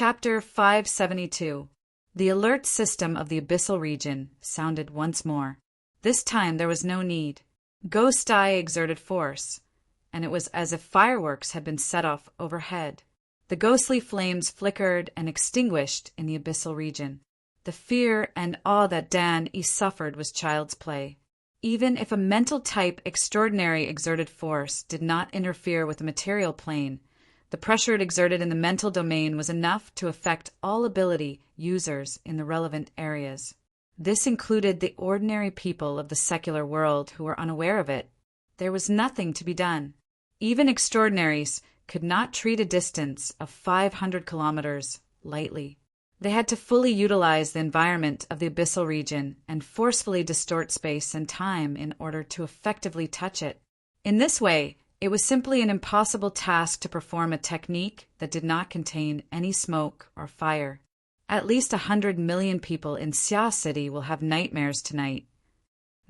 Chapter 572. The alert system of the abyssal region sounded once more. This time there was no need. Ghost Eye exerted force, and it was as if fireworks had been set off overhead. The ghostly flames flickered and extinguished in the abyssal region. The fear and awe that Dan suffered was child's play. Even if a mental type extraordinary exerted force did not interfere with the material plane, the pressure it exerted in the mental domain was enough to affect all ability users in the relevant areas. This included the ordinary people of the secular world who were unaware of it. There was nothing to be done. Even extraordinaries could not treat a distance of 500 kilometers lightly. They had to fully utilize the environment of the abyssal region and forcefully distort space and time in order to effectively touch it. In this way, it was simply an impossible task to perform a technique that did not contain any smoke or fire. At least 100 million people in Xia City will have nightmares tonight.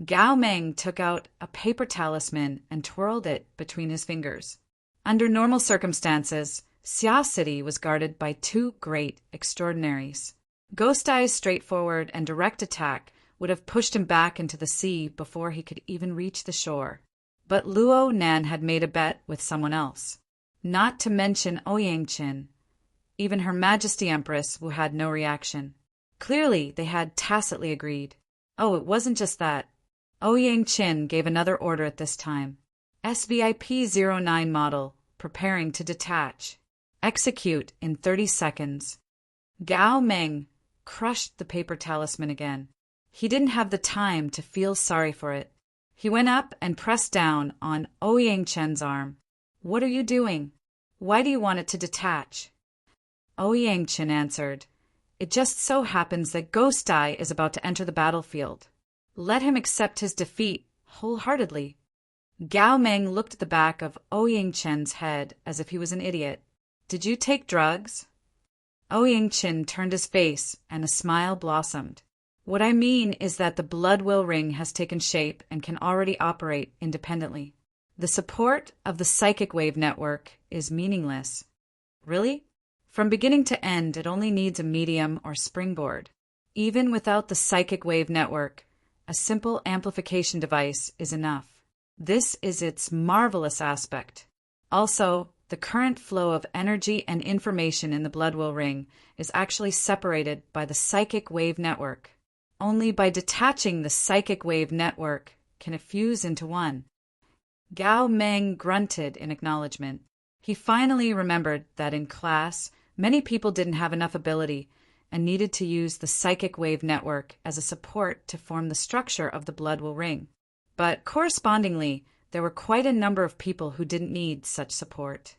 Gao Meng took out a paper talisman and twirled it between his fingers. Under normal circumstances, Xia City was guarded by two great extraordinaries. Ghost Eye's straightforward and direct attack would have pushed him back into the sea before he could even reach the shore. But Luo Nan had made a bet with someone else. Not to mention Ouyang Qin, even Her Majesty Empress, who had no reaction. Clearly, they had tacitly agreed. Oh, it wasn't just that. Ouyang Qin gave another order at this time. SVIP-09 model, preparing to detach. Execute in 30 seconds. Gao Meng crushed the paper talisman again. He didn't have the time to feel sorry for it. He went up and pressed down on Ouyang Qin's arm. "What are you doing? Why do you want it to detach?" Ouyang Qin answered, "It just so happens that Ghost Eye is about to enter the battlefield. Let him accept his defeat wholeheartedly." Gao Meng looked at the back of Ouyang Qin's head as if he was an idiot. "Did you take drugs?" Ouyang Qin turned his face and a smile blossomed. "What I mean is that the blood will ring has taken shape and can already operate independently. The support of the psychic wave network is meaningless." "Really?" "From beginning to end, it only needs a medium or springboard. Even without the psychic wave network, a simple amplification device is enough. This is its marvelous aspect. Also, the current flow of energy and information in the blood will ring is actually separated by the psychic wave network. Only by detaching the psychic wave network can it fuse into one." Gao Meng grunted in acknowledgement. He finally remembered that in class, many people didn't have enough ability and needed to use the psychic wave network as a support to form the structure of the blood will ring. But correspondingly, there were quite a number of people who didn't need such support.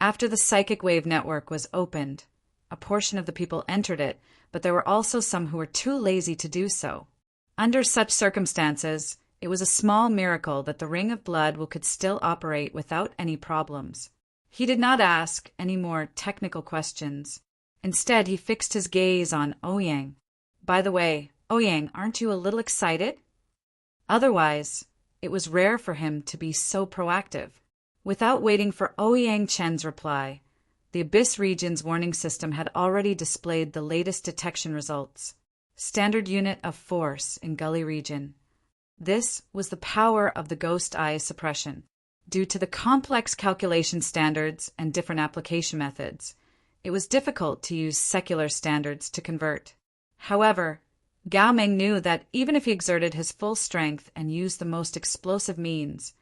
After the psychic wave network was opened, a portion of the people entered it, but there were also some who were too lazy to do so. Under such circumstances, it was a small miracle that the ring of blood could still operate without any problems. He did not ask any more technical questions. Instead, he fixed his gaze on Ouyang. "By the way, Ouyang, aren't you a little excited?" Otherwise, it was rare for him to be so proactive. Without waiting for Ouyang Qin's reply, the Abyss region's warning system had already displayed the latest detection results. Standard unit of force in Gully region. This was the power of the Ghost Eye suppression. Due to the complex calculation standards and different application methods, it was difficult to use secular standards to convert. However, Gao Meng knew that even if he exerted his full strength and used the most explosive means,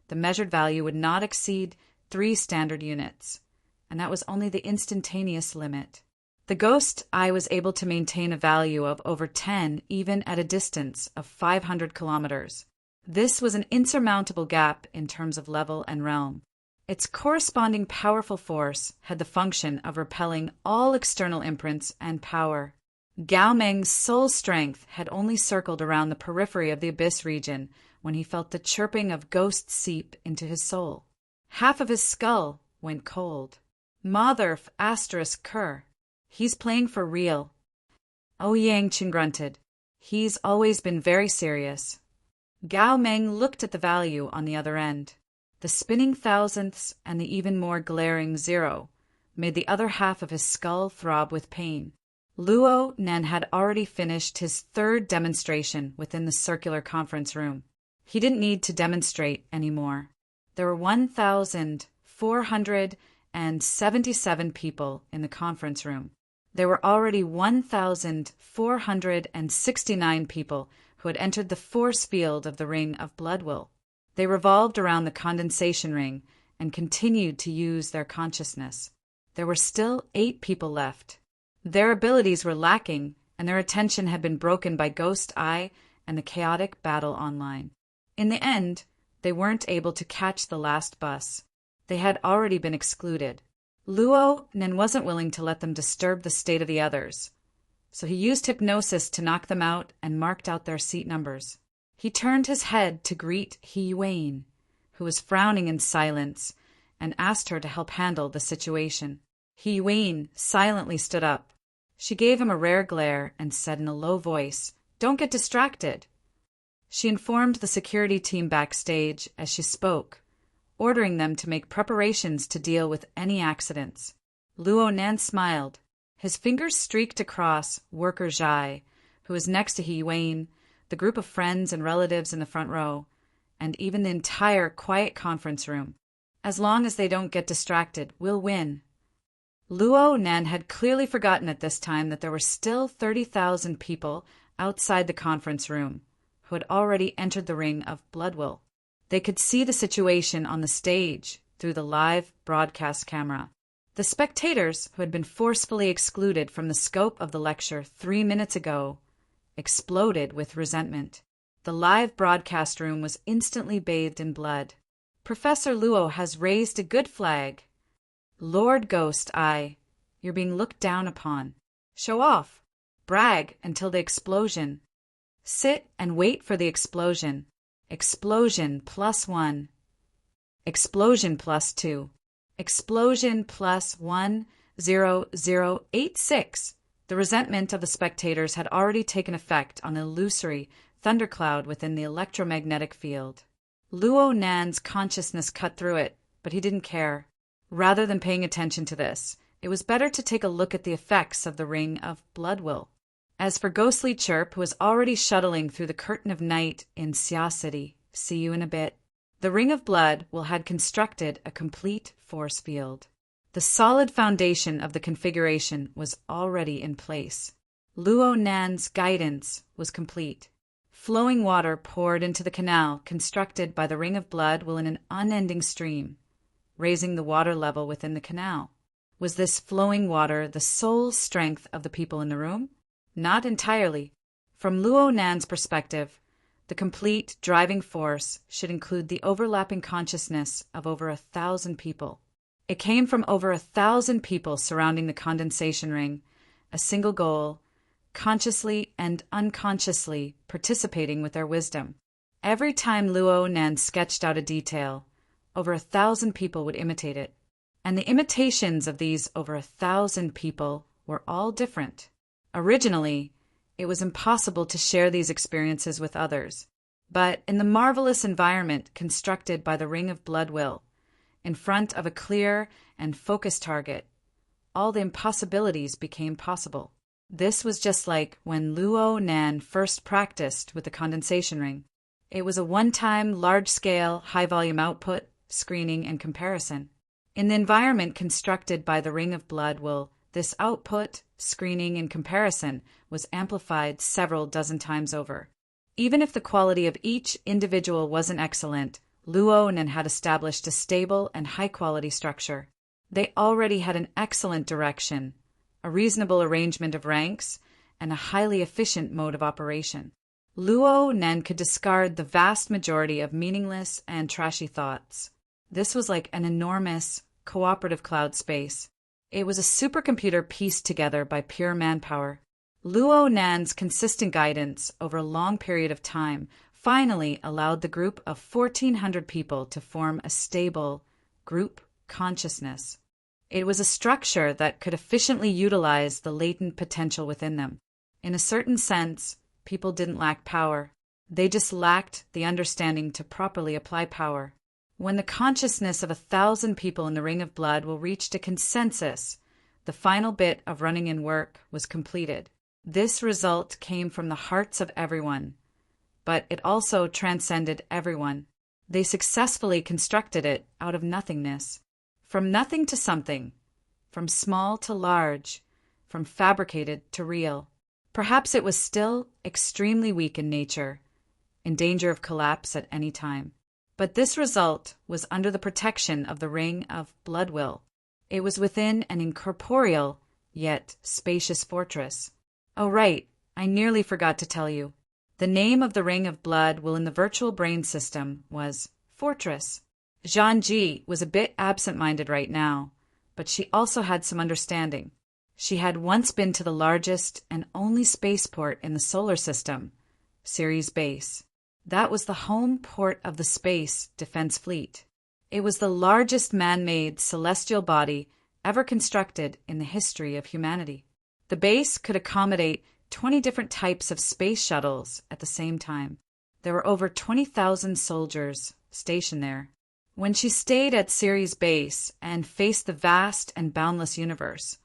the measured value would not exceed 3 standard units, and that was only the instantaneous limit. The Ghost Eye was able to maintain a value of over 10 even at a distance of 500 kilometers. This was an insurmountable gap in terms of level and realm. Its corresponding powerful force had the function of repelling all external imprints and power. Gao Meng's soul strength had only circled around the periphery of the Abyss region when he felt the chirping of ghosts seep into his soul. Half of his skull went cold. Motherf asterisk cur. He's playing for real. Ouyang Qin grunted. He's always been very serious. Gao Meng looked at the value on the other end. The spinning thousandths and the even more glaring 0 made the other half of his skull throb with pain. Luo Nen had already finished his third demonstration within the circular conference room. He didn't need to demonstrate anymore. There were 1,477 people in the conference room. There were already 1,469 people who had entered the force field of the Ring of Bloodwill. They revolved around the condensation ring and continued to use their consciousness. There were still 8 people left. Their abilities were lacking, and their attention had been broken by Ghost Eye and the chaotic battle online. In the end, they weren't able to catch the last bus. They had already been excluded. Luo Nen wasn't willing to let them disturb the state of the others, so he used hypnosis to knock them out and marked out their seat numbers. He turned his head to greet He Wayne, who was frowning in silence, and asked her to help handle the situation. He Wayne silently stood up. She gave him a rare glare and said in a low voice, "Don't get distracted." She informed the security team backstage as she spoke, ordering them to make preparations to deal with any accidents. Luo Nan smiled. His fingers streaked across Worker Zhai, who was next to He Wayne, the group of friends and relatives in the front row, and even the entire quiet conference room. As long as they don't get distracted, we'll win. Luo Nan had clearly forgotten at this time that there were still 30,000 people outside the conference room who had already entered the Ring of Bloodwill. They could see the situation on the stage through the live broadcast camera. The spectators, who had been forcefully excluded from the scope of the lecture 3 minutes ago, exploded with resentment. The live broadcast room was instantly bathed in blood. Professor Luo has raised a good flag. Lord Ghost Eye, you're being looked down upon. Show off. Brag until the explosion. Sit and wait for the explosion. Explosion +1. Explosion +2. Explosion +10086. The resentment of the spectators had already taken effect on an illusory thundercloud within the electromagnetic field. Luo Nan's consciousness cut through it, but he didn't care. Rather than paying attention to this, it was better to take a look at the effects of the Ring of Bloodwill. As for Ghostly Chirp, who was already shuttling through the curtain of night in Xia City, see you in a bit, the Ring of Bloodwill had constructed a complete force field. The solid foundation of the configuration was already in place. Luo Nan's guidance was complete. Flowing water poured into the canal constructed by the Ring of Bloodwill in an unending stream, raising the water level within the canal. Was this flowing water the sole strength of the people in the room? Not entirely. From Luo Nan's perspective, the complete driving force should include the overlapping consciousness of over 1,000 people. It came from over 1,000 people surrounding the condensation ring, a single goal, consciously and unconsciously participating with their wisdom. Every time Luo Nan sketched out a detail, over 1,000 people would imitate it, and the imitations of these over 1,000 people were all different. Originally, it was impossible to share these experiences with others, but in the marvelous environment constructed by the Ring of Bloodwill, in front of a clear and focused target, all the impossibilities became possible. This was just like when Luo Nan first practiced with the condensation ring. It was a one-time, large-scale, high-volume output, screening, and comparison. In the environment constructed by the Ring of Bloodwill, this output, screening, and comparison was amplified several dozen times over. Even if the quality of each individual wasn't excellent, Luo Nan had established a stable and high-quality structure. They already had an excellent direction, a reasonable arrangement of ranks, and a highly efficient mode of operation. Luo Nan could discard the vast majority of meaningless and trashy thoughts. This was like an enormous, cooperative cloud space. It was a supercomputer pieced together by pure manpower. Luo Nan's consistent guidance over a long period of time finally allowed the group of 1,400 people to form a stable group consciousness. It was a structure that could efficiently utilize the latent potential within them. In a certain sense, people didn't lack power. They just lacked the understanding to properly apply power. When the consciousness of 1,000 people in the Ring of Blood will reach a consensus, the final bit of running-in work was completed. This result came from the hearts of everyone, but it also transcended everyone. They successfully constructed it out of nothingness. From nothing to something, from small to large, from fabricated to real. Perhaps it was still extremely weak in nature, in danger of collapse at any time. But this result was under the protection of the Ring of Bloodwill. It was within an incorporeal, yet spacious fortress. Oh right, I nearly forgot to tell you. The name of the Ring of Bloodwill in the virtual brain system was Fortress. Zhang-Ji was a bit absent-minded right now, but she also had some understanding. She had once been to the largest and only spaceport in the solar system, Ceres Base. That was the home port of the Space Defense Fleet. It was the largest man-made celestial body ever constructed in the history of humanity. The base could accommodate 20 different types of space shuttles at the same time. There were over 20,000 soldiers stationed there. When she stayed at Ceres Base and faced the vast and boundless universe,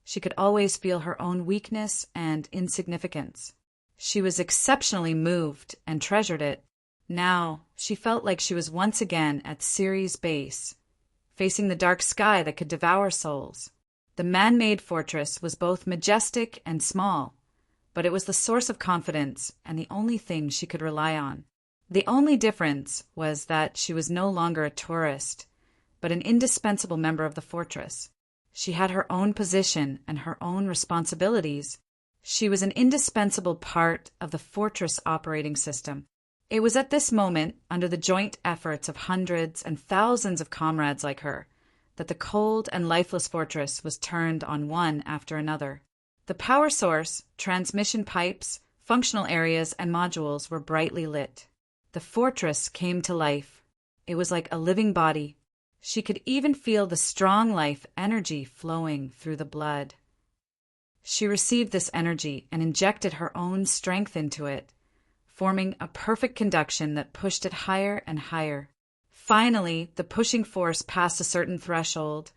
she could always feel her own weakness and insignificance. She was exceptionally moved and treasured it. Now, she felt like she was once again at Ceres Base, facing the dark sky that could devour souls. The man-made fortress was both majestic and small, but it was the source of confidence and the only thing she could rely on. The only difference was that she was no longer a tourist, but an indispensable member of the fortress. She had her own position and her own responsibilities. She was an indispensable part of the fortress operating system. It was at this moment, under the joint efforts of hundreds and thousands of comrades like her, that the cold and lifeless fortress was turned on one after another. The power source, transmission pipes, functional areas, and modules were brightly lit. The fortress came to life. It was like a living body. She could even feel the strong life energy flowing through the blood. She received this energy and injected her own strength into it, forming a perfect conduction that pushed it higher and higher. Finally, the pushing force passed a certain threshold,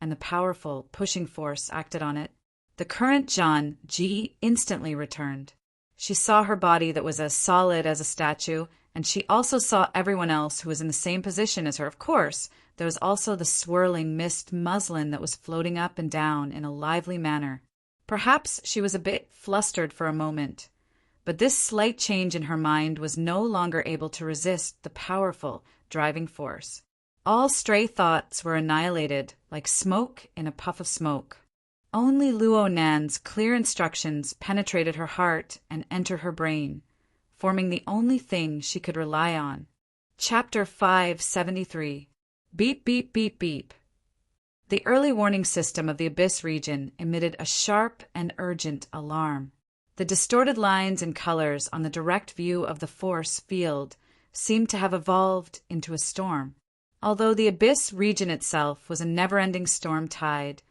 and the powerful pushing force acted on it. The current Zhang-Ji instantly returned. She saw her body that was as solid as a statue, and she also saw everyone else who was in the same position as her. Of course, there was also the swirling mist muslin that was floating up and down in a lively manner. Perhaps she was a bit flustered for a moment, but this slight change in her mind was no longer able to resist the powerful driving force. All stray thoughts were annihilated like smoke in a puff of smoke. Only Luo Nan's clear instructions penetrated her heart and entered her brain, forming the only thing she could rely on. Chapter 573. Beep, beep, beep, beep. The early warning system of the Abyss region emitted a sharp and urgent alarm. The distorted lines and colors on the direct view of the force field seemed to have evolved into a storm. Although the Abyss region itself was a never-ending storm tide,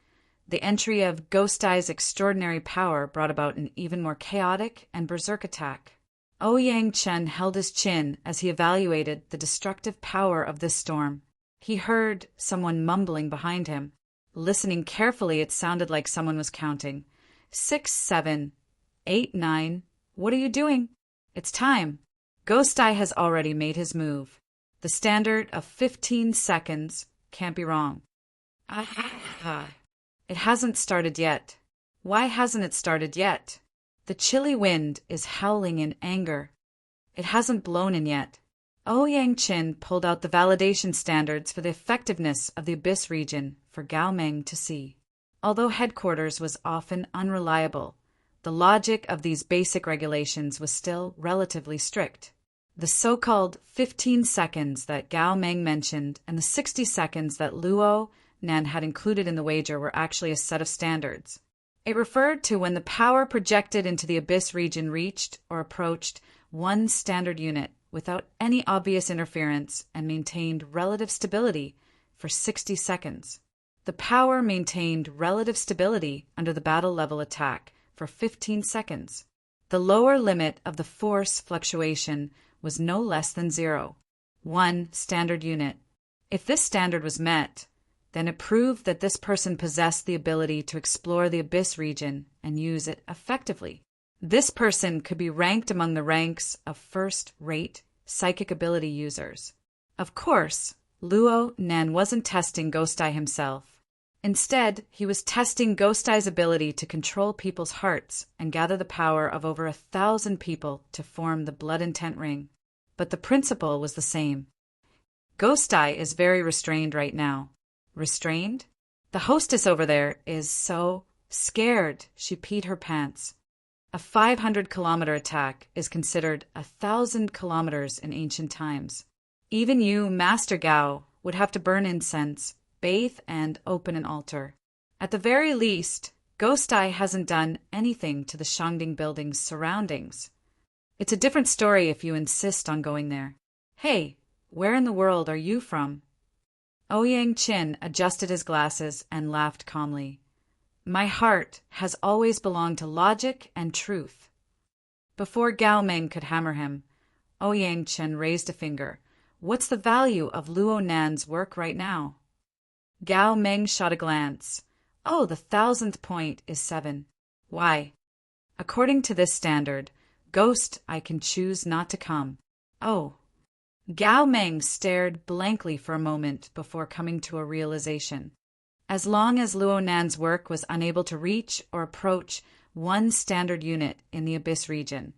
the entry of Ghost Eye's extraordinary power brought about an even more chaotic and berserk attack. Ouyang Chen held his chin as he evaluated the destructive power of this storm. He heard someone mumbling behind him. Listening carefully, it sounded like someone was counting. 6, 7, 8, 9. What are you doing? It's time. Ghost Eye has already made his move. The standard of 15 seconds can't be wrong. It hasn't started yet. Why hasn't it started yet? The chilly wind is howling in anger. It hasn't blown in yet. Ouyang Chen pulled out the validation standards for the effectiveness of the Abyss region for Gao Meng to see. Although headquarters was often unreliable, the logic of these basic regulations was still relatively strict. The so-called 15 seconds that Gao Meng mentioned and the 60 seconds that Luo Nan had included in the wager were actually a set of standards. It referred to when the power projected into the Abyss region reached or approached one standard unit without any obvious interference and maintained relative stability for 60 seconds. The power maintained relative stability under the battle level attack for 15 seconds. The lower limit of the force fluctuation was no less than 0. One standard unit If this standard was met, then it proved that this person possessed the ability to explore the abyss region and use it effectively. This person could be ranked among the ranks of first-rate psychic ability users. Of course, Luo Nan wasn't testing Ghostai himself. Instead, he was testing Ghostai's ability to control people's hearts and gather the power of over 1,000 people to form the Blood Intent Ring. But the principle was the same. Ghostai is very restrained right now. Restrained? The hostess over there is so scared she peed her pants. A 500-kilometer attack is considered 1,000 kilometers in ancient times. Even you, Master Gao, would have to burn incense, bathe, and open an altar. At the very least, Ghostai hasn't done anything to the Shangding building's surroundings. It's a different story if you insist on going there. Hey, where in the world are you from? Ouyang Qin adjusted his glasses and laughed calmly. My heart has always belonged to logic and truth. Before Gao Meng could hammer him, Ouyang Qin raised a finger. What's the value of Luo Nan's work right now? Gao Meng shot a glance. Oh, the 1,000th point is 7. Why? According to this standard, ghost I can choose not to come. Oh. Gao Meng stared blankly for a moment before coming to a realization. As long as Luo Nan's work was unable to reach or approach one standard unit in the Abyss region,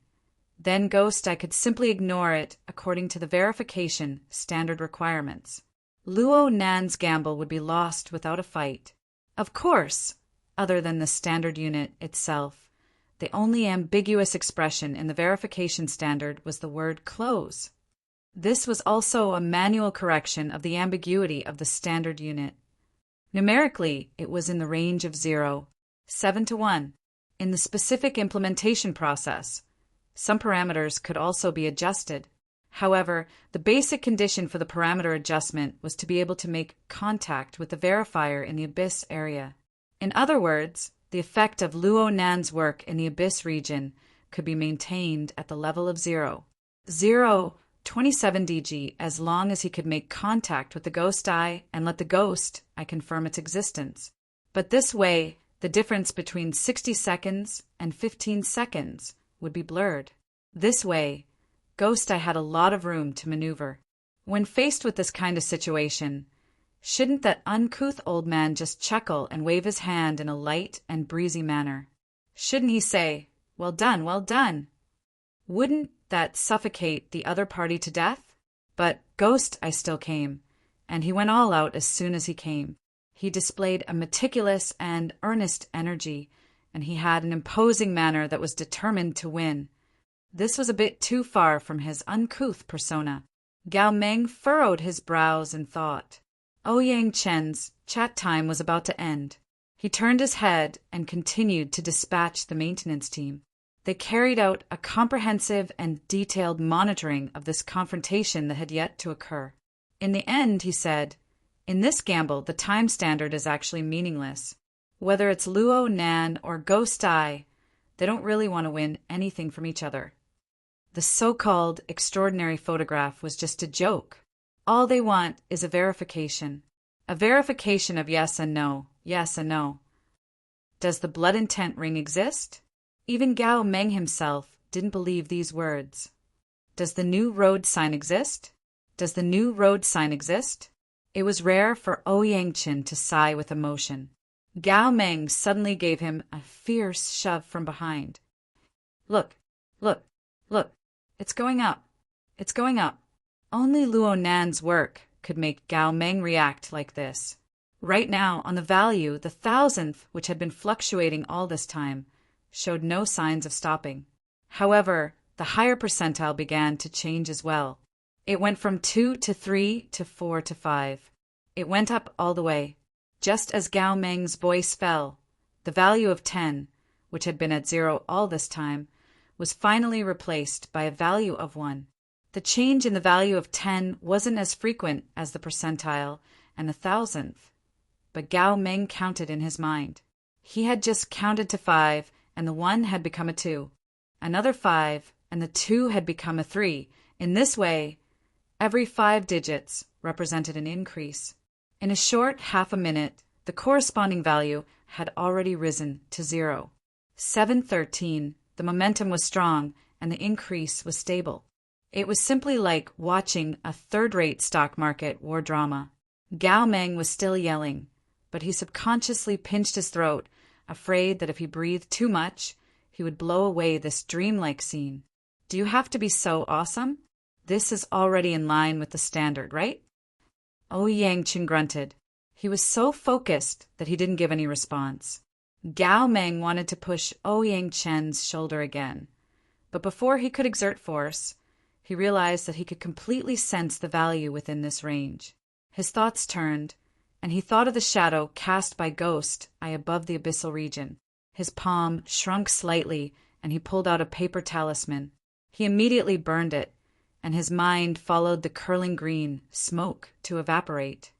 then Ghost I could simply ignore it according to the verification standard requirements. Luo Nan's gamble would be lost without a fight. Of course, other than the standard unit itself, the only ambiguous expression in the verification standard was the word close. This was also a manual correction of the ambiguity of the standard unit. Numerically, it was in the range of 0, 7 to 1. In the specific implementation process, some parameters could also be adjusted. However, the basic condition for the parameter adjustment was to be able to make contact with the verifier in the Abyss area. In other words, the effect of Luo Nan's work in the Abyss region could be maintained at the level of 0. 27 dg as long as he could make contact with the ghost eye and let the ghost eye confirm its existence. But this way, the difference between 60 seconds and 15 seconds would be blurred. This way, ghost eye had a lot of room to maneuver. When faced with this kind of situation, shouldn't that uncouth old man just chuckle and wave his hand in a light and breezy manner? Shouldn't he say, "Well done, well done"? Wouldn't that suffocate the other party to death? But Ghost I still came, and he went all out as soon as he came. He displayed a meticulous and earnest energy, and he had an imposing manner that was determined to win. This was a bit too far from his uncouth persona. Gao Meng furrowed his brows in thought. Ouyang Chen's chat time was about to end. He turned his head and continued to dispatch the maintenance team. They carried out a comprehensive and detailed monitoring of this confrontation that had yet to occur. In the end, he said, in this gamble, the time standard is actually meaningless. Whether it's Luo Nan or Ghost Eye, they don't really want to win anything from each other. The so-called extraordinary photograph was just a joke. All they want is a verification. A verification of yes and no, yes and no. Does the blood intent ring exist? Even Gao Meng himself didn't believe these words. Does the new road sign exist? Does the new road sign exist? It was rare for Ouyang Qin to sigh with emotion. Gao Meng suddenly gave him a fierce shove from behind. Look, look, look, it's going up. It's going up. Only Luo Nan's work could make Gao Meng react like this. Right now, on the value, the 1,000th, which had been fluctuating all this time, showed no signs of stopping. However, the higher percentile began to change as well. It went from 2 to 3 to 4 to 5. It went up all the way. Just as Gao Meng's voice fell, the value of 10, which had been at 0 all this time, was finally replaced by a value of 1. The change in the value of 10 wasn't as frequent as the percentile and the 1,000th, but Gao Meng counted in his mind. He had just counted to 5, and the 1 had become a 2. Another 5, and the 2 had become a 3. In this way, every 5 digits represented an increase. In a short half a minute, the corresponding value had already risen to 0. 7:13, the momentum was strong and the increase was stable. It was simply like watching a third-rate stock market war drama. Gao Meng was still yelling, but he subconsciously pinched his throat, afraid that if he breathed too much, he would blow away this dreamlike scene. Do you have to be so awesome? This is already in line with the standard, right? Yang grunted. He was so focused that he didn't give any response. Gao Meng wanted to push Chen's shoulder again, but before he could exert force, he realized that he could completely sense the value within this range. His thoughts turned, and he thought of the shadow cast by Ghost Eye above the abyssal region. His palm shrunk slightly, and he pulled out a paper talisman. He immediately burned it, and his mind followed the curling green smoke to evaporate.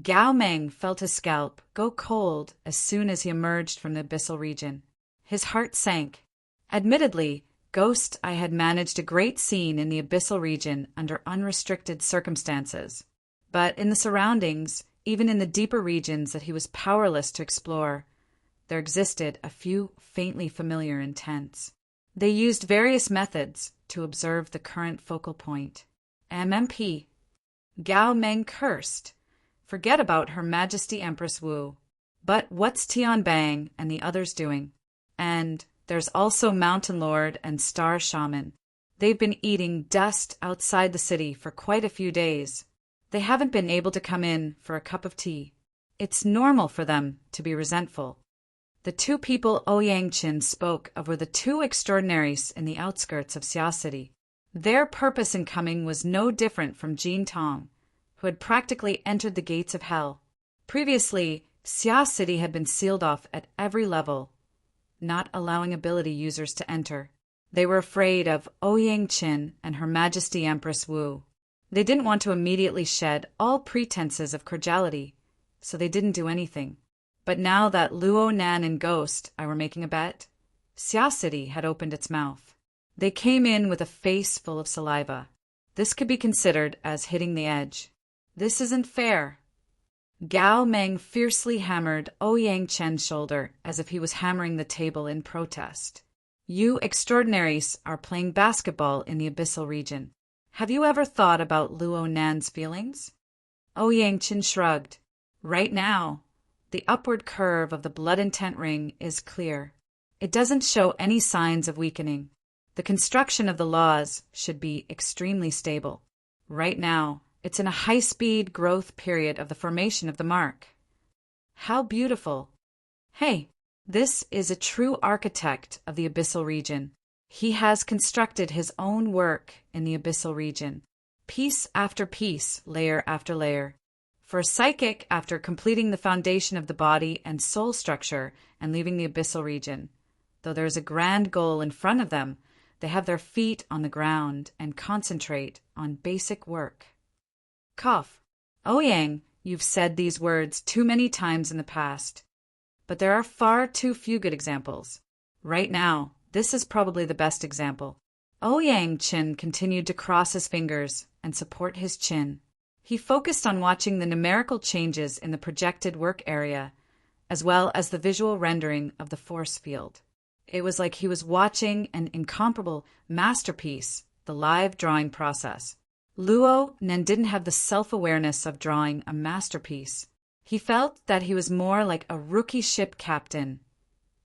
Gao Meng felt his scalp go cold as soon as he emerged from the abyssal region. His heart sank. Admittedly, Ghost Eye had managed a great scene in the abyssal region under unrestricted circumstances. But in the surroundings, even in the deeper regions that he was powerless to explore, there existed a few faintly familiar intents. They used various methods to observe the current focal point. MMP. Gao Meng cursed. Forget about Her Majesty Empress Wu. But what's Tian Bang and the others doing? And there's also Mountain Lord and Star Shaman. They've been eating dust outside the city for quite a few days. They haven't been able to come in for a cup of tea. It's normal for them to be resentful. The two people Yang spoke of were the two extraordinaries in the outskirts of Xia City. Their purpose in coming was no different from Jin Tong, who had practically entered the gates of hell. Previously, Xia City had been sealed off at every level, not allowing ability users to enter. They were afraid of Yang and Her Majesty Empress Wu. They didn't want to immediately shed all pretenses of cordiality, so they didn't do anything. But now that Luo Nan and Ghost Eye were making a bet, Xia City had opened its mouth. They came in with a face full of saliva. This could be considered as hitting the edge. This isn't fair. Gao Meng fiercely hammered Chen's shoulder as if he was hammering the table in protest. You extraordinaries are playing basketball in the abyssal region. Have you ever thought about Luo Nan's feelings? Chen shrugged. Right now, the upward curve of the blood intent ring is clear. It doesn't show any signs of weakening. The construction of the laws should be extremely stable. Right now, it's in a high-speed growth period of the formation of the mark. How beautiful. Hey, this is a true architect of the abyssal region. He has constructed his own work in the abyssal region, piece after piece, layer after layer. For a psychic, after completing the foundation of the body and soul structure and leaving the abyssal region, though there is a grand goal in front of them, they have their feet on the ground and concentrate on basic work. Cough. Yang, you've said these words too many times in the past, but there are far too few good examples. Right now, this is probably the best example. Chen continued to cross his fingers and support his chin. He focused on watching the numerical changes in the projected work area, as well as the visual rendering of the force field. It was like he was watching an incomparable masterpiece, the live drawing process. Luo Nan didn't have the self-awareness of drawing a masterpiece. He felt that he was more like a rookie ship captain,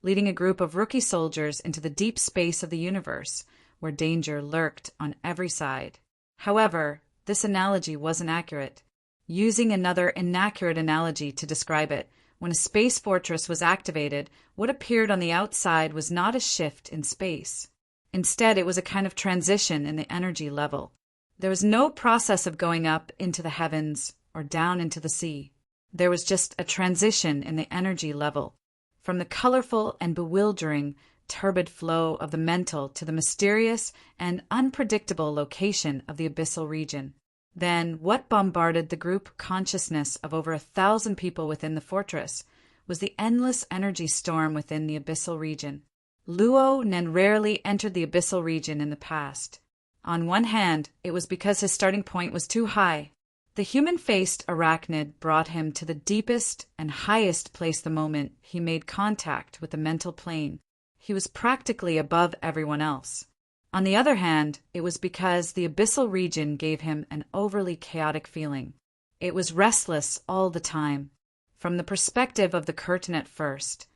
leading a group of rookie soldiers into the deep space of the universe, where danger lurked on every side. However, this analogy wasn't accurate. Using another inaccurate analogy to describe it, when a space fortress was activated, what appeared on the outside was not a shift in space. Instead, it was a kind of transition in the energy level. There was no process of going up into the heavens or down into the sea. There was just a transition in the energy level, from the colorful and bewildering, turbid flow of the mental to the mysterious and unpredictable location of the abyssal region. Then, what bombarded the group consciousness of over 1,000 people within the fortress was the endless energy storm within the abyssal region. Luo Nan rarely entered the abyssal region in the past. On one hand, it was because his starting point was too high. The human-faced arachnid brought him to the deepest and highest place the moment he made contact with the mental plane. He was practically above everyone else. On the other hand, it was because the abyssal region gave him an overly chaotic feeling. It was restless all the time. From the perspective of the curtain at first,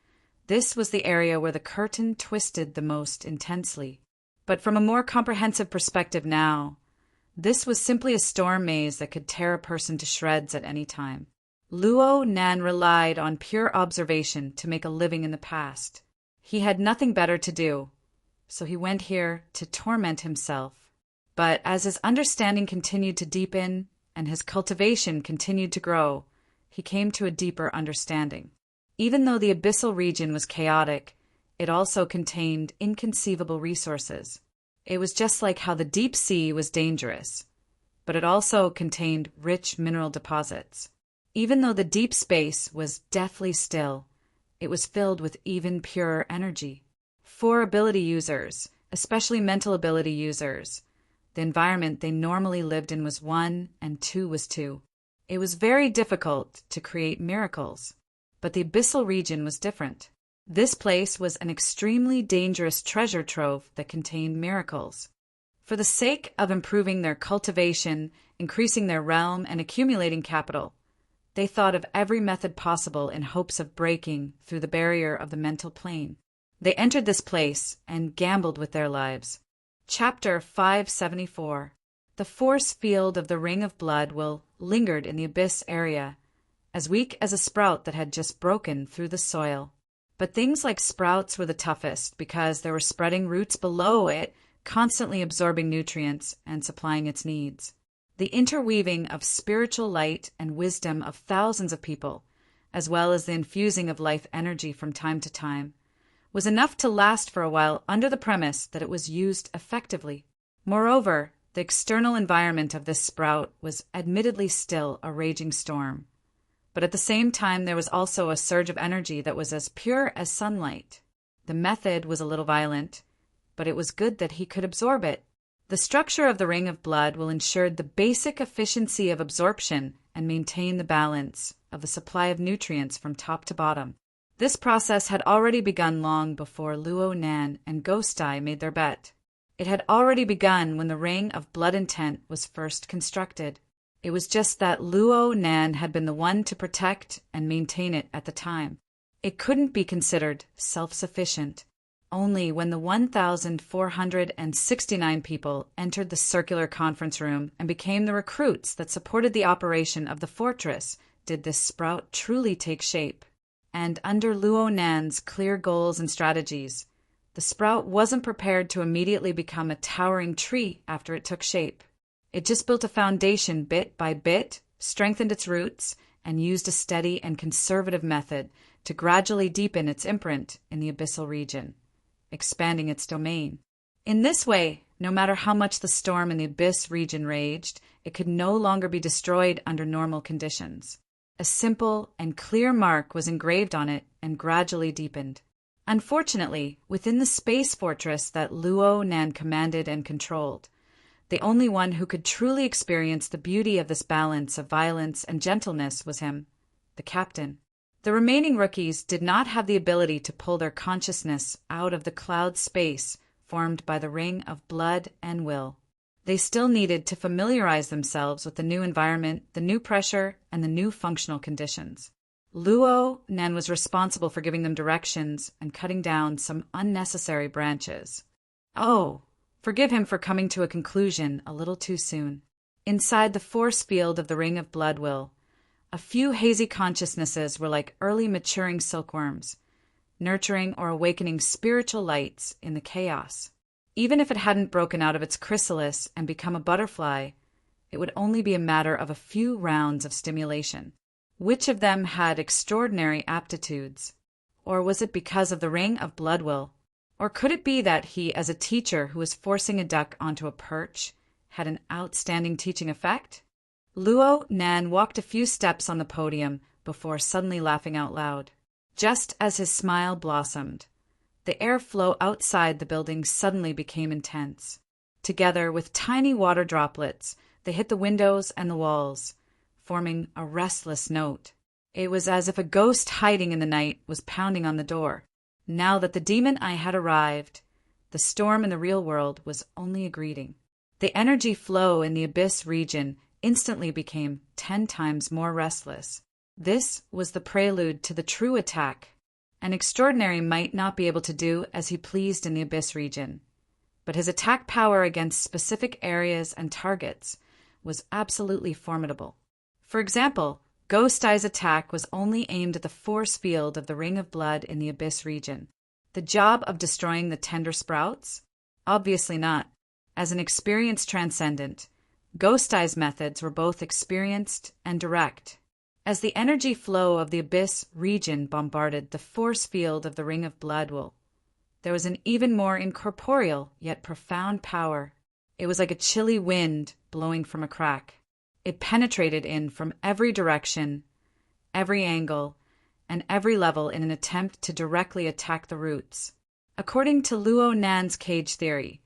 this was the area where the curtain twisted the most intensely. But from a more comprehensive perspective now, this was simply a storm maze that could tear a person to shreds at any time. Luo Nan relied on pure observation to make a living in the past. He had nothing better to do, so he went here to torment himself. But as his understanding continued to deepen and his cultivation continued to grow, he came to a deeper understanding. Even though the abyssal region was chaotic, it also contained inconceivable resources. It was just like how the deep sea was dangerous, but it also contained rich mineral deposits. Even though the deep space was deathly still, it was filled with even purer energy. For ability users, especially mental ability users, the environment they normally lived in was 1 and 2 was 2. It was very difficult to create miracles, but the abyssal region was different. This place was an extremely dangerous treasure trove that contained miracles. For the sake of improving their cultivation, increasing their realm, and accumulating capital, they thought of every method possible in hopes of breaking through the barrier of the mental plane. They entered this place and gambled with their lives. Chapter 574. The force field of the Ring of Blood will lingered in the abyss area, as weak as a sprout that had just broken through the soil. But things like sprouts were the toughest because there were spreading roots below it, constantly absorbing nutrients and supplying its needs. The interweaving of spiritual light and wisdom of thousands of people, as well as the infusing of life energy from time to time, was enough to last for a while under the premise that it was used effectively. Moreover, the external environment of this sprout was admittedly still a raging storm. But at the same time there was also a surge of energy that was as pure as sunlight. The method was a little violent, but it was good that he could absorb it. The structure of the Ring of Blood will ensure the basic efficiency of absorption and maintain the balance of the supply of nutrients from top to bottom. This process had already begun long before Luo Nan and Ghost Eye made their bet. It had already begun when the Ring of Blood Intent was first constructed. It was just that Luo Nan had been the one to protect and maintain it at the time. It couldn't be considered self-sufficient. Only when the 1,469 people entered the circular conference room and became the recruits that supported the operation of the fortress did this sprout truly take shape. And under Luo Nan's clear goals and strategies, the sprout wasn't prepared to immediately become a towering tree after it took shape. It just built a foundation bit by bit, strengthened its roots, and used a steady and conservative method to gradually deepen its imprint in the abyssal region, expanding its domain. In this way, no matter how much the storm in the abyss region raged, it could no longer be destroyed under normal conditions. A simple and clear mark was engraved on it and gradually deepened. Unfortunately, within the space fortress that Luo Nan commanded and controlled, the only one who could truly experience the beauty of this balance of violence and gentleness was him, the captain. The remaining rookies did not have the ability to pull their consciousness out of the cloud space formed by the Ring of Blood and Will. They still needed to familiarize themselves with the new environment, the new pressure, and the new functional conditions. Luo Nan was responsible for giving them directions and cutting down some unnecessary branches. Oh, forgive him for coming to a conclusion a little too soon. Inside the force field of the Ring of Blood Will, a few hazy consciousnesses were like early maturing silkworms, nurturing or awakening spiritual lights in the chaos. Even if it hadn't broken out of its chrysalis and become a butterfly, it would only be a matter of a few rounds of stimulation. Which of them had extraordinary aptitudes? Or was it because of the Ring of Blood Will? Or could it be that he, as a teacher who was forcing a duck onto a perch, had an outstanding teaching effect? Luo Nan walked a few steps on the podium before suddenly laughing out loud. Just as his smile blossomed, the airflow outside the building suddenly became intense. Together with tiny water droplets, they hit the windows and the walls, forming a restless note. It was as if a ghost hiding in the night was pounding on the door. Now that the demon eye had arrived, the storm in the real world was only a greeting. The energy flow in the abyss region instantly became 10 times more restless. This was the prelude to the true attack. An extraordinary might not be able to do as he pleased in the abyss region, but his attack power against specific areas and targets was absolutely formidable. For example, Ghost Eye's attack was only aimed at the force field of the Ring of Blood in the abyss region. The job of destroying the tender sprouts? Obviously not. As an experienced transcendent, Ghost Eye's methods were both experienced and direct. As the energy flow of the abyss region bombarded the force field of the Ring of Blood, there was an even more incorporeal yet profound power. It was like a chilly wind blowing from a crack. It penetrated in from every direction, every angle, and every level in an attempt to directly attack the roots. According to Luo Nan's cage theory,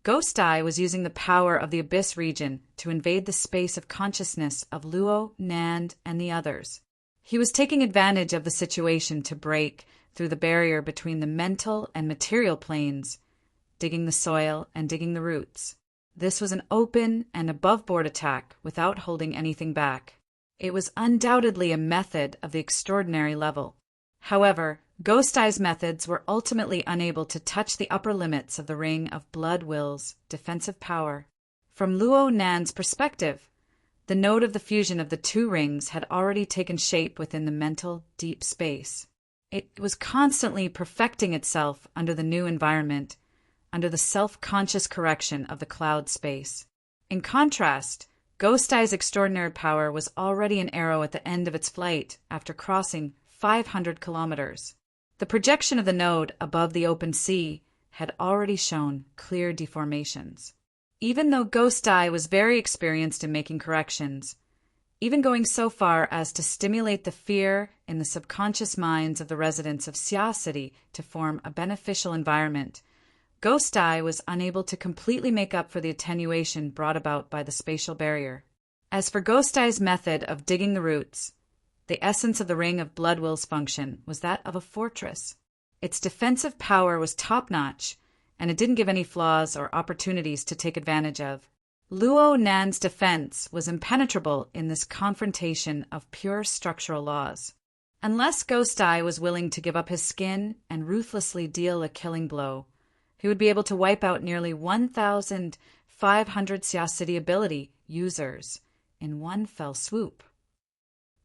Ghost Eye was using the power of the abyss region to invade the space of consciousness of Luo, Nan, and the others. He was taking advantage of the situation to break through the barrier between the mental and material planes, digging the soil and digging the roots. This was an open and above-board attack without holding anything back. It was undoubtedly a method of the extraordinary level. However, Ghost Eye's methods were ultimately unable to touch the upper limits of the Ring of Blood Will's defensive power. From Luo Nan's perspective, the node of the fusion of the two rings had already taken shape within the mental deep space. It was constantly perfecting itself under the new environment, under the self-conscious correction of the cloud space. In contrast, Ghost Eye's extraordinary power was already an arrow at the end of its flight after crossing 500 kilometers. The projection of the node above the open sea had already shown clear deformations. Even though Ghost Eye was very experienced in making corrections, even going so far as to stimulate the fear in the subconscious minds of the residents of Xia City to form a beneficial environment, Ghost Eye was unable to completely make up for the attenuation brought about by the spatial barrier. As for Ghost Eye's method of digging the roots, the essence of the Ring of Blood Will's function was that of a fortress. Its defensive power was top-notch, and it didn't give any flaws or opportunities to take advantage of. Luo Nan's defense was impenetrable in this confrontation of pure structural laws. Unless Ghost Eye was willing to give up his skin and ruthlessly deal a killing blow, he would be able to wipe out nearly 1,500 Xia City ability users in one fell swoop.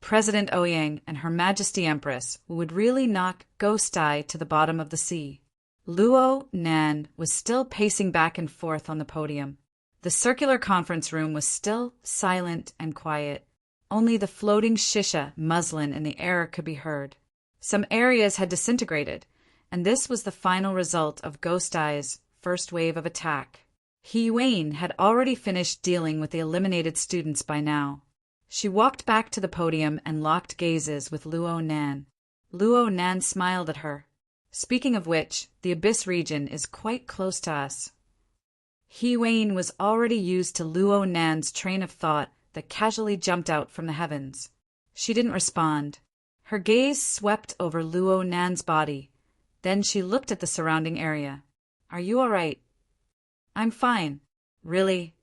President Ouyang and Her Majesty Empress would really knock Ghost Eye to the bottom of the sea. Luo Nan was still pacing back and forth on the podium. The circular conference room was still silent and quiet. Only the floating shisha muslin in the air could be heard. Some areas had disintegrated, and this was the final result of Ghost Eye's first wave of attack. He Wayne had already finished dealing with the eliminated students by now. She walked back to the podium and locked gazes with Luo Nan. Luo Nan smiled at her. Speaking of which, the Abyss region is quite close to us. He Wayne was already used to Luo Nan's train of thought that casually jumped out from the heavens. She didn't respond. Her gaze swept over Luo Nan's body. Then she looked at the surrounding area. Are you all right? I'm fine. Really?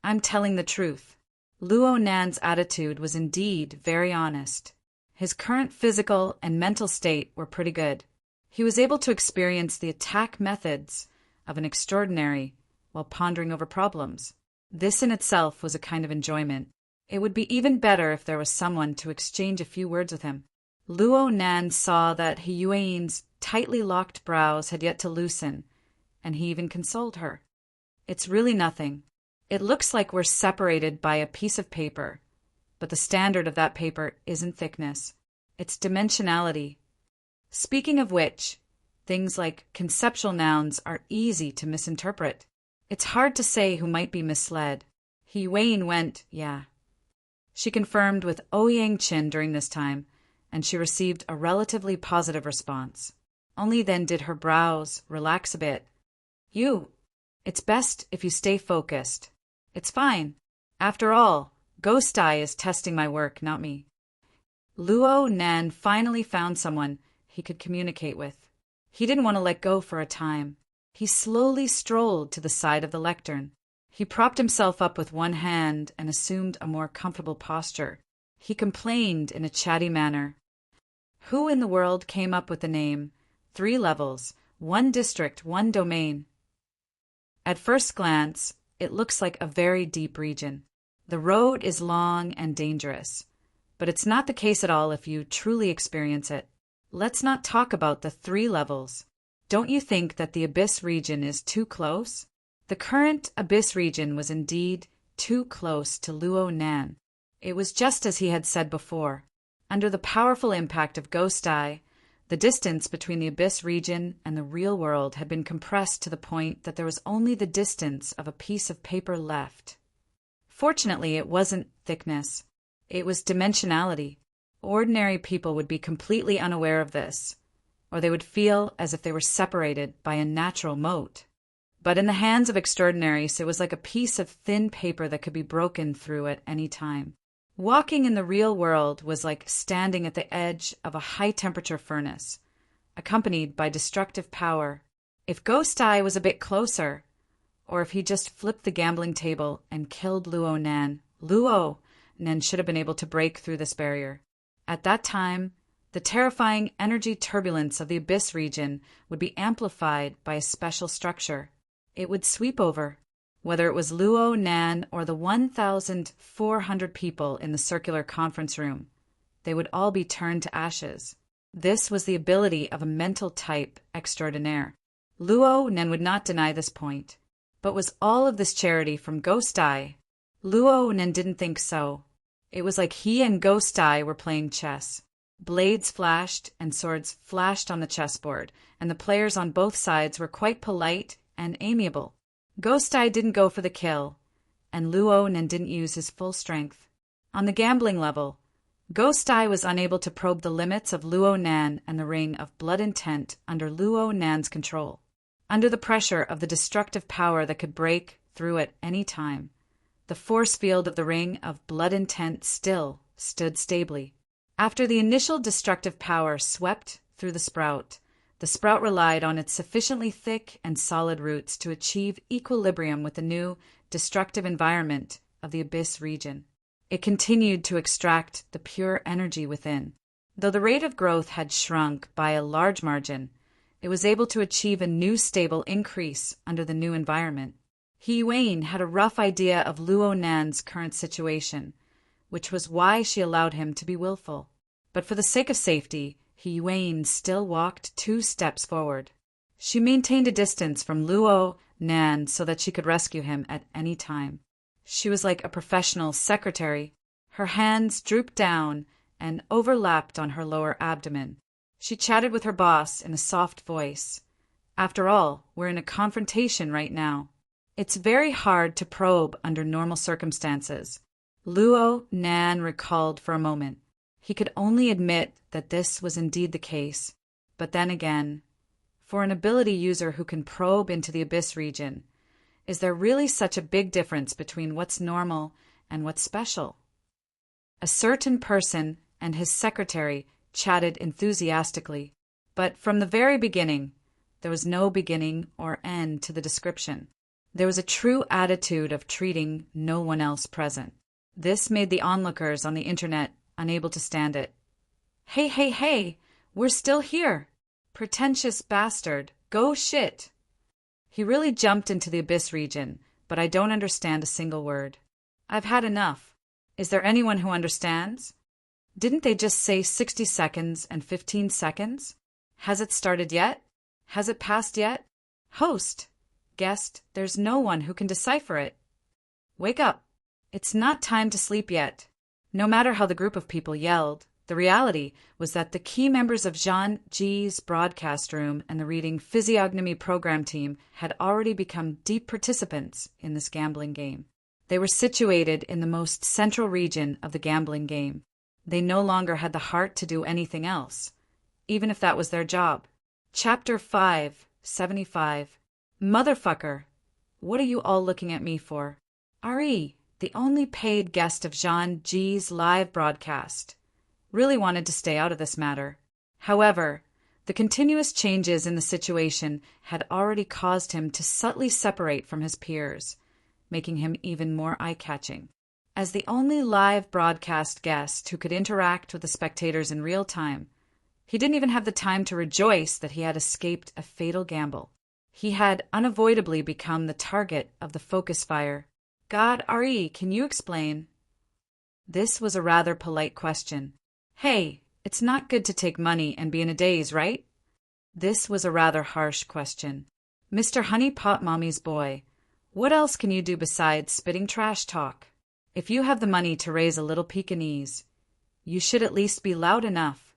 I'm telling the truth. Luo Nan's attitude was indeed very honest. His current physical and mental state were pretty good. He was able to experience the attack methods of an extraordinary while pondering over problems. This in itself was a kind of enjoyment. It would be even better if there was someone to exchange a few words with him. Luo Nan saw that He Yuan's tightly locked brows had yet to loosen, and he even consoled her. It's really nothing. It looks like we're separated by a piece of paper, but the standard of that paper isn't thickness. It's dimensionality. Speaking of which, things like conceptual nouns are easy to misinterpret. It's hard to say who might be misled. He Yuan went, yeah. She confirmed with Ouyang Qin during this time, and she received a relatively positive response. Only then did her brows relax a bit. It's best if you stay focused. It's fine. After all, Ghost Eye is testing my work, not me. Luo Nan finally found someone he could communicate with. He didn't want to let go for a time. He slowly strolled to the side of the lectern. He propped himself up with one hand and assumed a more comfortable posture. He complained in a chatty manner. Who in the world came up with the name 3 levels, 1 district, 1 domain? At first glance, it looks like a very deep region. The road is long and dangerous, but it's not the case at all if you truly experience it. Let's not talk about the 3 levels. Don't you think that the Abyss region is too close? The current Abyss region was indeed too close to Luo Nan. It was just as he had said before. Under the powerful impact of Ghost Eye, the distance between the Abyss region and the real world had been compressed to the point that there was only the distance of a piece of paper left. Fortunately, it wasn't thickness. It was dimensionality. Ordinary people would be completely unaware of this, or they would feel as if they were separated by a natural moat. But in the hands of extraordinaries, it was like a piece of thin paper that could be broken through at any time. Walking in the real world was like standing at the edge of a high-temperature furnace, accompanied by destructive power. If Ghost Eye was a bit closer, or if he just flipped the gambling table and killed Luo Nan should have been able to break through this barrier. At that time, the terrifying energy turbulence of the Abyss region would be amplified by a special structure. It would sweep over. Whether it was Luo Nan or the 1,400 people in the circular conference room, they would all be turned to ashes. This was the ability of a mental type extraordinaire. Luo Nan would not deny this point. But was all of this charity from Ghost Eye? Luo Nan didn't think so. It was like he and Ghost Eye were playing chess. Blades flashed and swords flashed on the chessboard, and the players on both sides were quite polite and amiable. Ghost Eye didn't go for the kill, and Luo Nan didn't use his full strength. On the gambling level, Ghost Eye was unable to probe the limits of Luo Nan and the ring of blood intent under Luo Nan's control. Under the pressure of the destructive power that could break through at any time, the force field of the ring of blood intent still stood stably. After the initial destructive power swept through the sprout relied on its sufficiently thick and solid roots to achieve equilibrium with the new, destructive environment of the Abyss region. It continued to extract the pure energy within. Though the rate of growth had shrunk by a large margin, it was able to achieve a new stable increase under the new environment. He Yuan had a rough idea of Luo Nan's current situation, which was why she allowed him to be willful. But for the sake of safety, He Yuan still walked 2 steps forward. She maintained a distance from Luo Nan so that she could rescue him at any time. She was like a professional secretary. Her hands drooped down and overlapped on her lower abdomen. She chatted with her boss in a soft voice. After all, we're in a confrontation right now. It's very hard to probe under normal circumstances. Luo Nan recalled for a moment. He could only admit that this was indeed the case. But then again, for an ability user who can probe into the Abyss region, is there really such a big difference between what's normal and what's special? A certain person and his secretary chatted enthusiastically, but from the very beginning, there was no beginning or end to the description. There was a true attitude of treating no one else present. This made the onlookers on the internet unable to stand it. Hey, we're still here. Pretentious bastard, go shit. He really jumped into the Abyss region, but I don't understand a single word. I've had enough. Is there anyone who understands? Didn't they just say 60 seconds and 15 seconds? Has it started yet? Has it passed yet? Host, guest, there's no one who can decipher it. Wake up. It's not time to sleep yet. No matter how the group of people yelled, the reality was that the key members of Zhang Ji's broadcast room and the reading physiognomy program team had already become deep participants in this gambling game. They were situated in the most central region of the gambling game. They no longer had the heart to do anything else, even if that was their job. Chapter 575. Motherfucker, what are you all looking at me for? Ari, the only paid guest of Zhang Ji's live broadcast, really wanted to stay out of this matter. However, the continuous changes in the situation had already caused him to subtly separate from his peers, making him even more eye-catching. As the only live broadcast guest who could interact with the spectators in real time, he didn't even have the time to rejoice that he had escaped a fatal gamble. He had unavoidably become the target of the focus fire. "God, Ari, can you explain?" This was a rather polite question. "Hey, it's not good to take money and be in a daze, right?" This was a rather harsh question. "Mr. Honey Pot Mommy's boy, what else can you do besides spitting trash talk? If you have the money to raise a little Pekingese, you should at least be loud enough."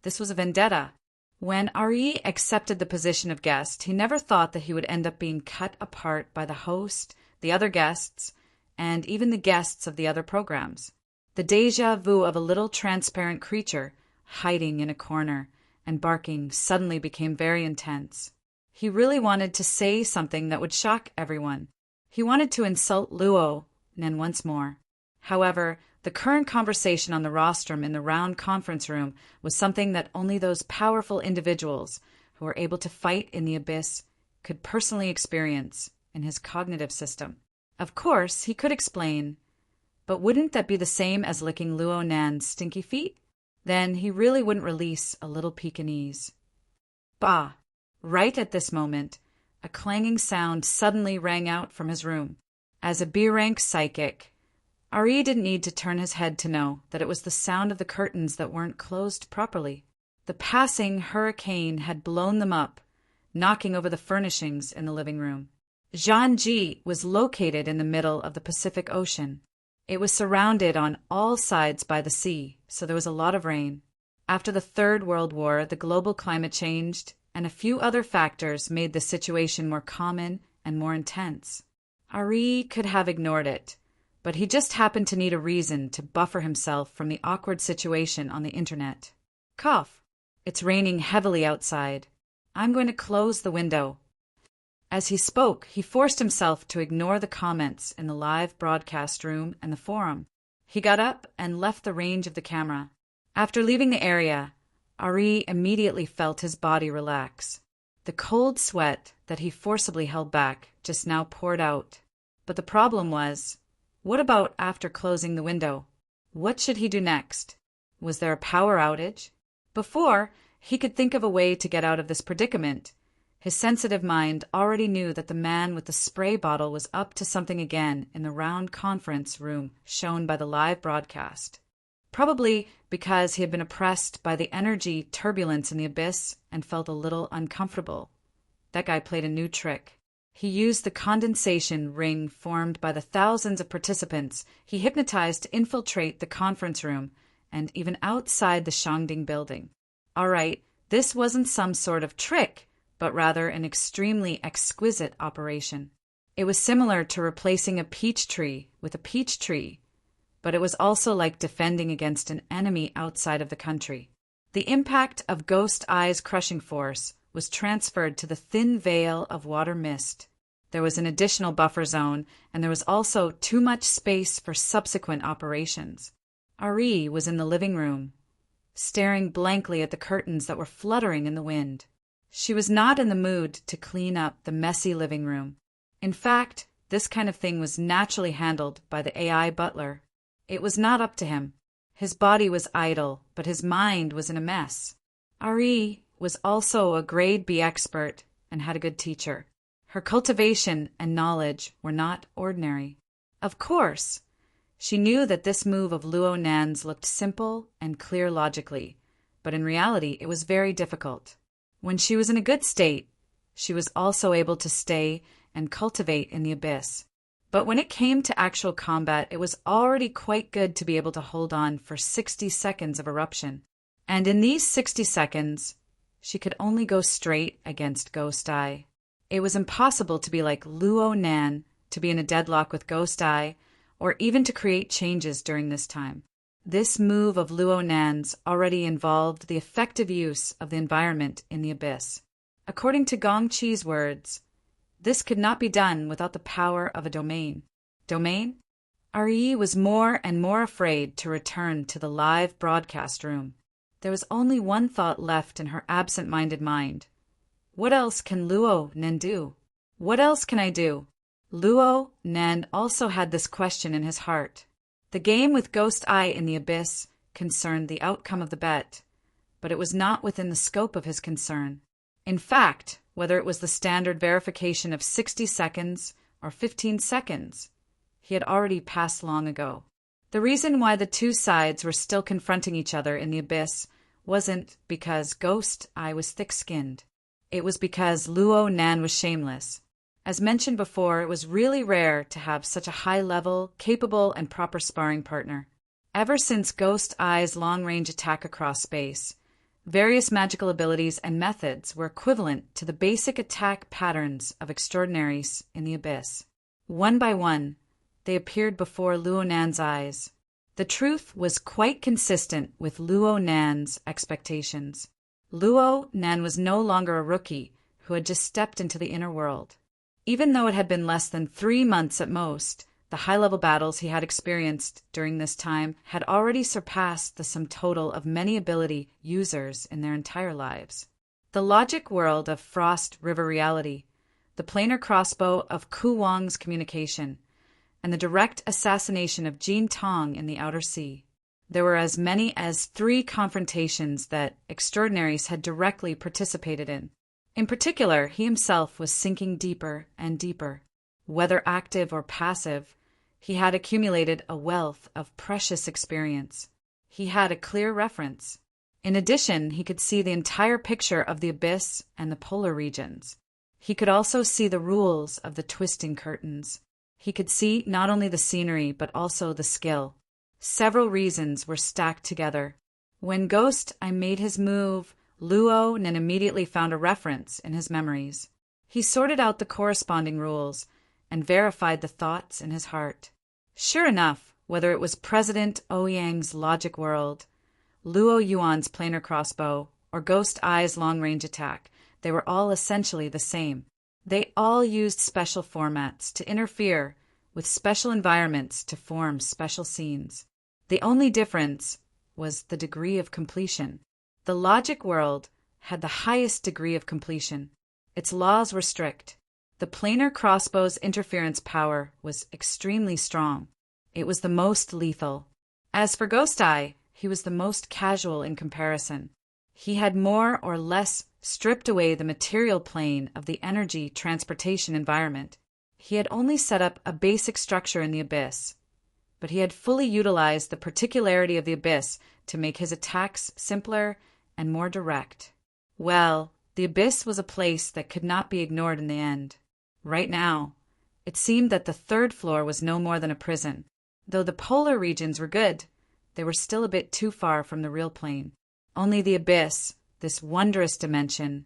This was a vendetta. When Ari accepted the position of guest, he never thought that he would end up being cut apart by the host, the other guests, and even the guests of the other programs. The déjà vu of a little transparent creature hiding in a corner and barking suddenly became very intense. He really wanted to say something that would shock everyone. He wanted to insult Luo Nen once more. However, the current conversation on the rostrum in the round conference room was something that only those powerful individuals who were able to fight in the abyss could personally experience in his cognitive system. Of course, he could explain, but wouldn't that be the same as licking Luo Nan's stinky feet? Then he really wouldn't release a little Pekingese. Bah! Right at this moment, a clanging sound suddenly rang out from his room. As a B-rank psychic, Ari didn't need to turn his head to know that it was the sound of the curtains that weren't closed properly. The passing hurricane had blown them up, knocking over the furnishings in the living room. Zhanji was located in the middle of the Pacific Ocean. It was surrounded on all sides by the sea, so there was a lot of rain. After the Third World War, the global climate changed, and a few other factors made the situation more common and more intense. Ari could have ignored it, but he just happened to need a reason to buffer himself from the awkward situation on the internet. Cough. "It's raining heavily outside. I'm going to close the window." As he spoke, he forced himself to ignore the comments in the live broadcast room and the forum. He got up and left the range of the camera. After leaving the area, Ari immediately felt his body relax. The cold sweat that he forcibly held back just now poured out. But the problem was, what about after closing the window? What should he do next? Was there a power outage? Before he could think of a way to get out of this predicament, his sensitive mind already knew that the man with the spray bottle was up to something again in the round conference room shown by the live broadcast. Probably because he had been oppressed by the energy turbulence in the abyss and felt a little uncomfortable. That guy played a new trick. He used the condensation ring formed by the thousands of participants he hypnotized to infiltrate the conference room and even outside the Shangding building. All right, this wasn't some sort of trick, but rather an extremely exquisite operation. It was similar to replacing a peach tree with a peach tree, but it was also like defending against an enemy outside of the country. The impact of Ghost Eye's crushing force was transferred to the thin veil of water mist. There was an additional buffer zone, and there was also too much space for subsequent operations. Ari was in the living room, staring blankly at the curtains that were fluttering in the wind. She was not in the mood to clean up the messy living room. In fact, this kind of thing was naturally handled by the AI butler. It was not up to him. His body was idle, but his mind was in a mess. Ari was also a grade B expert and had a good teacher. Her cultivation and knowledge were not ordinary. Of course, she knew that this move of Luo Nan's looked simple and clear logically, but in reality it was very difficult. When she was in a good state, she was also able to stay and cultivate in the abyss. But when it came to actual combat, it was already quite good to be able to hold on for 60 seconds of eruption. And in these 60 seconds, she could only go straight against Ghost Eye. It was impossible to be like Luo Nan, to be in a deadlock with Ghost Eye, or even to create changes during this time. This move of Luo Nan's already involved the effective use of the environment in the abyss. According to Gong Chi's words, this could not be done without the power of a domain. Domain? Ari was more and more afraid to return to the live broadcast room. There was only one thought left in her absent-minded mind. What else can Luo Nen do? What else can I do? Luo Nen also had this question in his heart. The game with Ghost Eye in the Abyss concerned the outcome of the bet, but it was not within the scope of his concern. In fact, whether it was the standard verification of 60 seconds or 15 seconds, he had already passed long ago. The reason why the two sides were still confronting each other in the abyss wasn't because Ghost Eye was thick-skinned. It was because Luo Nan was shameless. As mentioned before, it was really rare to have such a high-level, capable, and proper sparring partner. Ever since Ghost Eye's long-range attack across space, various magical abilities and methods were equivalent to the basic attack patterns of extraordinaries in the abyss. One by one, they appeared before Luo Nan's eyes. The truth was quite consistent with Luo Nan's expectations. Luo Nan was no longer a rookie who had just stepped into the inner world. Even though it had been less than 3 months at most, the high-level battles he had experienced during this time had already surpassed the sum total of many ability users in their entire lives. The logic world of Frost River Reality, the planar crossbow of Ku Wang's communication, and the direct assassination of Jin Tong in the Outer Sea. There were as many as 3 confrontations that extraordinaries had directly participated in. In particular, he himself was sinking deeper and deeper. Whether active or passive, he had accumulated a wealth of precious experience. He had a clear reference. In addition, he could see the entire picture of the abyss and the polar regions. He could also see the rules of the twisting curtains. He could see not only the scenery, but also the skill. Several reasons were stacked together. When Ghost Eye made his move, Luo Nen immediately found a reference in his memories. He sorted out the corresponding rules and verified the thoughts in his heart. Sure enough, whether it was President Ouyang's logic world, Luo Yuan's planar crossbow, or Ghost Eye's long-range attack, they were all essentially the same. They all used special formats to interfere with special environments to form special scenes. The only difference was the degree of completion. The logic world had the highest degree of completion. Its laws were strict. The planar crossbow's interference power was extremely strong. It was the most lethal. As for Ghost Eye, he was the most casual in comparison. He had more or less stripped away the material plane of the energy transportation environment. He had only set up a basic structure in the abyss, but he had fully utilized the particularity of the abyss to make his attacks simpler and more direct. Well, the abyss was a place that could not be ignored in the end. Right now, it seemed that the 3rd floor was no more than a prison. Though the polar regions were good, they were still a bit too far from the real plane. Only the abyss, this wondrous dimension,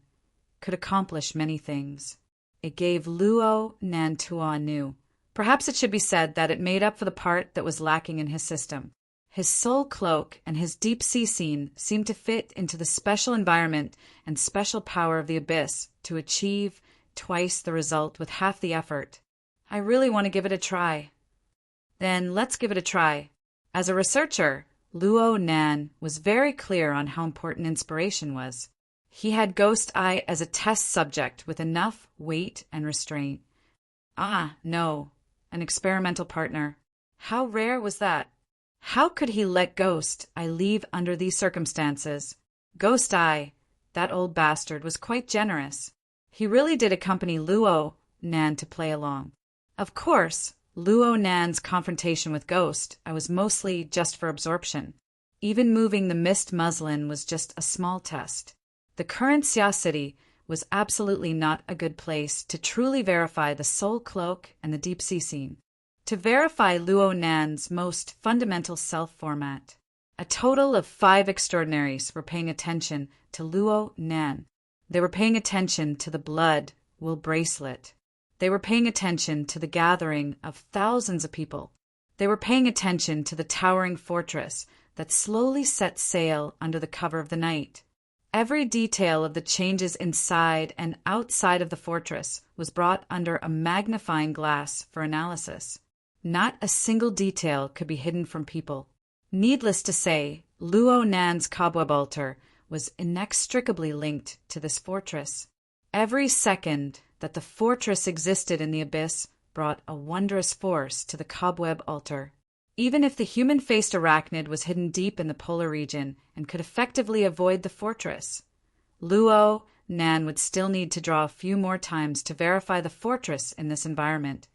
could accomplish many things. It gave Luo Nan Tuo new. Perhaps it should be said that it made up for the part that was lacking in his system. His soul cloak and his deep sea scene seemed to fit into the special environment and special power of the abyss to achieve twice the result with half the effort. I really want to give it a try. Then let's give it a try. As a researcher, Luo Nan was very clear on how important inspiration was. He had Ghost Eye as a test subject with enough weight and restraint. No, an experimental partner. How rare was that? How could he let Ghost Eye leave under these circumstances? Ghost Eye, that old bastard, was quite generous. He really did accompany Luo Nan to play along. Of course, Luo Nan's confrontation with Ghost Eye was mostly just for absorption. Even moving the mist muslin was just a small test. The current Xia City was absolutely not a good place to truly verify the soul cloak and the deep sea scene. To verify Luo Nan's most fundamental self-format, a total of 5 extraordinaries were paying attention to Luo Nan. They were paying attention to the blood wool bracelet. They were paying attention to the gathering of thousands of people. They were paying attention to the towering fortress that slowly set sail under the cover of the night. Every detail of the changes inside and outside of the fortress was brought under a magnifying glass for analysis. Not a single detail could be hidden from people. Needless to say, Luo Nan's cobweb altar was inextricably linked to this fortress. Every second that the fortress existed in the abyss brought a wondrous force to the cobweb altar. Even if the human-faced arachnid was hidden deep in the polar region and could effectively avoid the fortress, Luo Nan would still need to draw a few more times to verify the fortress in this environment,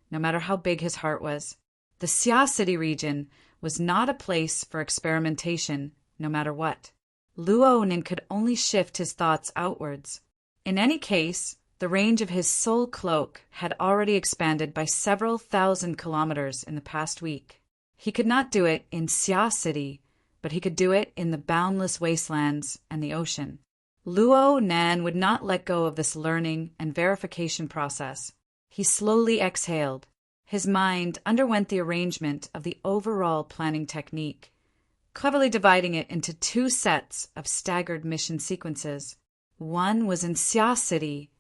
no matter how big his heart was. The Xia City region was not a place for experimentation, no matter what. Luo Nan could only shift his thoughts outwards. In any case, the range of his soul cloak had already expanded by several thousand kilometers in the past week. He could not do it in Xia City, but he could do it in the boundless wastelands and the ocean. Luo Nan would not let go of this learning and verification process. He slowly exhaled. His mind underwent the arrangement of the overall planning technique, cleverly dividing it into 2 sets of staggered mission sequences. One was in Xia City,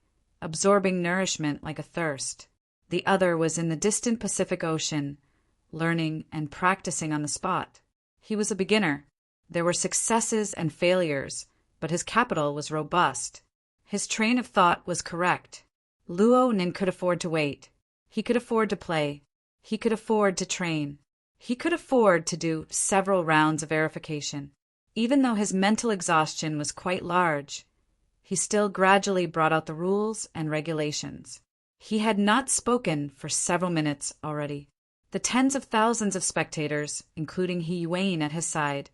absorbing nourishment like a thirst. The other was in the distant Pacific Ocean, learning and practicing on the spot. He was a beginner. There were successes and failures, but his capital was robust. His train of thought was correct. Luo Nan could afford to wait. He could afford to play. He could afford to train. He could afford to do several rounds of verification. Even though his mental exhaustion was quite large, he still gradually brought out the rules and regulations. He had not spoken for several minutes already. The tens of thousands of spectators, including He Yuan at his side,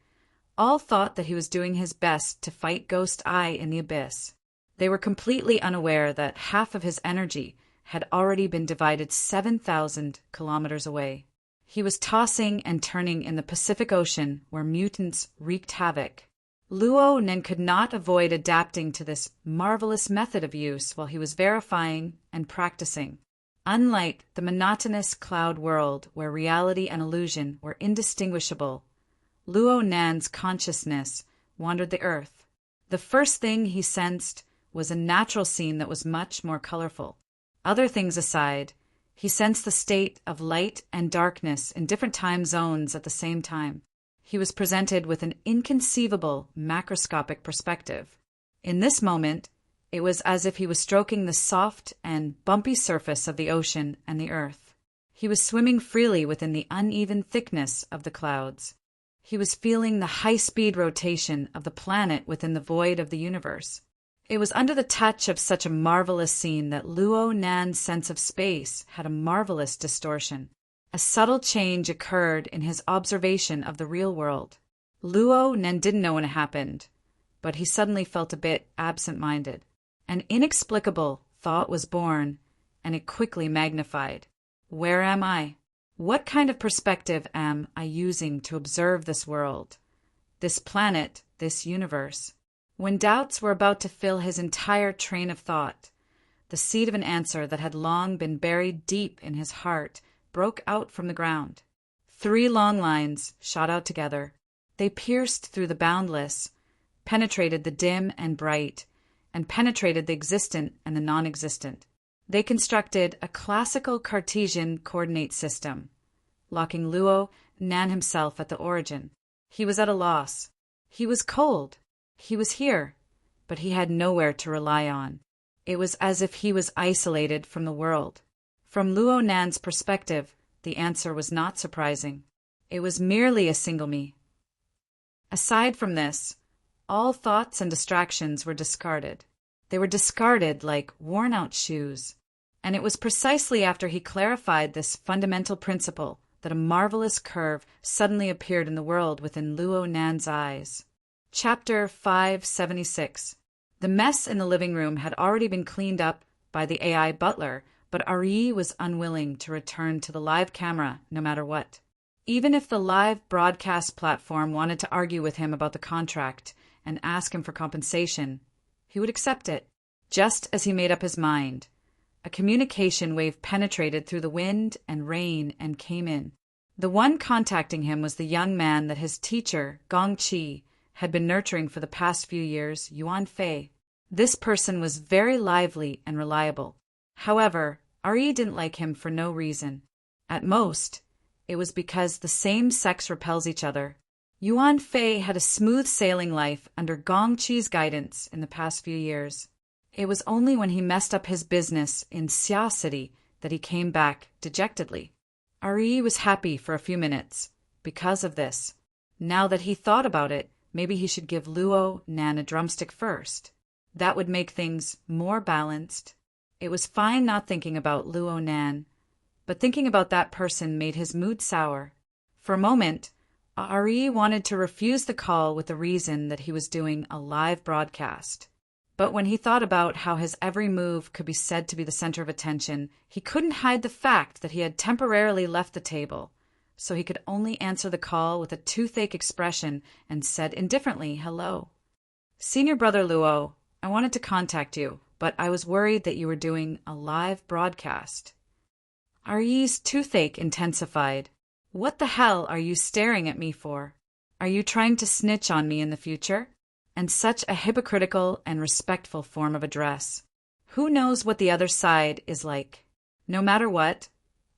all thought that he was doing his best to fight Ghost Eye in the abyss. They were completely unaware that half of his energy had already been divided 7,000 kilometers away. He was tossing and turning in the Pacific Ocean where mutants wreaked havoc. Luo Nan could not avoid adapting to this marvelous method of use while he was verifying and practicing. Unlike the monotonous cloud world where reality and illusion were indistinguishable, Luo Nan's consciousness wandered the earth. The first thing he sensed was a natural scene that was much more colorful. Other things aside, he sensed the state of light and darkness in different time zones at the same time. He was presented with an inconceivable macroscopic perspective. In this moment, it was as if he was stroking the soft and bumpy surface of the ocean and the earth. He was swimming freely within the uneven thickness of the clouds. He was feeling the high-speed rotation of the planet within the void of the universe. It was under the touch of such a marvelous scene that Luo Nan's sense of space had a marvelous distortion. A subtle change occurred in his observation of the real world. Luo Nan didn't know when it happened, but he suddenly felt a bit absent-minded. An inexplicable thought was born, and it quickly magnified. Where am I? What kind of perspective am I using to observe this world, this planet, this universe? When doubts were about to fill his entire train of thought, the seed of an answer that had long been buried deep in his heart broke out from the ground. 3 long lines shot out together. They pierced through the boundless, penetrated the dim and bright, and penetrated the existent and the non-existent. They constructed a classical Cartesian coordinate system, locking Luo Nan himself at the origin. He was at a loss. He was cold. He was here, but he had nowhere to rely on. It was as if he was isolated from the world. From Luo Nan's perspective, the answer was not surprising. It was merely a single me. Aside from this, all thoughts and distractions were discarded. They were discarded like worn-out shoes. And it was precisely after he clarified this fundamental principle that a marvelous curve suddenly appeared in the world within Luo Nan's eyes. Chapter 576. The mess in the living room had already been cleaned up by the AI butler, but Ari was unwilling to return to the live camera no matter what. Even if the live broadcast platform wanted to argue with him about the contract and ask him for compensation, he would accept it. Just as he made up his mind, a communication wave penetrated through the wind and rain and came in. The one contacting him was the young man that his teacher, Gong Qi, had been nurturing for the past few years, Yuan Fei. This person was very lively and reliable. However, Ari didn't like him for no reason. At most, it was because the same sex repels each other. Yuan Fei had a smooth sailing life under Gong Qi's guidance in the past few years. It was only when he messed up his business in Xia City that he came back dejectedly. Ari was happy for a few minutes because of this. Now that he thought about it, maybe he should give Luo Nan a drumstick first. That would make things more balanced. It was fine not thinking about Luo Nan, but thinking about that person made his mood sour. For a moment, Ari wanted to refuse the call with the reason that he was doing a live broadcast. But when he thought about how his every move could be said to be the center of attention, he couldn't hide the fact that he had temporarily left the table, so he could only answer the call with a toothache expression and said indifferently, "Hello. Senior brother Luo, I wanted to contact you, but I was worried that you were doing a live broadcast." Ari's toothache intensified. "What the hell are you staring at me for? Are you trying to snitch on me in the future?" And such a hypocritical and respectful form of address. Who knows what the other side is like? No matter what,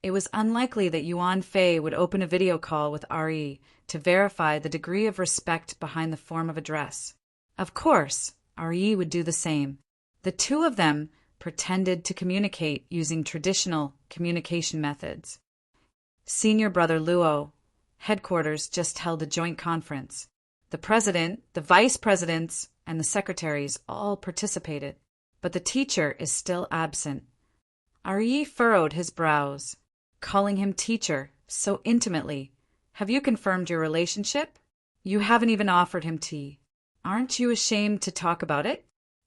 it was unlikely that Yuan Fei would open a video call with Ari to verify the degree of respect behind the form of address. Of course, Ari would do the same. The two of them pretended to communicate using traditional communication methods. Senior brother Luo, headquarters just held a joint conference. The president, the vice presidents, and the secretaries all participated, but the teacher is still absent. Ari furrowed his brows, calling him teacher so intimately. "Have you confirmed your relationship? You haven't even offered him tea. Aren't you ashamed to talk about it?"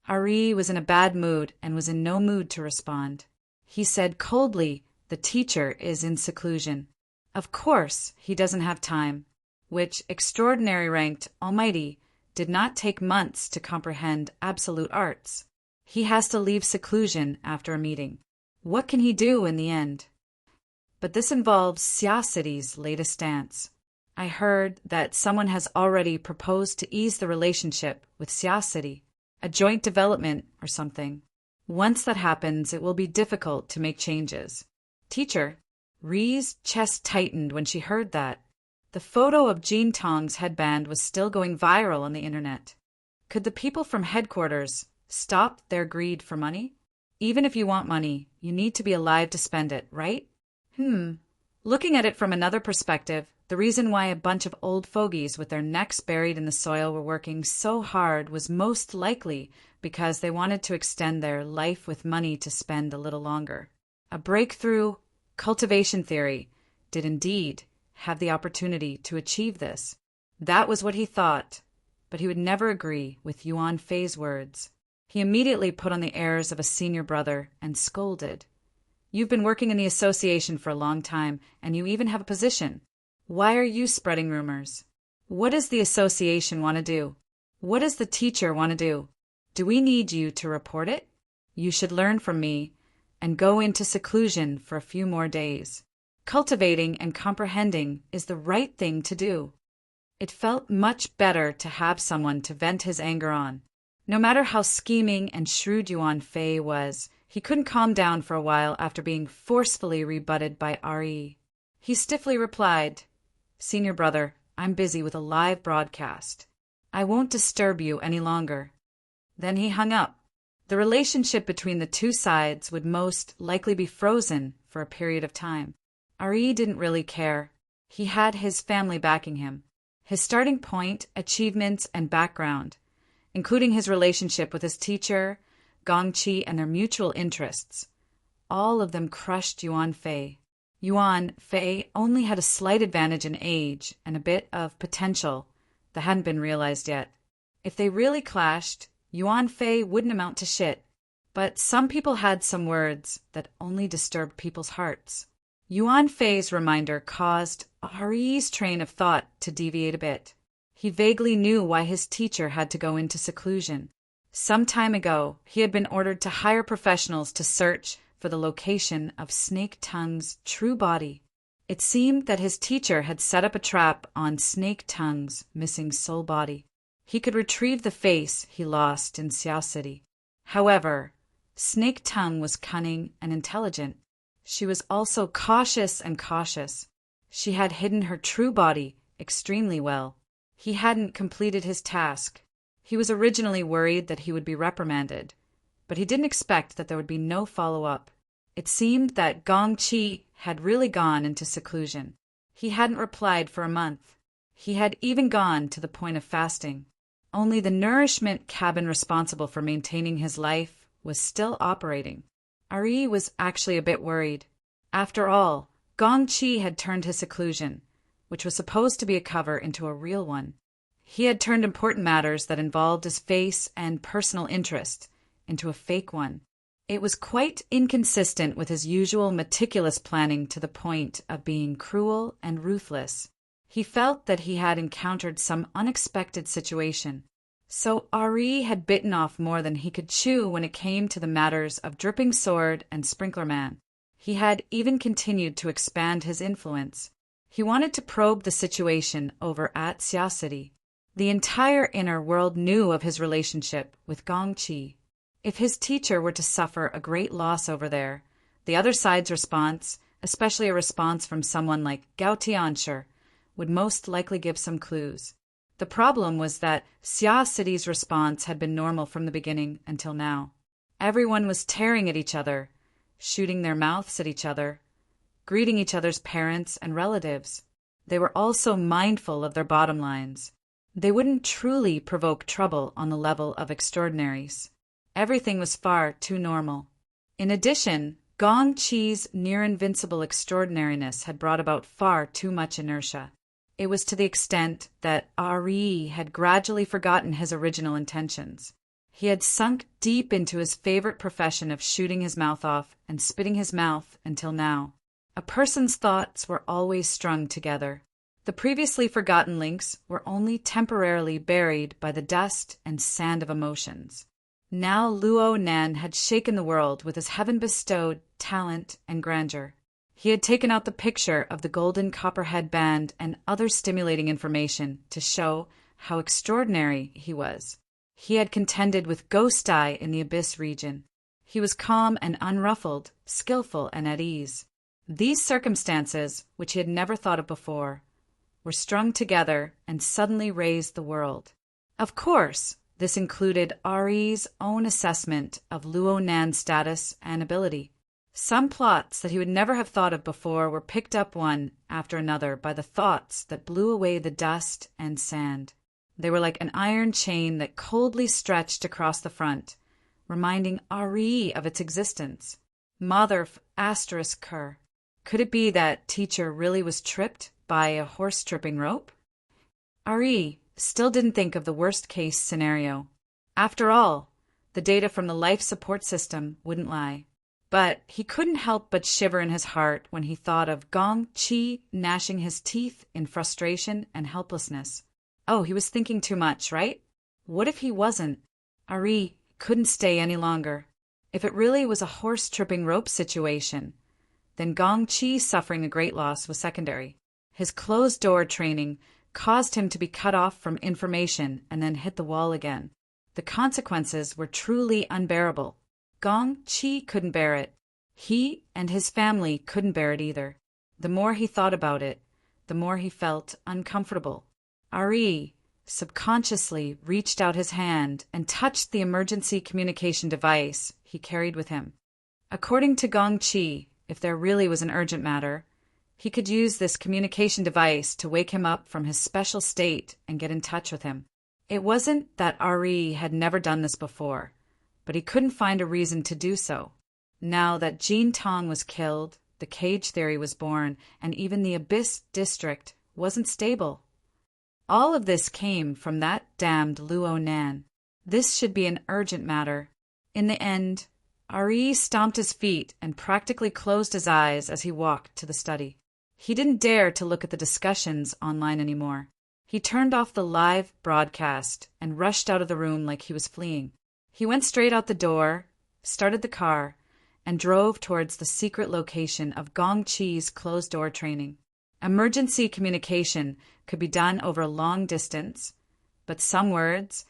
Ari was in a bad mood and was in no mood to respond. He said coldly, "The teacher is in seclusion. Of course he doesn't have time," which extraordinary ranked almighty did not take months to comprehend absolute arts. He has to leave seclusion after a meeting. What can he do in the end? But this involves Xia City's latest dance. I heard that someone has already proposed to ease the relationship with Xia City, a joint development or something. Once that happens, it will be difficult to make changes. Teacher, Ri's chest tightened when she heard that. The photo of Jean Tong's headband was still going viral on the internet. Could the people from headquarters stop their greed for money? Even if you want money, you need to be alive to spend it, right? Looking at it from another perspective, the reason why a bunch of old fogies with their necks buried in the soil were working so hard was most likely because they wanted to extend their life with money to spend a little longer. A breakthrough cultivation theory did indeed have the opportunity to achieve this. That was what he thought, but he would never agree with Yuan Fei's words. He immediately put on the airs of a senior brother and scolded. "You've been working in the association for a long time, and you even have a position. Why are you spreading rumors? What does the association want to do? What does the teacher want to do? Do we need you to report it? You should learn from me and go into seclusion for a few more days. Cultivating and comprehending is the right thing to do." It felt much better to have someone to vent his anger on. No matter how scheming and shrewd Yuan Fei was, he couldn't calm down for a while after being forcefully rebutted by Ari. He stiffly replied, "Senior brother, I'm busy with a live broadcast. I won't disturb you any longer." Then he hung up. The relationship between the two sides would most likely be frozen for a period of time. Ari didn't really care. He had his family backing him. His starting point, achievements, and background, including his relationship with his teacher, Gong Qi, and their mutual interests, all of them crushed Yuan Fei. Yuan Fei only had a slight advantage in age and a bit of potential that hadn't been realized yet. If they really clashed, Yuan Fei wouldn't amount to shit. But some people had some words that only disturbed people's hearts. Yuan Fei's reminder caused Ari's train of thought to deviate a bit. He vaguely knew why his teacher had to go into seclusion. Some time ago, he had been ordered to hire professionals to search for the location of Snake Tongue's true body. It seemed that his teacher had set up a trap on Snake Tongue's missing soul body. He could retrieve the face he lost in Xia City. However, Snake Tongue was cunning and intelligent. She was also cautious and cautious. She had hidden her true body extremely well. He hadn't completed his task. He was originally worried that he would be reprimanded, but he didn't expect that there would be no follow-up. It seemed that Gong Chi had really gone into seclusion. He hadn't replied for a month. He had even gone to the point of fasting. Only the nourishment cabin responsible for maintaining his life was still operating. Ari was actually a bit worried. After all, Gong Chi had turned his seclusion, which was supposed to be a cover, into a real one. He had turned important matters that involved his face and personal interest into a fake one. It was quite inconsistent with his usual meticulous planning to the point of being cruel and ruthless. He felt that he had encountered some unexpected situation. So Ari had bitten off more than he could chew when it came to the matters of Dripping Sword and Sprinkler Man. He had even continued to expand his influence. He wanted to probe the situation over at Xia City. The entire inner world knew of his relationship with Gong Chi. If his teacher were to suffer a great loss over there, the other side's response, especially a response from someone like Gao Tianshi, would most likely give some clues. The problem was that Xia City's response had been normal from the beginning until now. Everyone was tearing at each other, shooting their mouths at each other, greeting each other's parents and relatives. They were also mindful of their bottom lines. They wouldn't truly provoke trouble on the level of extraordinaries. Everything was far too normal. In addition, Gong Chi's near-invincible extraordinariness had brought about far too much inertia. It was to the extent that Ari had gradually forgotten his original intentions. He had sunk deep into his favorite profession of shooting his mouth off and spitting his mouth until now. A person's thoughts were always strung together. The previously forgotten links were only temporarily buried by the dust and sand of emotions. Now Luo Nan had shaken the world with his heaven-bestowed talent and grandeur. He had taken out the picture of the golden copperhead band and other stimulating information to show how extraordinary he was. He had contended with Ghost Eye in the Abyss region. He was calm and unruffled, skillful and at ease. These circumstances, which he had never thought of before, were strung together and suddenly raised the world. Of course, this included Ari's own assessment of Luo Nan's status and ability. Some plots that he would never have thought of before were picked up one after another by the thoughts that blew away the dust and sand. They were like an iron chain that coldly stretched across the front, reminding Ari of its existence. Mother asterisk her. Could it be that teacher really was tripped by a horse-tripping rope? Ari still didn't think of the worst-case scenario. After all, the data from the life support system wouldn't lie. But he couldn't help but shiver in his heart when he thought of Gong Chi gnashing his teeth in frustration and helplessness. Oh, he was thinking too much, right? What if he wasn't? Ari couldn't stay any longer. If it really was a horse-tripping rope situation, then Gong Chi suffering a great loss was secondary. His closed-door training caused him to be cut off from information and then hit the wall again. The consequences were truly unbearable. Gong Chi couldn't bear it. He and his family couldn't bear it either. The more he thought about it, the more he felt uncomfortable. Ari subconsciously reached out his hand and touched the emergency communication device he carried with him. According to Gong Chi, if there really was an urgent matter, he could use this communication device to wake him up from his special state and get in touch with him. It wasn't that Ari had never done this before, but he couldn't find a reason to do so. Now that Jean Tong was killed, the cage theory was born, and even the Abyss district wasn't stable. All of this came from that damned Luo Nan. This should be an urgent matter. In the end, Ari stomped his feet and practically closed his eyes as he walked to the study. He didn't dare to look at the discussions online anymore. He turned off the live broadcast and rushed out of the room like he was fleeing. He went straight out the door, started the car, and drove towards the secret location of Gong Chi's closed-door training. Emergency communication could be done over a long distance, but some words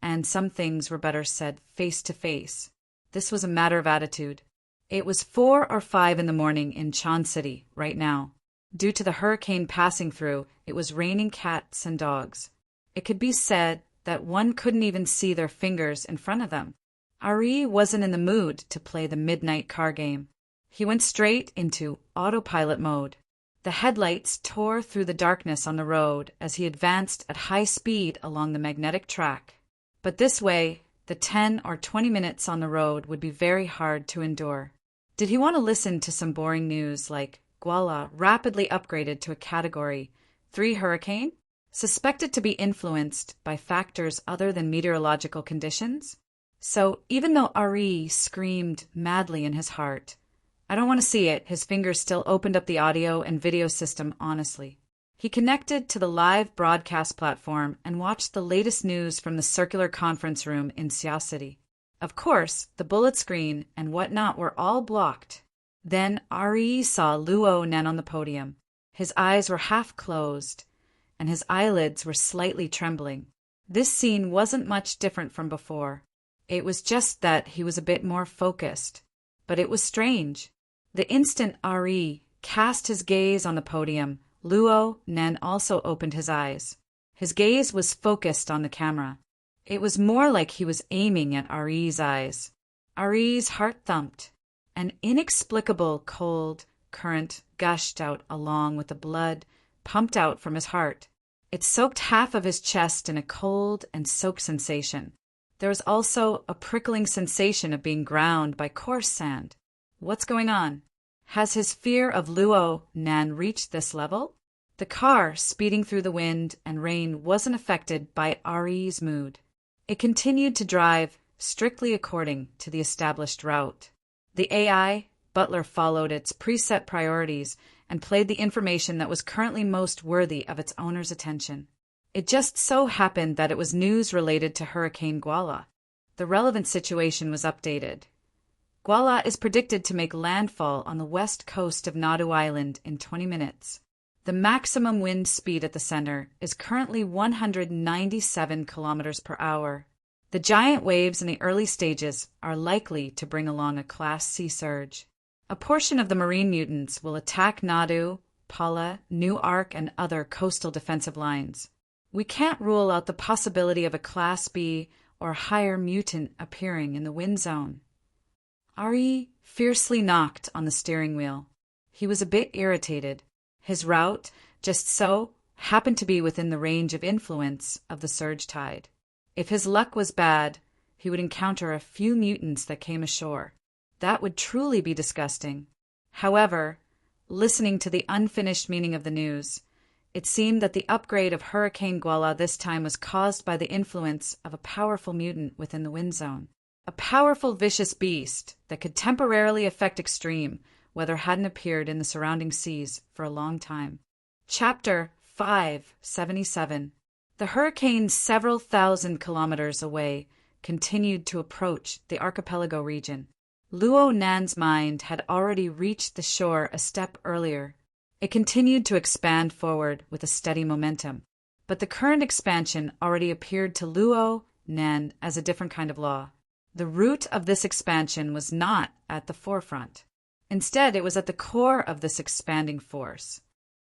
and some things were better said face to face. This was a matter of attitude. It was 4 or 5 in the morning in Chan City right now. Due to the hurricane passing through, it was raining cats and dogs. It could be said that one couldn't even see their fingers in front of them. Ari wasn't in the mood to play the midnight car game. He went straight into autopilot mode. The headlights tore through the darkness on the road as he advanced at high speed along the magnetic track. But this way, the 10 or 20 minutes on the road would be very hard to endure. Did he want to listen to some boring news like Guala rapidly upgraded to a Category 3 hurricane, suspected to be influenced by factors other than meteorological conditions? So even though Ari screamed madly in his heart, "I don't want to see it," his fingers still opened up the audio and video system honestly. He connected to the live broadcast platform and watched the latest news from the circular conference room in Sia City. Of course, the bullet screen and whatnot were all blocked. Then Ari saw Luo Nan on the podium. His eyes were half closed, and his eyelids were slightly trembling. This scene wasn't much different from before. It was just that he was a bit more focused. But it was strange. The instant Ari cast his gaze on the podium, Luo Nan also opened his eyes. His gaze was focused on the camera. It was more like he was aiming at Ari's eyes. Ari's heart thumped. An inexplicable cold current gushed out along with the blood pumped out from his heart. It soaked half of his chest in a cold and soaked sensation. There was also a prickling sensation of being ground by coarse sand. What's going on? Has his fear of Luo Nan reached this level? The car, speeding through the wind and rain, wasn't affected by Ari's mood. It continued to drive strictly according to the established route. The AI Butler followed its preset priorities and played the information that was currently most worthy of its owner's attention. It just so happened that it was news related to Hurricane Guala. The relevant situation was updated. Guala is predicted to make landfall on the west coast of Nadu Island in 20 minutes. The maximum wind speed at the center is currently 197 kilometers per hour. The giant waves in the early stages are likely to bring along a Class C surge. A portion of the marine mutants will attack Nadu, Pala, New Ark, and other coastal defensive lines. We can't rule out the possibility of a Class B or higher mutant appearing in the wind zone. Ari fiercely knocked on the steering wheel. He was a bit irritated. His route just so happened to be within the range of influence of the surge tide. If his luck was bad, he would encounter a few mutants that came ashore. That would truly be disgusting. However, listening to the unfinished meaning of the news, it seemed that the upgrade of Hurricane Guala this time was caused by the influence of a powerful mutant within the wind zone. A powerful vicious beast that could temporarily affect extreme weather hadn't appeared in the surrounding seas for a long time. Chapter 577. The hurricane several thousand kilometers away continued to approach the archipelago region. Luo Nan's mind had already reached the shore a step earlier. It continued to expand forward with a steady momentum, but the current expansion already appeared to Luo Nan as a different kind of law. The root of this expansion was not at the forefront. Instead, it was at the core of this expanding force.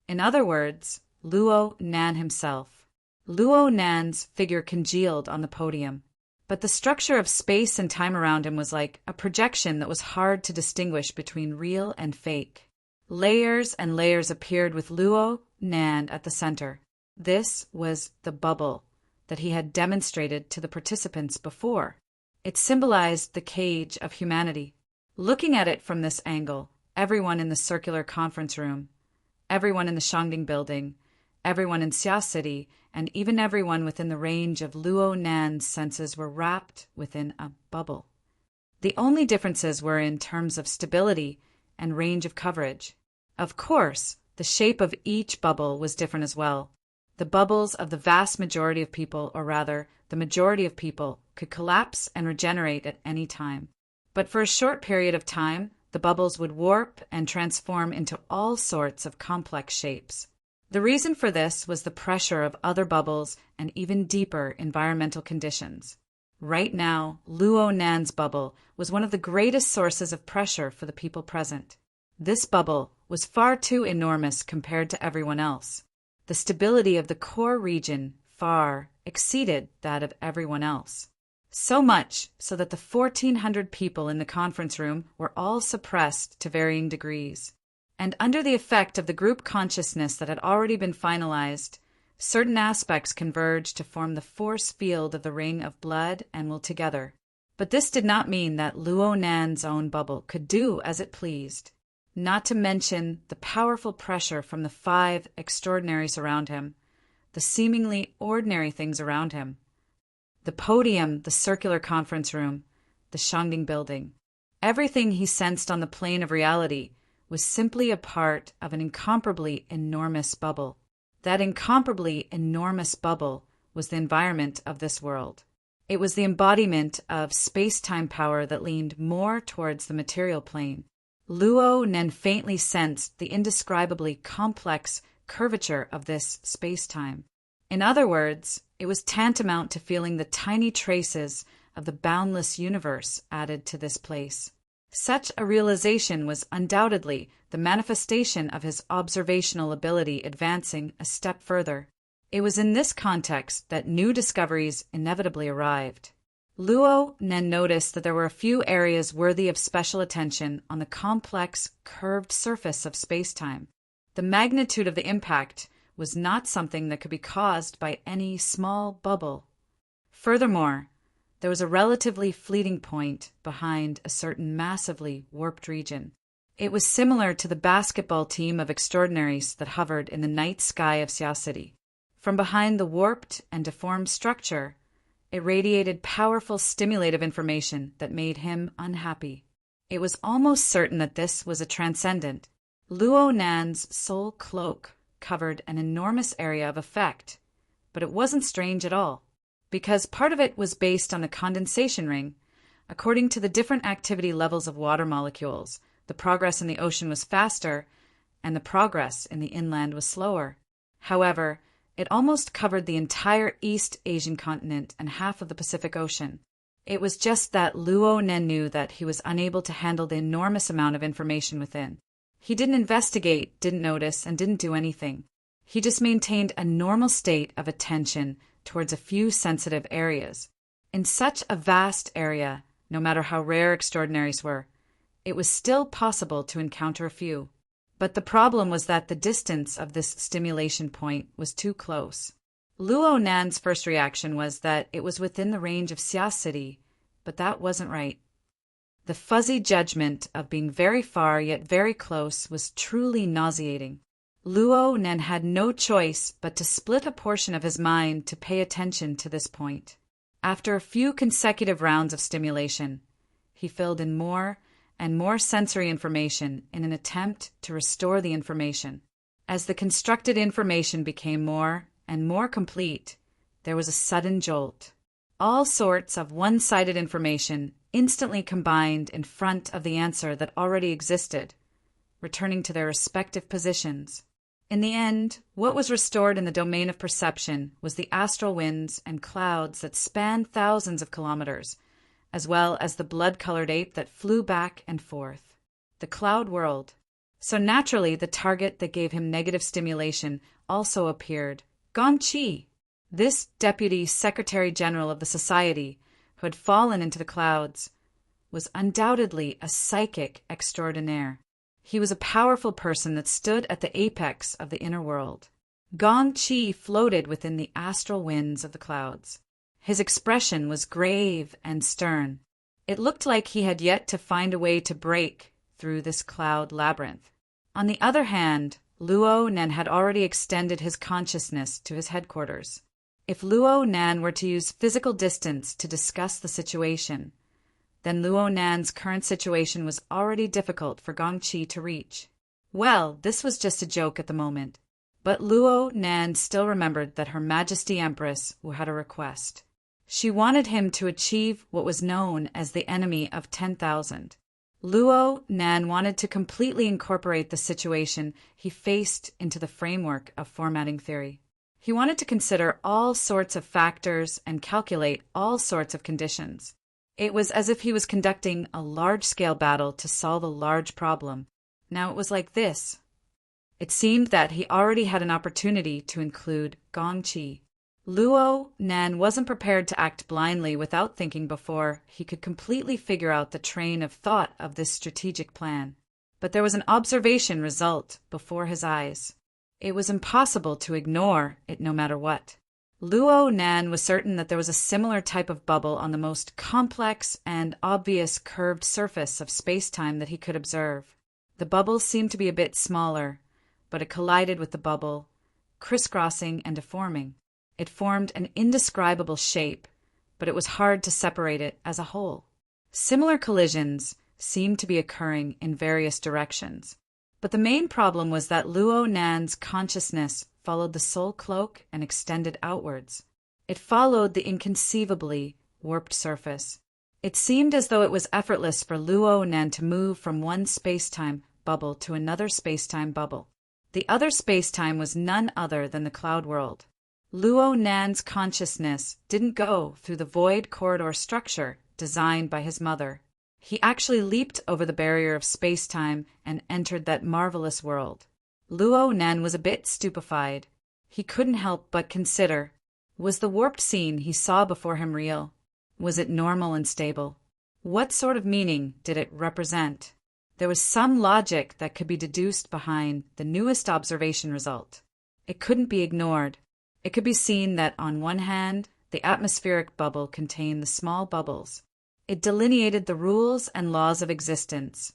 In other words, Luo Nan himself. Luo Nan's figure congealed on the podium, but the structure of space and time around him was like a projection that was hard to distinguish between real and fake. Layers and layers appeared with Luo Nan at the center. This was the bubble that he had demonstrated to the participants before. It symbolized the cage of humanity. Looking at it from this angle, everyone in the circular conference room, everyone in the Shangding building, everyone in Xia City, and even everyone within the range of Luo Nan's senses were wrapped within a bubble. The only differences were in terms of stability and range of coverage. Of course, the shape of each bubble was different as well. The bubbles of the vast majority of people, or rather, the majority of people, could collapse and regenerate at any time. But for a short period of time, the bubbles would warp and transform into all sorts of complex shapes. The reason for this was the pressure of other bubbles and even deeper environmental conditions. Right now, Luo Nan's bubble was one of the greatest sources of pressure for the people present. This bubble was far too enormous compared to everyone else. The stability of the core region far exceeded that of everyone else. So much so that the 1,400 people in the conference room were all suppressed to varying degrees. And under the effect of the group consciousness that had already been finalized, certain aspects converged to form the force field of the ring of blood and will together. But this did not mean that Luo Nan's own bubble could do as it pleased, not to mention the powerful pressure from the 5 extraordinaries around him, the seemingly ordinary things around him. The podium, the circular conference room, the Shangding building. Everything he sensed on the plane of reality was simply a part of an incomparably enormous bubble. That incomparably enormous bubble was the environment of this world. It was the embodiment of space-time power that leaned more towards the material plane. Luo Nen faintly sensed the indescribably complex curvature of this space-time. In other words, it was tantamount to feeling the tiny traces of the boundless universe added to this place. Such a realization was undoubtedly the manifestation of his observational ability advancing a step further. It was in this context that new discoveries inevitably arrived. Luo Nen noticed that there were a few areas worthy of special attention on the complex, curved surface of spacetime. The magnitude of the impact was not something that could be caused by any small bubble. Furthermore, there was a relatively fleeting point behind a certain massively warped region. It was similar to the basketball team of extraordinaries that hovered in the night sky of Xia City. From behind the warped and deformed structure, it radiated powerful stimulative information that made him unhappy. It was almost certain that this was a transcendent. Luo Nan's soul cloak covered an enormous area of effect, but it wasn't strange at all, because part of it was based on the condensation ring. According to the different activity levels of water molecules, the progress in the ocean was faster, and the progress in the inland was slower. However, it almost covered the entire East Asian continent and half of the Pacific Ocean. It was just that Luo Nen knew that he was unable to handle the enormous amount of information within. He didn't investigate, didn't notice, and didn't do anything. He just maintained a normal state of attention towards a few sensitive areas. In such a vast area, no matter how rare extraordinaries were, it was still possible to encounter a few. But the problem was that the distance of this stimulation point was too close. Luo Nan's first reaction was that it was within the range of Xia City, but that wasn't right. The fuzzy judgment of being very far yet very close was truly nauseating. Luo Nen had no choice but to split a portion of his mind to pay attention to this point. After a few consecutive rounds of stimulation, he filled in more and more sensory information in an attempt to restore the information. As the constructed information became more and more complete, there was a sudden jolt. All sorts of one-sided information instantly combined in front of the answer that already existed, returning to their respective positions. In the end, what was restored in the domain of perception was the astral winds and clouds that spanned thousands of kilometers, as well as the blood-colored ape that flew back and forth. The cloud world. So naturally, the target that gave him negative stimulation also appeared. Gongqi, this deputy secretary-general of the society, who had fallen into the clouds, was undoubtedly a psychic extraordinaire. He was a powerful person that stood at the apex of the inner world. Gongqi floated within the astral winds of the clouds. His expression was grave and stern. It looked like he had yet to find a way to break through this cloud labyrinth. On the other hand, Luo Nen had already extended his consciousness to his headquarters. If Luo Nan were to use physical distance to discuss the situation, then Luo Nan's current situation was already difficult for Gongqi to reach. Well, this was just a joke at the moment, but Luo Nan still remembered that Her Majesty Empress had a request. She wanted him to achieve what was known as the enemy of 10,000. Luo Nan wanted to completely incorporate the situation he faced into the framework of formatting theory. He wanted to consider all sorts of factors and calculate all sorts of conditions. It was as if he was conducting a large-scale battle to solve a large problem. Now it was like this. It seemed that he already had an opportunity to include Gongqi. Luo Nan wasn't prepared to act blindly without thinking before he could completely figure out the train of thought of this strategic plan. But there was an observation result before his eyes. It was impossible to ignore it no matter what. Luo Nan was certain that there was a similar type of bubble on the most complex and obvious curved surface of space-time that he could observe. The bubble seemed to be a bit smaller, but it collided with the bubble, crisscrossing and deforming. It formed an indescribable shape, but it was hard to separate it as a whole. Similar collisions seemed to be occurring in various directions. But the main problem was that Luo Nan's consciousness followed the soul cloak and extended outwards. It followed the inconceivably warped surface. It seemed as though it was effortless for Luo Nan to move from one space-time bubble to another space-time bubble. The other space-time was none other than the cloud world. Luo Nan's consciousness didn't go through the void corridor structure designed by his mother. He actually leaped over the barrier of space-time and entered that marvelous world. Luo Nan was a bit stupefied. He couldn't help but consider, was the warped scene he saw before him real? Was it normal and stable? What sort of meaning did it represent? There was some logic that could be deduced behind the newest observation result. It couldn't be ignored. It could be seen that, on one hand, the atmospheric bubble contained the small bubbles. It delineated the rules and laws of existence,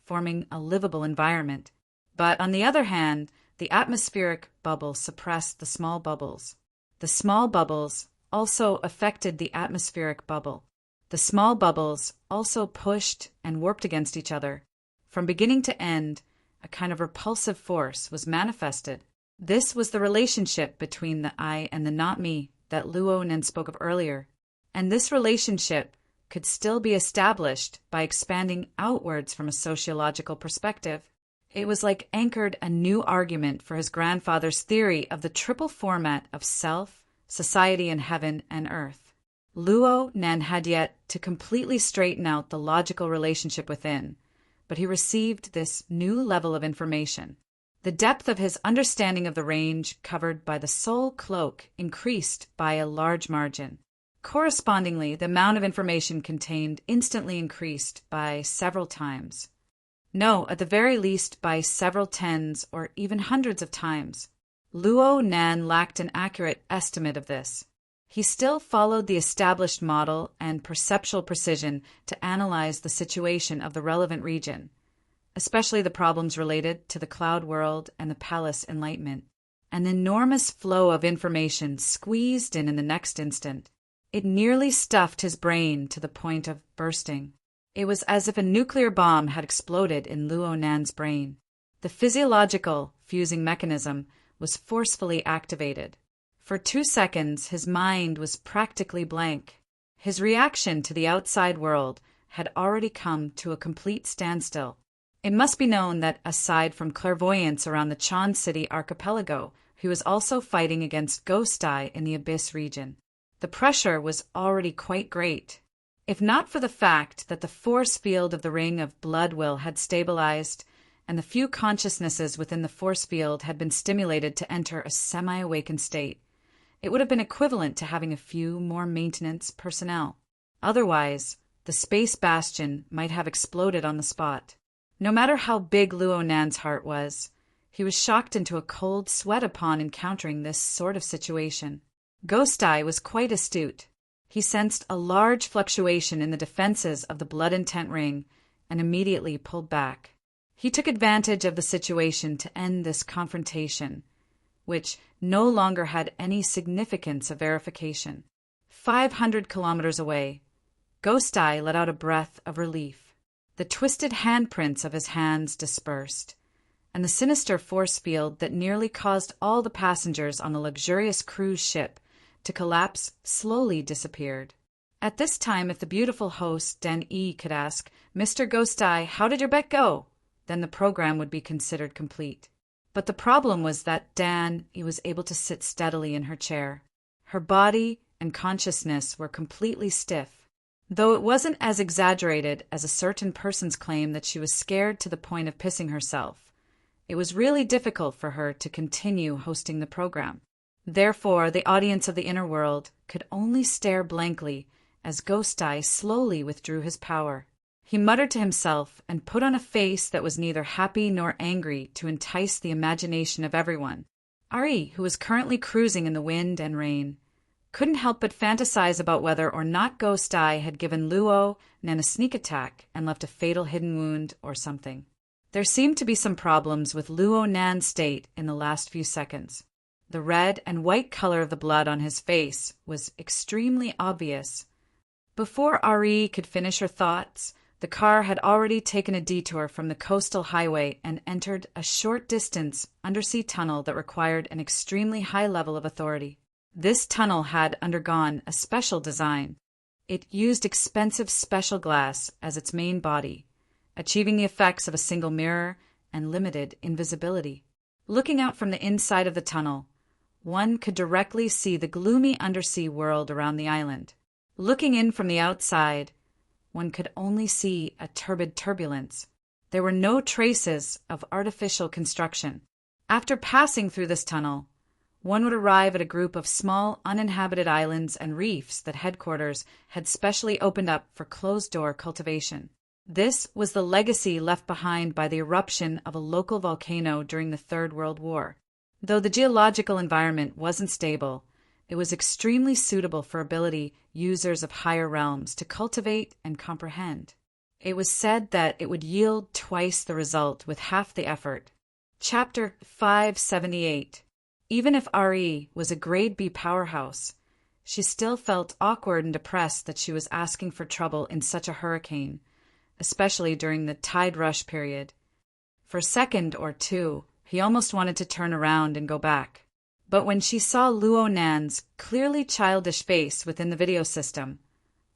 forming a livable environment. But on the other hand, the atmospheric bubble suppressed the small bubbles. The small bubbles also affected the atmospheric bubble. The small bubbles also pushed and warped against each other. From beginning to end, a kind of repulsive force was manifested. This was the relationship between the I and the not me that Luo Nan spoke of earlier. And this relationship could still be established by expanding outwards from a sociological perspective. It was like anchored a new argument for his grandfather's theory of the triple format of self, society, and heaven and earth. Luo Nan had yet to completely straighten out the logical relationship within, but he received this new level of information. The depth of his understanding of the range covered by the soul cloak increased by a large margin. Correspondingly, the amount of information contained instantly increased by several times. No, at the very least by several tens or even hundreds of times. Luo Nan lacked an accurate estimate of this. He still followed the established model and perceptual precision to analyze the situation of the relevant region, especially the problems related to the cloud world and the palace enlightenment. An enormous flow of information squeezed in the next instant. It nearly stuffed his brain to the point of bursting. It was as if a nuclear bomb had exploded in Luo Nan's brain. The physiological fusing mechanism was forcefully activated. For 2 seconds, his mind was practically blank. His reaction to the outside world had already come to a complete standstill. It must be known that aside from clairvoyance around the Chan City archipelago, he was also fighting against Ghost Eye in the Abyss region. The pressure was already quite great. If not for the fact that the force field of the Ring of Blood Will had stabilized, and the few consciousnesses within the force field had been stimulated to enter a semi-awakened state, it would have been equivalent to having a few more maintenance personnel. Otherwise, the space bastion might have exploded on the spot. No matter how big Luo Nan's heart was, he was shocked into a cold sweat upon encountering this sort of situation. Ghost Eye was quite astute. He sensed a large fluctuation in the defenses of the blood intent ring and immediately pulled back. He took advantage of the situation to end this confrontation, which no longer had any significance of verification. 500 kilometers away, Ghost Eye let out a breath of relief. The twisted handprints of his hands dispersed, and the sinister force field that nearly caused all the passengers on the luxurious cruise ship to collapse slowly disappeared. At this time, if the beautiful host, Den Yi, could ask, "Mr. Ghost Eye, how did your bet go?" then the program would be considered complete. But the problem was that he was able to sit steadily in her chair. Her body and consciousness were completely stiff. Though it wasn't as exaggerated as a certain person's claim that she was scared to the point of pissing herself, it was really difficult for her to continue hosting the program. Therefore, the audience of the inner world could only stare blankly as Ghost Eye slowly withdrew his power. He muttered to himself and put on a face that was neither happy nor angry to entice the imagination of everyone. Ari, who was currently cruising in the wind and rain, couldn't help but fantasize about whether or not Ghost Eye had given Luo Nan a sneak attack and left a fatal hidden wound or something. There seemed to be some problems with Luo Nan's state in the last few seconds. The red and white color of the blood on his face was extremely obvious. Before Ari could finish her thoughts, the car had already taken a detour from the coastal highway and entered a short distance undersea tunnel that required an extremely high level of authority. This tunnel had undergone a special design. It used expensive special glass as its main body, achieving the effects of a single mirror and limited invisibility. Looking out from the inside of the tunnel, one could directly see the gloomy undersea world around the island. Looking in from the outside, one could only see a turbid turbulence. There were no traces of artificial construction. After passing through this tunnel, one would arrive at a group of small, uninhabited islands and reefs that headquarters had specially opened up for closed-door cultivation. This was the legacy left behind by the eruption of a local volcano during the Third World War. Though the geological environment wasn't stable, it was extremely suitable for ability users of higher realms to cultivate and comprehend. It was said that it would yield twice the result with half the effort. Chapter 578. Even if Ari was a grade B powerhouse, she still felt awkward and depressed that she was asking for trouble in such a hurricane, especially during the tide rush period. For a second or two, he almost wanted to turn around and go back. But when she saw Luo Nan's clearly childish face within the video system,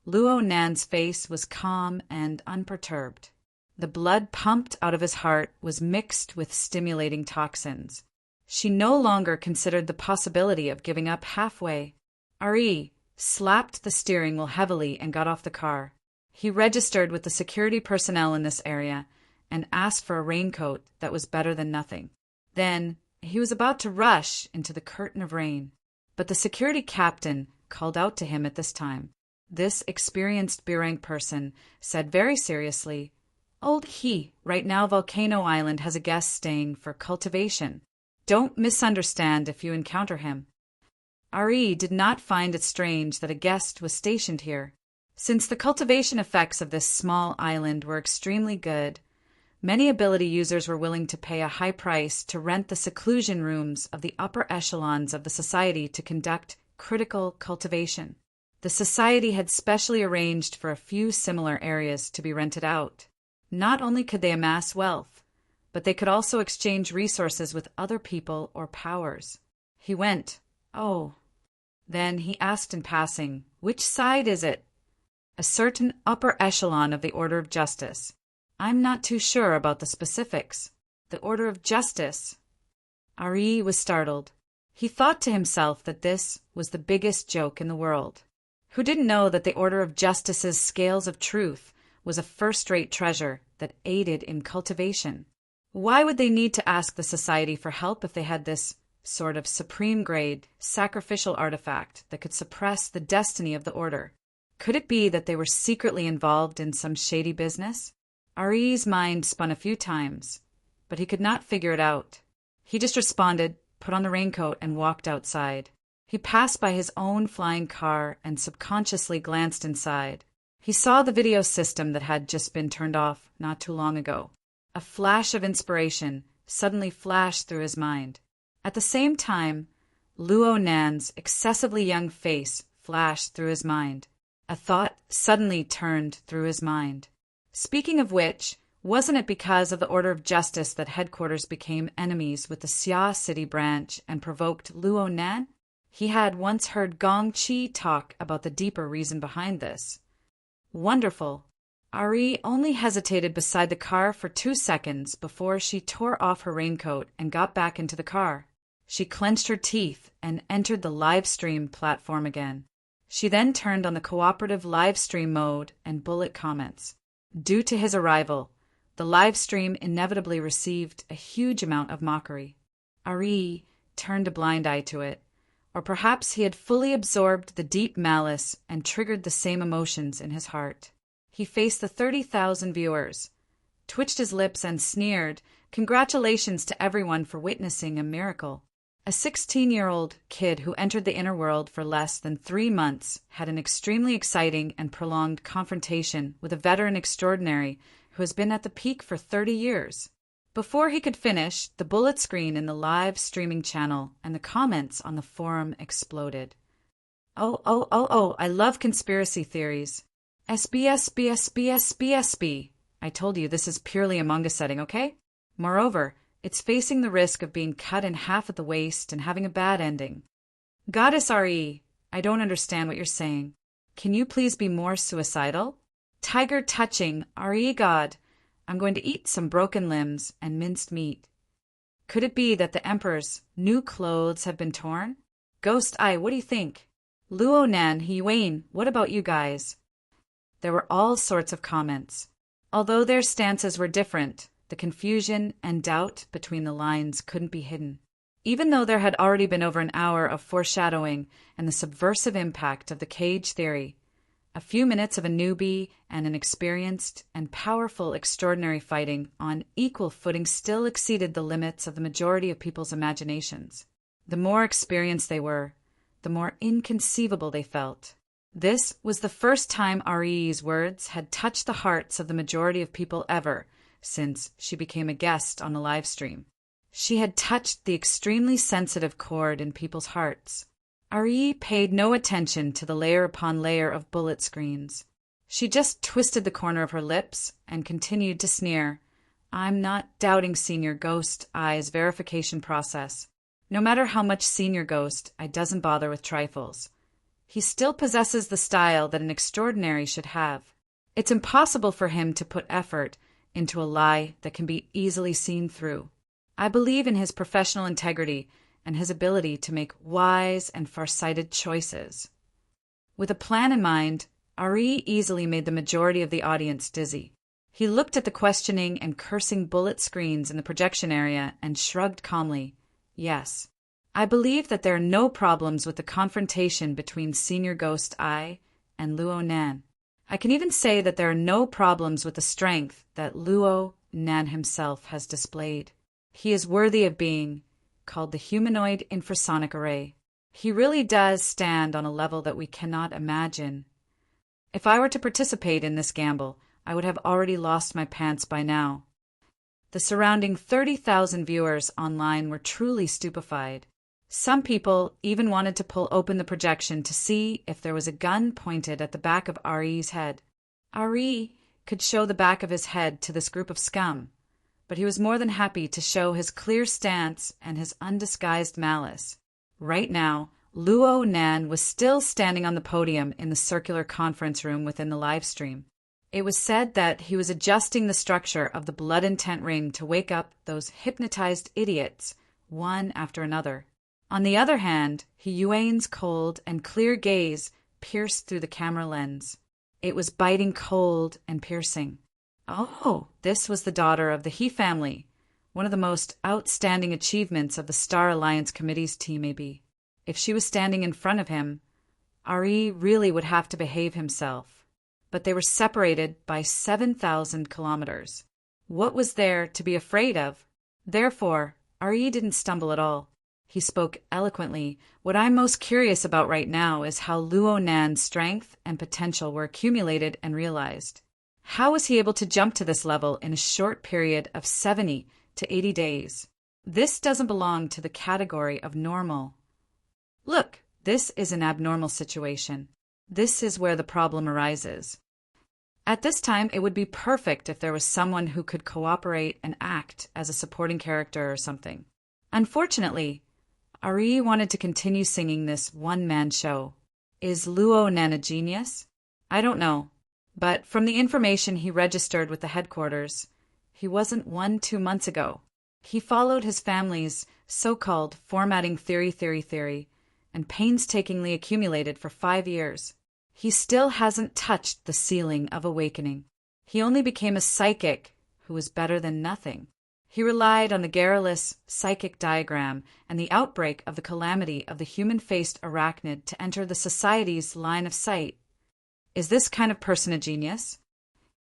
Luo Nan's face was calm and unperturbed. The blood pumped out of his heart was mixed with stimulating toxins. She no longer considered the possibility of giving up halfway. Ari slapped the steering wheel heavily and got off the car. He registered with the security personnel in this area and asked for a raincoat that was better than nothing. Then he was about to rush into the curtain of rain, but the security captain called out to him at this time. This experienced B-rank person said very seriously, "Old he, right now Volcano Island has a guest staying for cultivation. Don't misunderstand if you encounter him." Ari did not find it strange that a guest was stationed here. Since the cultivation effects of this small island were extremely good, many ability users were willing to pay a high price to rent the seclusion rooms of the upper echelons of the society to conduct critical cultivation. The society had specially arranged for a few similar areas to be rented out. Not only could they amass wealth, but they could also exchange resources with other people or powers. He went, "Oh." Then he asked in passing, "Which side is it?" "A certain upper echelon of the Order of Justice." "I'm not too sure about the specifics." "The Order of Justice." Ari was startled. He thought to himself that this was the biggest joke in the world. Who didn't know that the Order of Justice's scales of truth was a first-rate treasure that aided in cultivation? Why would they need to ask the society for help if they had this sort of supreme-grade, sacrificial artifact that could suppress the destiny of the Order? Could it be that they were secretly involved in some shady business? Ari's mind spun a few times, but he could not figure it out. He just responded, put on the raincoat, and walked outside. He passed by his own flying car and subconsciously glanced inside. He saw the video system that had just been turned off not too long ago. A flash of inspiration suddenly flashed through his mind. At the same time, Luo Nan's excessively young face flashed through his mind. A thought suddenly turned through his mind. Speaking of which, wasn't it because of the Order of Justice that headquarters became enemies with the Xia City branch and provoked Luo Nan? He had once heard Gong Chi talk about the deeper reason behind this. Wonderful. Ari only hesitated beside the car for 2 seconds before she tore off her raincoat and got back into the car. She clenched her teeth and entered the live stream platform again. She then turned on the cooperative live stream mode and bullet comments. Due to his arrival, the live stream inevitably received a huge amount of mockery. Ari turned a blind eye to it, or perhaps he had fully absorbed the deep malice and triggered the same emotions in his heart. He faced the 30,000 viewers, twitched his lips and sneered, "Congratulations to everyone for witnessing a miracle." A 16-year-old kid who entered the inner world for less than 3 months had an extremely exciting and prolonged confrontation with a veteran extraordinary who has been at the peak for 30 years. Before he could finish, the bullet screen in the live streaming channel and the comments on the forum exploded. Oh, I love conspiracy theories. SB. I told you this is purely a manga setting, okay? Moreover, it's facing the risk of being cut in half at the waist and having a bad ending. Goddess RE, I don't understand what you're saying. Can you please be more suicidal? Tiger touching, RE God. I'm going to eat some broken limbs and minced meat. Could it be that the Emperor's new clothes have been torn? Ghost Eye, what do you think? Luo Nan, Hiyuan, what about you guys? There were all sorts of comments. Although their stances were different, the confusion and doubt between the lines couldn't be hidden. Even though there had already been over an hour of foreshadowing and the subversive impact of the cage theory, a few minutes of a newbie and an experienced and powerful extraordinary fighting on equal footing still exceeded the limits of the majority of people's imaginations. The more experienced they were, the more inconceivable they felt. This was the first time RE's words had touched the hearts of the majority of people ever since she became a guest on a live stream. She had touched the extremely sensitive chord in people's hearts. RE paid no attention to the layer upon layer of bullet screens. She just twisted the corner of her lips and continued to sneer. I'm not doubting Senior Ghost Eye's verification process. No matter how much Senior Ghost Eye doesn't bother with trifles, he still possesses the style that an extraordinary should have. It's impossible for him to put effort into a lie that can be easily seen through. I believe in his professional integrity and his ability to make wise and far-sighted choices. With a plan in mind, RE easily made the majority of the audience dizzy. He looked at the questioning and cursing bullet screens in the projection area and shrugged calmly. Yes, I believe that there are no problems with the confrontation between Senior Ghost Eye and Luo Nan. I can even say that there are no problems with the strength that Luo Nan himself has displayed. He is worthy of being called the humanoid infrasonic array. He really does stand on a level that we cannot imagine. If I were to participate in this gamble, I would have already lost my pants by now. The surrounding 30,000 viewers online were truly stupefied. Some people even wanted to pull open the projection to see if there was a gun pointed at the back of RE's head. RE could show the back of his head to this group of scum, but he was more than happy to show his clear stance and his undisguised malice. Right now, Luo Nan was still standing on the podium in the circular conference room within the live stream. It was said that he was adjusting the structure of the blood intent ring to wake up those hypnotized idiots, one after another. On the other hand, Hiyuan's cold and clear gaze pierced through the camera lens. It was biting cold and piercing. Oh, this was the daughter of the He family, one of the most outstanding achievements of the Star Alliance Committee's team maybe. If she was standing in front of him, RE really would have to behave himself. But they were separated by 7,000 kilometers. What was there to be afraid of? Therefore, RE didn't stumble at all. He spoke eloquently. What I'm most curious about right now is how Luo Nan's strength and potential were accumulated and realized. How was he able to jump to this level in a short period of 70 to 80 days? This doesn't belong to the category of normal. Look, this is an abnormal situation. This is where the problem arises. At this time, it would be perfect if there was someone who could cooperate and act as a supporting character or something. Unfortunately, RE wanted to continue singing this one-man show. Is Luo Nan a genius? I don't know. But from the information he registered with the headquarters, he wasn't 2 months ago. He followed his family's so-called formatting theory, and painstakingly accumulated for 5 years. He still hasn't touched the ceiling of awakening. He only became a psychic who was better than nothing. He relied on the garrulous psychic diagram and the outbreak of the calamity of the human-faced arachnid to enter the society's line of sight. Is this kind of person a genius?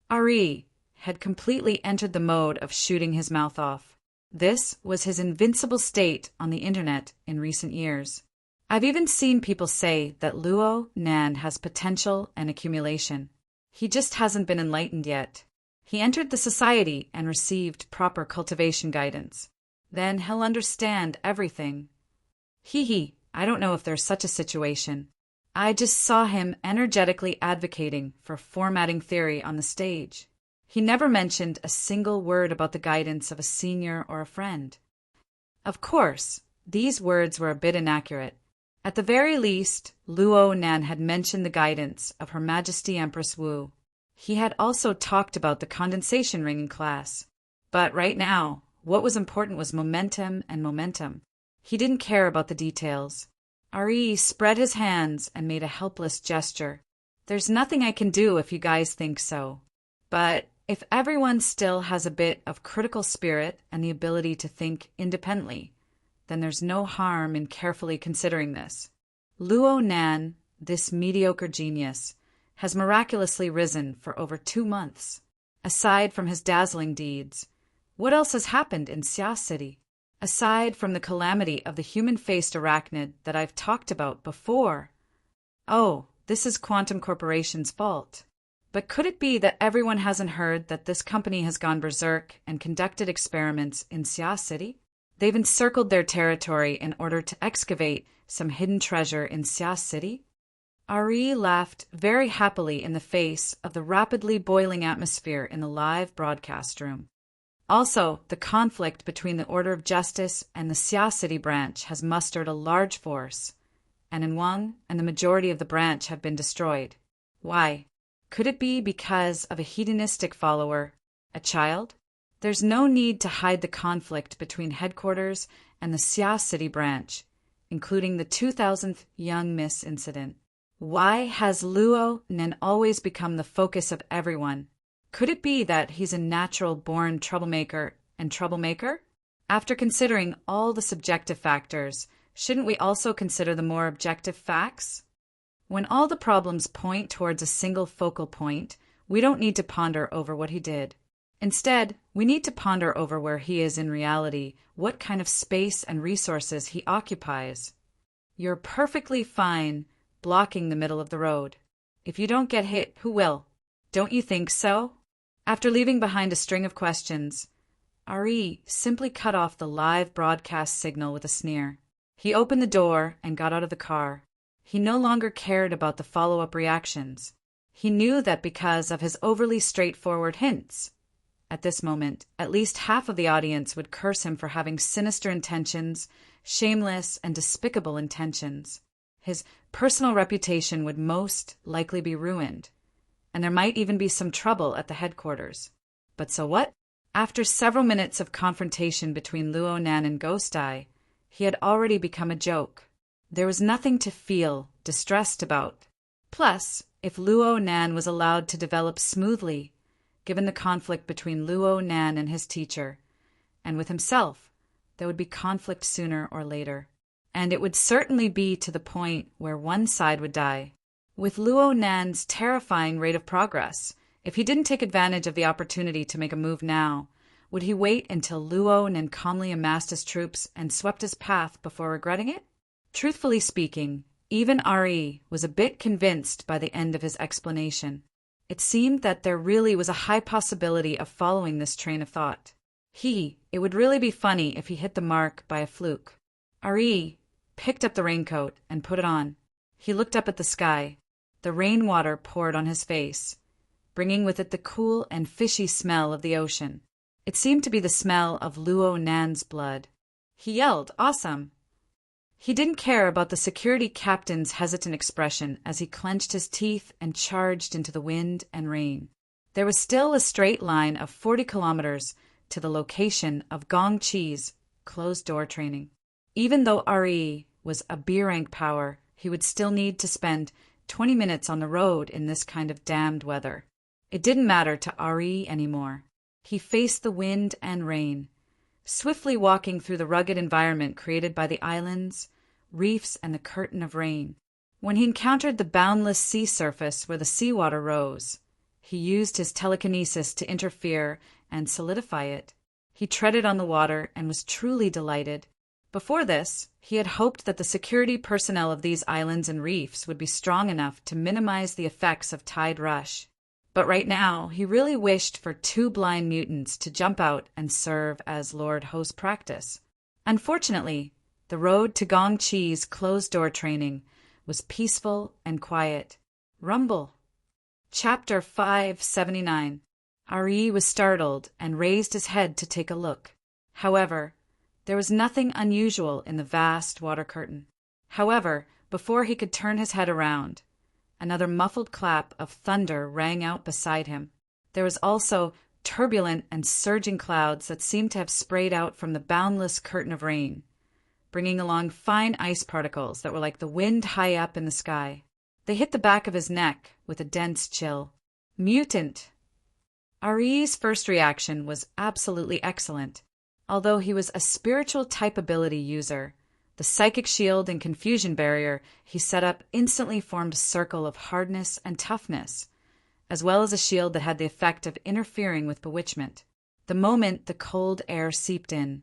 Ari had completely entered the mode of shooting his mouth off. This was his invincible state on the internet in recent years. I've even seen people say that Luo Nan has potential and accumulation. He just hasn't been enlightened yet. He entered the society and received proper cultivation guidance. Then he'll understand everything. I don't know if there's such a situation. I just saw him energetically advocating for formatting theory on the stage. He never mentioned a single word about the guidance of a senior or a friend. Of course, these words were a bit inaccurate. At the very least, Luo Nan had mentioned the guidance of Her Majesty Empress Wu. He had also talked about the condensation ring in class. But right now, what was important was momentum and momentum. He didn't care about the details. Ari spread his hands and made a helpless gesture. There's nothing I can do if you guys think so. But if everyone still has a bit of critical spirit and the ability to think independently, then there's no harm in carefully considering this. Luo Nan, this mediocre genius, has miraculously risen for over 2 months. Aside from his dazzling deeds, what else has happened in Xia City? Aside from the calamity of the human-faced arachnid that I've talked about before. Oh, this is Quantum Corporation's fault. But could it be that everyone hasn't heard that this company has gone berserk and conducted experiments in Xia City? They've encircled their territory in order to excavate some hidden treasure in Xia City? Ari laughed very happily in the face of the rapidly boiling atmosphere in the live broadcast room. Also, the conflict between the Order of Justice and the Xia City branch has mustered a large force, and Wang and the majority of the branch have been destroyed. Why? Could it be because of a hedonistic follower, a child? There's no need to hide the conflict between headquarters and the Xia City branch, including the 2000th young miss incident. Why has Luo Nan always become the focus of everyone? Could it be that he's a natural-born troublemaker and troublemaker? After considering all the subjective factors, shouldn't we also consider the more objective facts? When all the problems point towards a single focal point, we don't need to ponder over what he did. Instead, we need to ponder over where he is in reality, what kind of space and resources he occupies. You're perfectly fine blocking the middle of the road. If you don't get hit, who will? Don't you think so? After leaving behind a string of questions, Ari simply cut off the live broadcast signal with a sneer. He opened the door and got out of the car. He no longer cared about the follow-up reactions. He knew that because of his overly straightforward hints, at this moment, at least half of the audience would curse him for having sinister intentions, shameless and despicable intentions. His personal reputation would most likely be ruined, and there might even be some trouble at the headquarters. But so what? After several minutes of confrontation between Luo Nan and Ghost Eye, he had already become a joke. There was nothing to feel distressed about. Plus, if Luo Nan was allowed to develop smoothly, given the conflict between Luo Nan and his teacher, and with himself, there would be conflict sooner or later. And it would certainly be to the point where one side would die. With Luo Nan's terrifying rate of progress, if he didn't take advantage of the opportunity to make a move now, would he wait until Luo Nan calmly amassed his troops and swept his path before regretting it? Truthfully speaking, even Ari was a bit convinced by the end of his explanation. It seemed that there really was a high possibility of following this train of thought. It would really be funny if he hit the mark by a fluke. Ari picked up the raincoat and put it on. He looked up at the sky. The rainwater poured on his face, bringing with it the cool and fishy smell of the ocean. It seemed to be the smell of Luo Nan's blood. He yelled, "Awesome!" He didn't care about the security captain's hesitant expression as he clenched his teeth and charged into the wind and rain. There was still a straight line of 40 kilometers to the location of Gong Chi's closed-door training. Even though RE was a B-rank power, he would still need to spend 20 minutes on the road in this kind of damned weather. It didn't matter to RE anymore. He faced the wind and rain, swiftly walking through the rugged environment created by the islands, reefs, and the curtain of rain. When he encountered the boundless sea surface where the seawater rose, he used his telekinesis to interfere and solidify it. He treaded on the water and was truly delighted. Before this, he had hoped that the security personnel of these islands and reefs would be strong enough to minimize the effects of tide rush. But right now, he really wished for 2 blind mutants to jump out and serve as Lord Host practice. Unfortunately, the road to Gong Chi's closed-door training was peaceful and quiet. Rumble. Chapter 579. RE was startled and raised his head to take a look. However, there was nothing unusual in the vast water curtain. However, before he could turn his head around, another muffled clap of thunder rang out beside him. There was also turbulent and surging clouds that seemed to have sprayed out from the boundless curtain of rain, bringing along fine ice particles that were like the wind high up in the sky. They hit the back of his neck with a dense chill. Mutant! RE's first reaction was absolutely excellent. Although he was a spiritual type ability user, the psychic shield and confusion barrier he set up instantly formed a circle of hardness and toughness, as well as a shield that had the effect of interfering with bewitchment. The moment the cold air seeped in,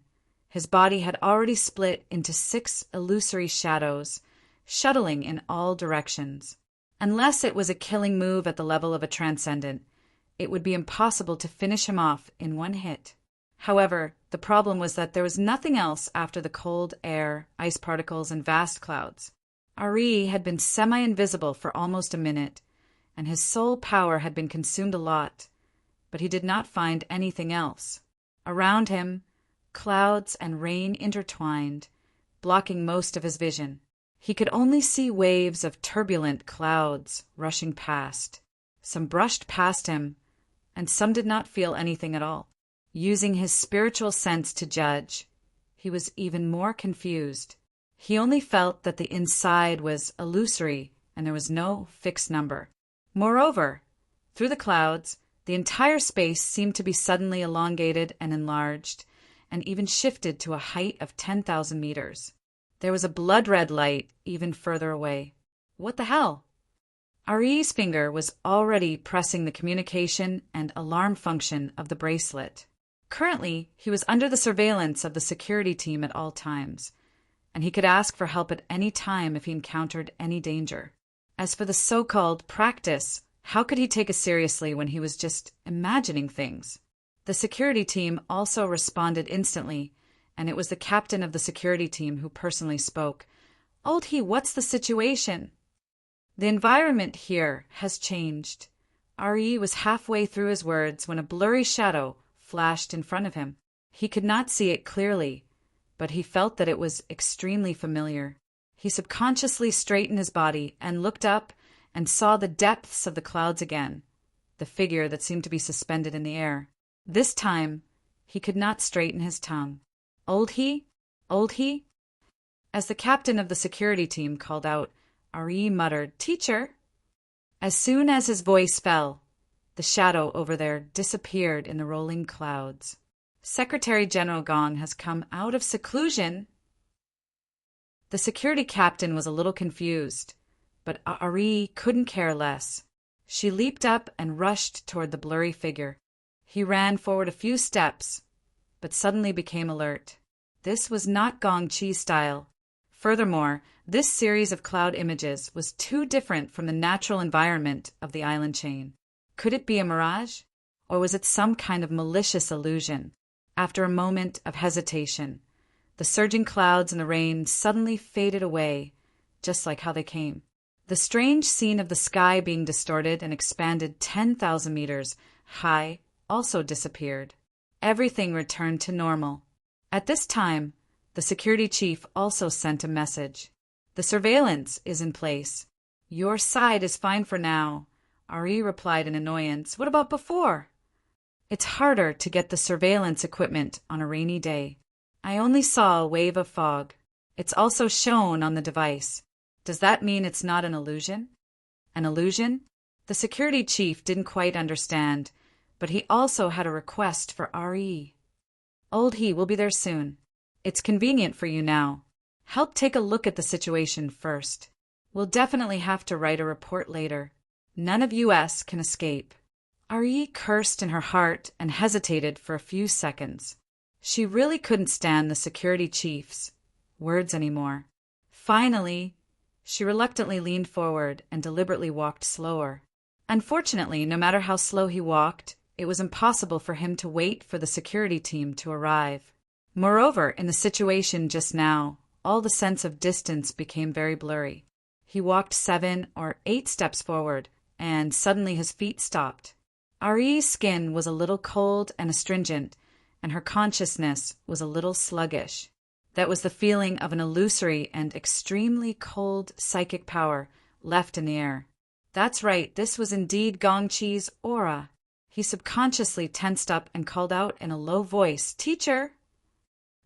his body had already split into 6 illusory shadows, shuttling in all directions. Unless it was a killing move at the level of a transcendent, it would be impossible to finish him off in one hit. However, the problem was that there was nothing else after the cold air, ice particles, and vast clouds. RE had been semi-invisible for almost a minute, and his soul power had been consumed a lot, but he did not find anything else. Around him, clouds and rain intertwined, blocking most of his vision. He could only see waves of turbulent clouds rushing past. Some brushed past him, and some did not feel anything at all. Using his spiritual sense to judge, he was even more confused. He only felt that the inside was illusory and there was no fixed number. Moreover, through the clouds, the entire space seemed to be suddenly elongated and enlarged, and even shifted to a height of 10,000 meters. There was a blood-red light even further away. What the hell? RE's finger was already pressing the communication and alarm function of the bracelet. Currently, he was under the surveillance of the security team at all times, and he could ask for help at any time if he encountered any danger. As for the so-called practice, how could he take it seriously when he was just imagining things? The security team also responded instantly, and it was the captain of the security team who personally spoke. "Old he, what's the situation?" "The environment here has changed." RE was halfway through his words when a blurry shadow flashed in front of him. He could not see it clearly, but he felt that it was extremely familiar. He subconsciously straightened his body and looked up and saw the depths of the clouds again, the figure that seemed to be suspended in the air. This time, he could not straighten his tongue. "Old he? Old he?" As the captain of the security team called out, RE muttered, "Teacher." As soon as his voice fell, the shadow over there disappeared in the rolling clouds. "Secretary General Gong has come out of seclusion." The security captain was a little confused, but RE couldn't care less. She leaped up and rushed toward the blurry figure. He ran forward a few steps, but suddenly became alert. This was not Gong Chi style. Furthermore, this series of cloud images was too different from the natural environment of the island chain. Could it be a mirage? Or was it some kind of malicious illusion? After a moment of hesitation, the surging clouds and the rain suddenly faded away, just like how they came. The strange scene of the sky being distorted and expanded 10,000 meters high also disappeared. Everything returned to normal. At this time, The security chief also sent a message. The surveillance is in place. Your side is fine for now. Ari replied in annoyance. What about before? It's harder to get the surveillance equipment on a rainy day. I only saw a wave of fog. It's also shown on the device. Does that mean it's not an illusion? An illusion? The security chief didn't quite understand, but he also had a request for Ari. Old he will be there soon. It's convenient for you now. Help take a look at the situation first. We'll definitely have to write a report later. None of US can escape. Ari cursed in her heart and hesitated for a few seconds. She really couldn't stand the security chief's words anymore. Finally, she reluctantly leaned forward and deliberately walked slower. Unfortunately, no matter how slow he walked, it was impossible for him to wait for the security team to arrive. Moreover, in the situation just now, all the sense of distance became very blurry. He walked 7 or 8 steps forward, and suddenly his feet stopped. Ari's skin was a little cold and astringent, and her consciousness was a little sluggish. That was the feeling of an illusory and extremely cold psychic power left in the air. That's right, this was indeed Gongqi's aura. He subconsciously tensed up and called out in a low voice, "Teacher!"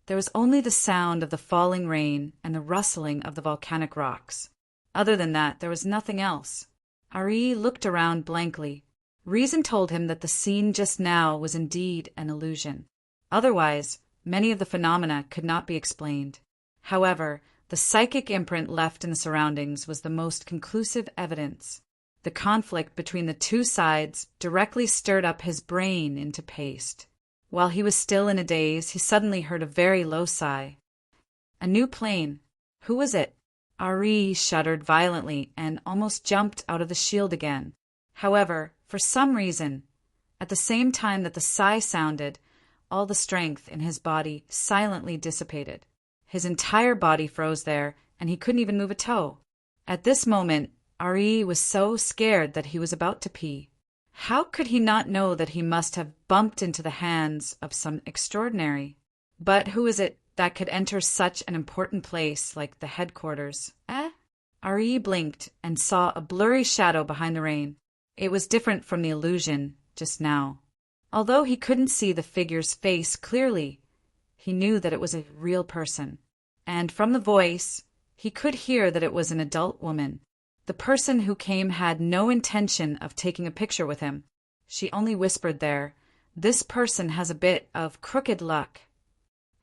There was only the sound of the falling rain and the rustling of the volcanic rocks. Other than that, there was nothing else. Ari looked around blankly. Reason told him that the scene just now was indeed an illusion. Otherwise, many of the phenomena could not be explained. However, the psychic imprint left in the surroundings was the most conclusive evidence. The conflict between the two sides directly stirred up his brain into paste. While he was still in a daze, he suddenly heard a very low sigh. A new plane. Who was it? Ari shuddered violently and almost jumped out of the shield again. However, for some reason, at the same time that the sigh sounded, all the strength in his body silently dissipated. His entire body froze there, and he couldn't even move a toe. At this moment, Ari was so scared that he was about to pee. How could he not know that he must have bumped into the hands of some extraordinary? But who is it that could enter such an important place like the headquarters? Ari blinked and saw a blurry shadow behind the rain. It was different from the illusion just now. Although he couldn't see the figure's face clearly, he knew that it was a real person. And from the voice, he could hear that it was an adult woman. The person who came had no intention of taking a picture with him. She only whispered there, "This person has a bit of crooked luck."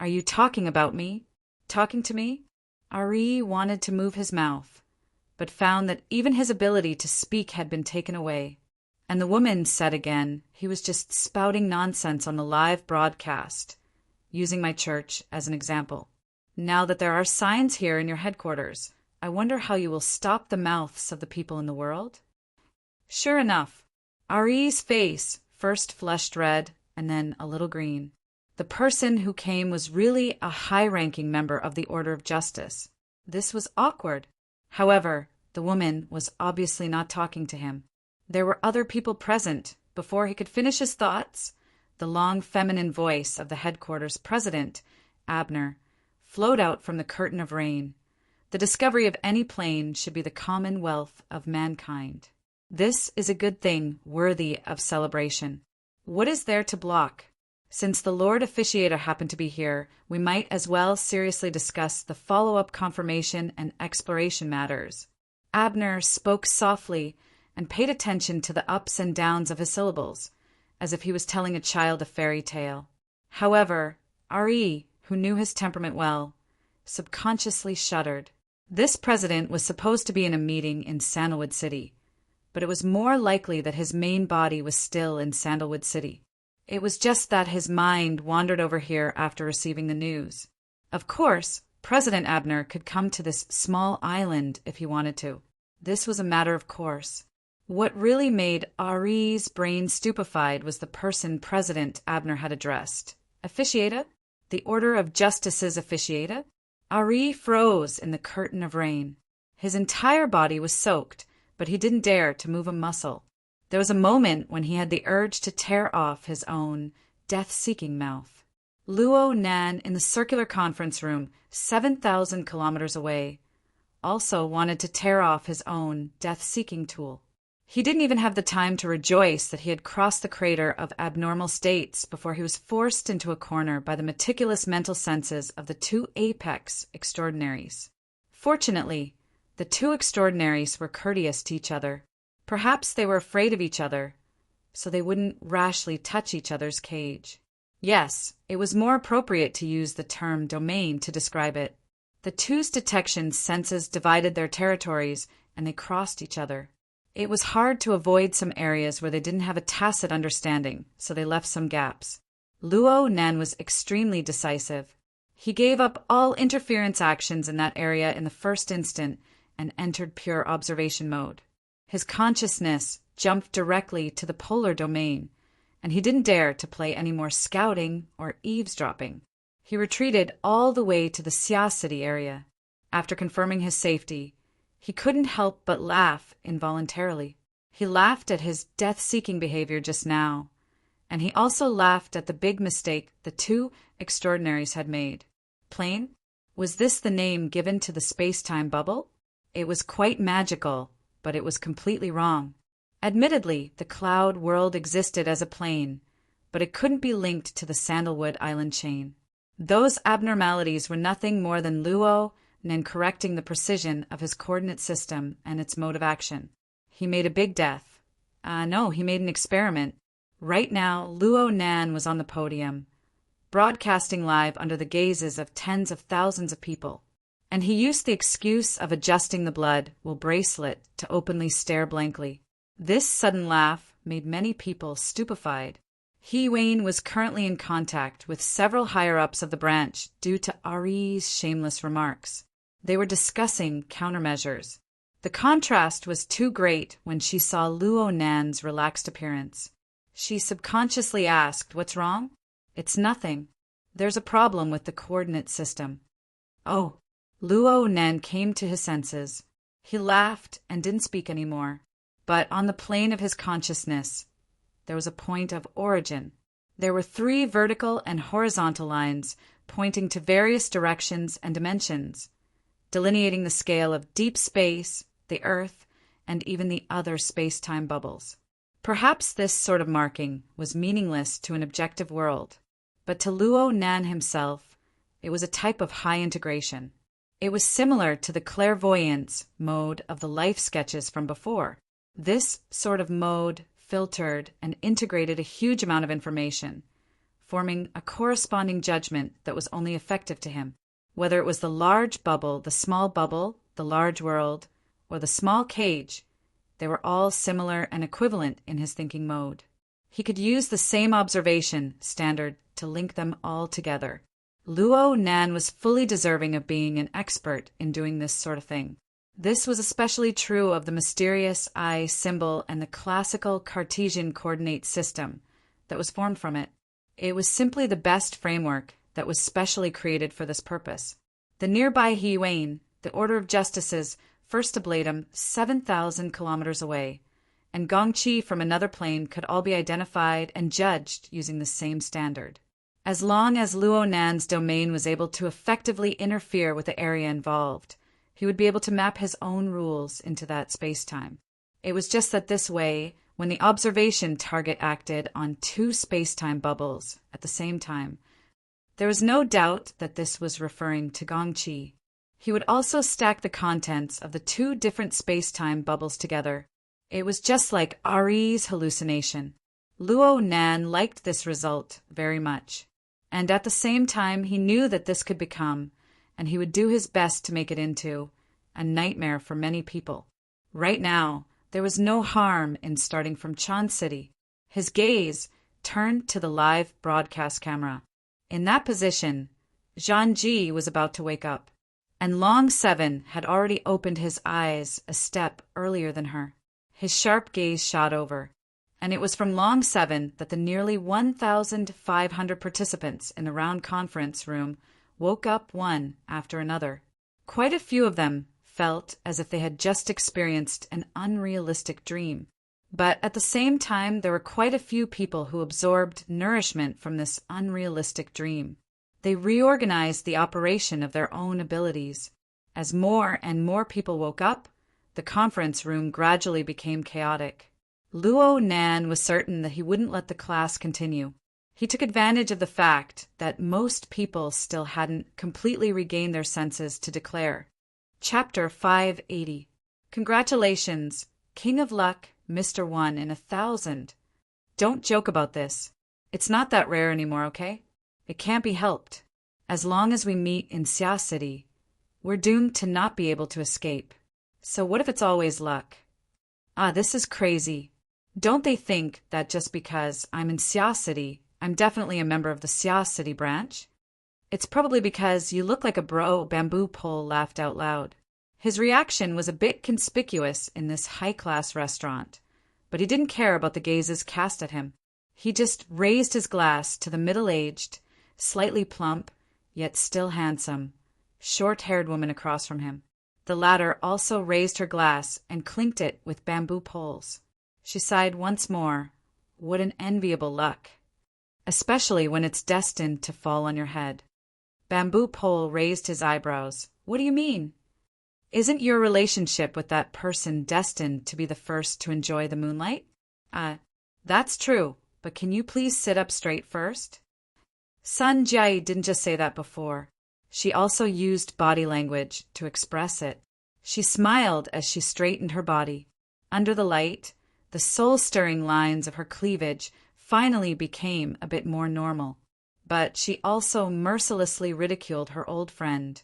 "Are you talking about me? Talking to me?" Ari wanted to move his mouth, but found that even his ability to speak had been taken away. And the woman said again, he was just spouting nonsense on the live broadcast, using my church as an example. "Now that there are signs here in your headquarters, I wonder how you will stop the mouths of the people in the world?" Sure enough, Ari's face first flushed red and then a little green. The person who came was really a high-ranking member of the Order of Justice. This was awkward. However, the woman was obviously not talking to him. There were other people present. Before he could finish his thoughts, the long feminine voice of the headquarters president, Abner, flowed out from the curtain of rain. The discovery of any plane should be the common wealth of mankind. This is a good thing, worthy of celebration. What is there to block? Since the Lord Officiator happened to be here, we might as well seriously discuss the follow-up confirmation and exploration matters. Abner spoke softly and paid attention to the ups and downs of his syllables, as if he was telling a child a fairy tale. However, Ari, who knew his temperament well, subconsciously shuddered. This president was supposed to be in a meeting in Sandalwood City, but it was more likely that his main body was still in Sandalwood City. It was just that his mind wandered over here after receiving the news. Of course, President Abner could come to this small island if he wanted to. This was a matter of course. What really made Ari's brain stupefied was the person President Abner had addressed. Officiata? The Order of Justice's Officiata? Ari froze in the curtain of rain. His entire body was soaked, but he didn't dare to move a muscle. There was a moment when he had the urge to tear off his own death-seeking mouth. Luo Nan, in the circular conference room, 7,000 kilometers away, also wanted to tear off his own death-seeking tool. He didn't even have the time to rejoice that he had crossed the crater of abnormal states before he was forced into a corner by the meticulous mental senses of the two apex extraordinaries. Fortunately, the two extraordinaries were courteous to each other. Perhaps they were afraid of each other, so they wouldn't rashly touch each other's cage. Yes, it was more appropriate to use the term domain to describe it. The two's detection senses divided their territories, and they crossed each other. It was hard to avoid some areas where they didn't have a tacit understanding, so they left some gaps. Luo Nan was extremely decisive. He gave up all interference actions in that area in the first instant and entered pure observation mode. His consciousness jumped directly to the polar domain, and he didn't dare to play any more scouting or eavesdropping. He retreated all the way to the Sia City area. After confirming his safety, he couldn't help but laugh involuntarily. He laughed at his death-seeking behavior just now, and he also laughed at the big mistake the two extraordinaries had made. Plane? Was this the name given to the space-time bubble? It was quite magical, but it was completely wrong. Admittedly, the cloud world existed as a plane, but it couldn't be linked to the Sandalwood Island chain. Those abnormalities were nothing more than Luo Nan correcting the precision of his coordinate system and its mode of action. He made a big death. He made an experiment. Right now, Luo Nan was on the podium, broadcasting live under the gazes of tens of thousands of people. And he used the excuse of adjusting the blood will bracelet to openly stare blankly. This sudden laugh made many people stupefied. He Wayne was currently in contact with several higher-ups of the branch due to Ari's shameless remarks. They were discussing countermeasures. The contrast was too great when she saw Luo Nan's relaxed appearance. She subconsciously asked, "What's wrong?" "It's nothing. There's a problem with the coordinate system." "Oh." Luo Nan came to his senses. He laughed and didn't speak anymore. But on the plane of his consciousness, there was a point of origin. There were 3 vertical and horizontal lines pointing to various directions and dimensions, delineating the scale of deep space, the Earth, and even the other space-time bubbles. Perhaps this sort of marking was meaningless to an objective world, but to Luo Nan himself, it was a type of high integration. It was similar to the clairvoyance mode of the life sketches from before. This sort of mode filtered and integrated a huge amount of information, forming a corresponding judgment that was only effective to him. Whether it was the large bubble, the small bubble, the large world, or the small cage, they were all similar and equivalent in his thinking mode. He could use the same observation standard to link them all together. Luo Nan was fully deserving of being an expert in doing this sort of thing. This was especially true of the mysterious eye symbol and the classical Cartesian coordinate system that was formed from it. It was simply the best framework that was specially created for this purpose. The nearby He-Wayne, the Order of Justices, first ablatum 7,000 kilometers away, and Gongqi from another plane could all be identified and judged using the same standard. As long as Luo Nan's domain was able to effectively interfere with the area involved, he would be able to map his own rules into that space-time. It was just that this way, when the observation target acted on 2 space-time bubbles at the same time, there was no doubt that this was referring to Gongqi. He would also stack the contents of the 2 different space-time bubbles together. It was just like Ari's hallucination. Luo Nan liked this result very much, and at the same time he knew that this could become, and he would do his best to make it into, a nightmare for many people. Right now, there was no harm in starting from Chan City. His gaze turned to the live broadcast camera. In that position, Zhang Ji was about to wake up, and Long 7 had already opened his eyes a step earlier than her. His sharp gaze shot over, and it was from Long 7 that the nearly 1,500 participants in the round conference room woke up one after another. Quite a few of them felt as if they had just experienced an unrealistic dream. But at the same time, there were quite a few people who absorbed nourishment from this unrealistic dream. They reorganized the operation of their own abilities. As more and more people woke up, the conference room gradually became chaotic. Luo Nan was certain that he wouldn't let the class continue. He took advantage of the fact that most people still hadn't completely regained their senses to declare. Chapter 580. Congratulations, King of Luck, Mr. 1 in 1,000. Don't joke about this. It's not that rare anymore, okay? It can't be helped. As long as we meet in Xia City, we're doomed to not be able to escape. So what if it's always luck? This is crazy. Don't they think that just because I'm in Xia City, I'm definitely a member of the Xia City branch? It's probably because you look like a bro, Bamboo Pole laughed out loud. His reaction was a bit conspicuous in this high-class restaurant, but he didn't care about the gazes cast at him. He just raised his glass to the middle-aged, slightly plump, yet still handsome, short-haired woman across from him. The latter also raised her glass and clinked it with bamboo poles. She sighed once more. What an enviable luck, especially when it's destined to fall on your head. Bamboo Pole raised his eyebrows. What do you mean? Isn't your relationship with that person destined to be the first to enjoy the moonlight? That's true, but can you please sit up straight first? Sun Jai didn't just say that before. She also used body language to express it. She smiled as she straightened her body. Under the light, the soul-stirring lines of her cleavage finally became a bit more normal. But she also mercilessly ridiculed her old friend.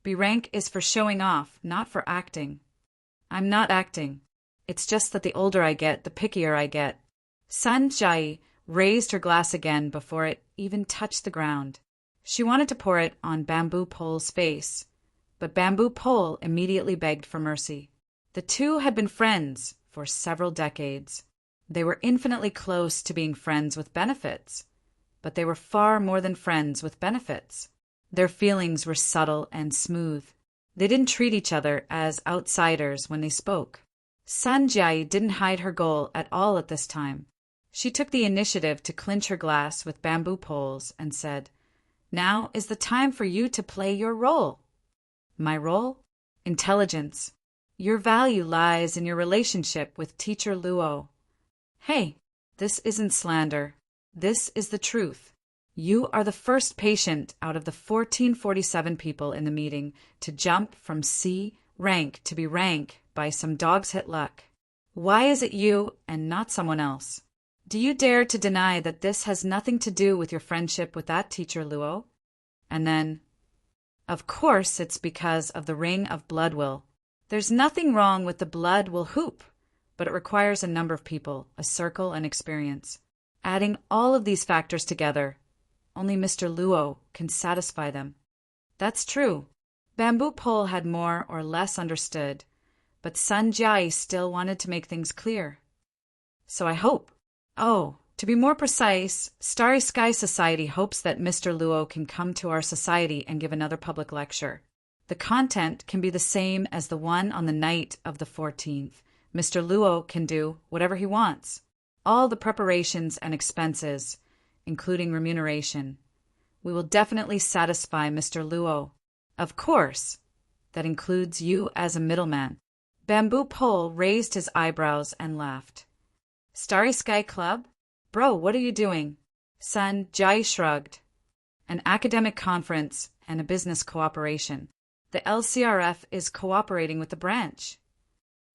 B-rank is for showing off, not for acting. I'm not acting. It's just that the older I get, the pickier I get. Sun Jai raised her glass again before it even touched the ground. She wanted to pour it on Bamboo Pole's face, but Bamboo Pole immediately begged for mercy. The two had been friends for several decades. They were infinitely close to being friends with benefits, but they were far more than friends with benefits. Their feelings were subtle and smooth. They didn't treat each other as outsiders when they spoke. Sun Jai didn't hide her goal at all at this time. She took the initiative to clinch her glass with Bamboo Poles and said, "Now is the time for you to play your role." My role? Intelligence. Your value lies in your relationship with Teacher Luo. Hey, this isn't slander. This is the truth. You are the first patient out of the 1447 people in the meeting to jump from C rank to B rank by some dog's hit luck. Why is it you and not someone else? Do you dare to deny that this has nothing to do with your friendship with that Teacher Luo? And then, of course it's because of the Ring of Blood Will. There's nothing wrong with the Blood Will hoop, but it requires a number of people, a circle, and experience. Adding all of these factors together, only Mr. Luo can satisfy them. That's true. Bamboo Pole had more or less understood, but Sun Jai still wanted to make things clear. So I hope. To be more precise, Starry Sky Society hopes that Mr. Luo can come to our society and give another public lecture. The content can be the same as the one on the night of the 14th. Mr. Luo can do whatever he wants. All the preparations and expenses, including remuneration. We will definitely satisfy Mr. Luo. Of course, that includes you as a middleman. Bamboo Pole raised his eyebrows and laughed. Starry Sky Club? Bro, what are you doing? Sun Jai shrugged. An academic conference and a business cooperation. The LCRF is cooperating with the branch.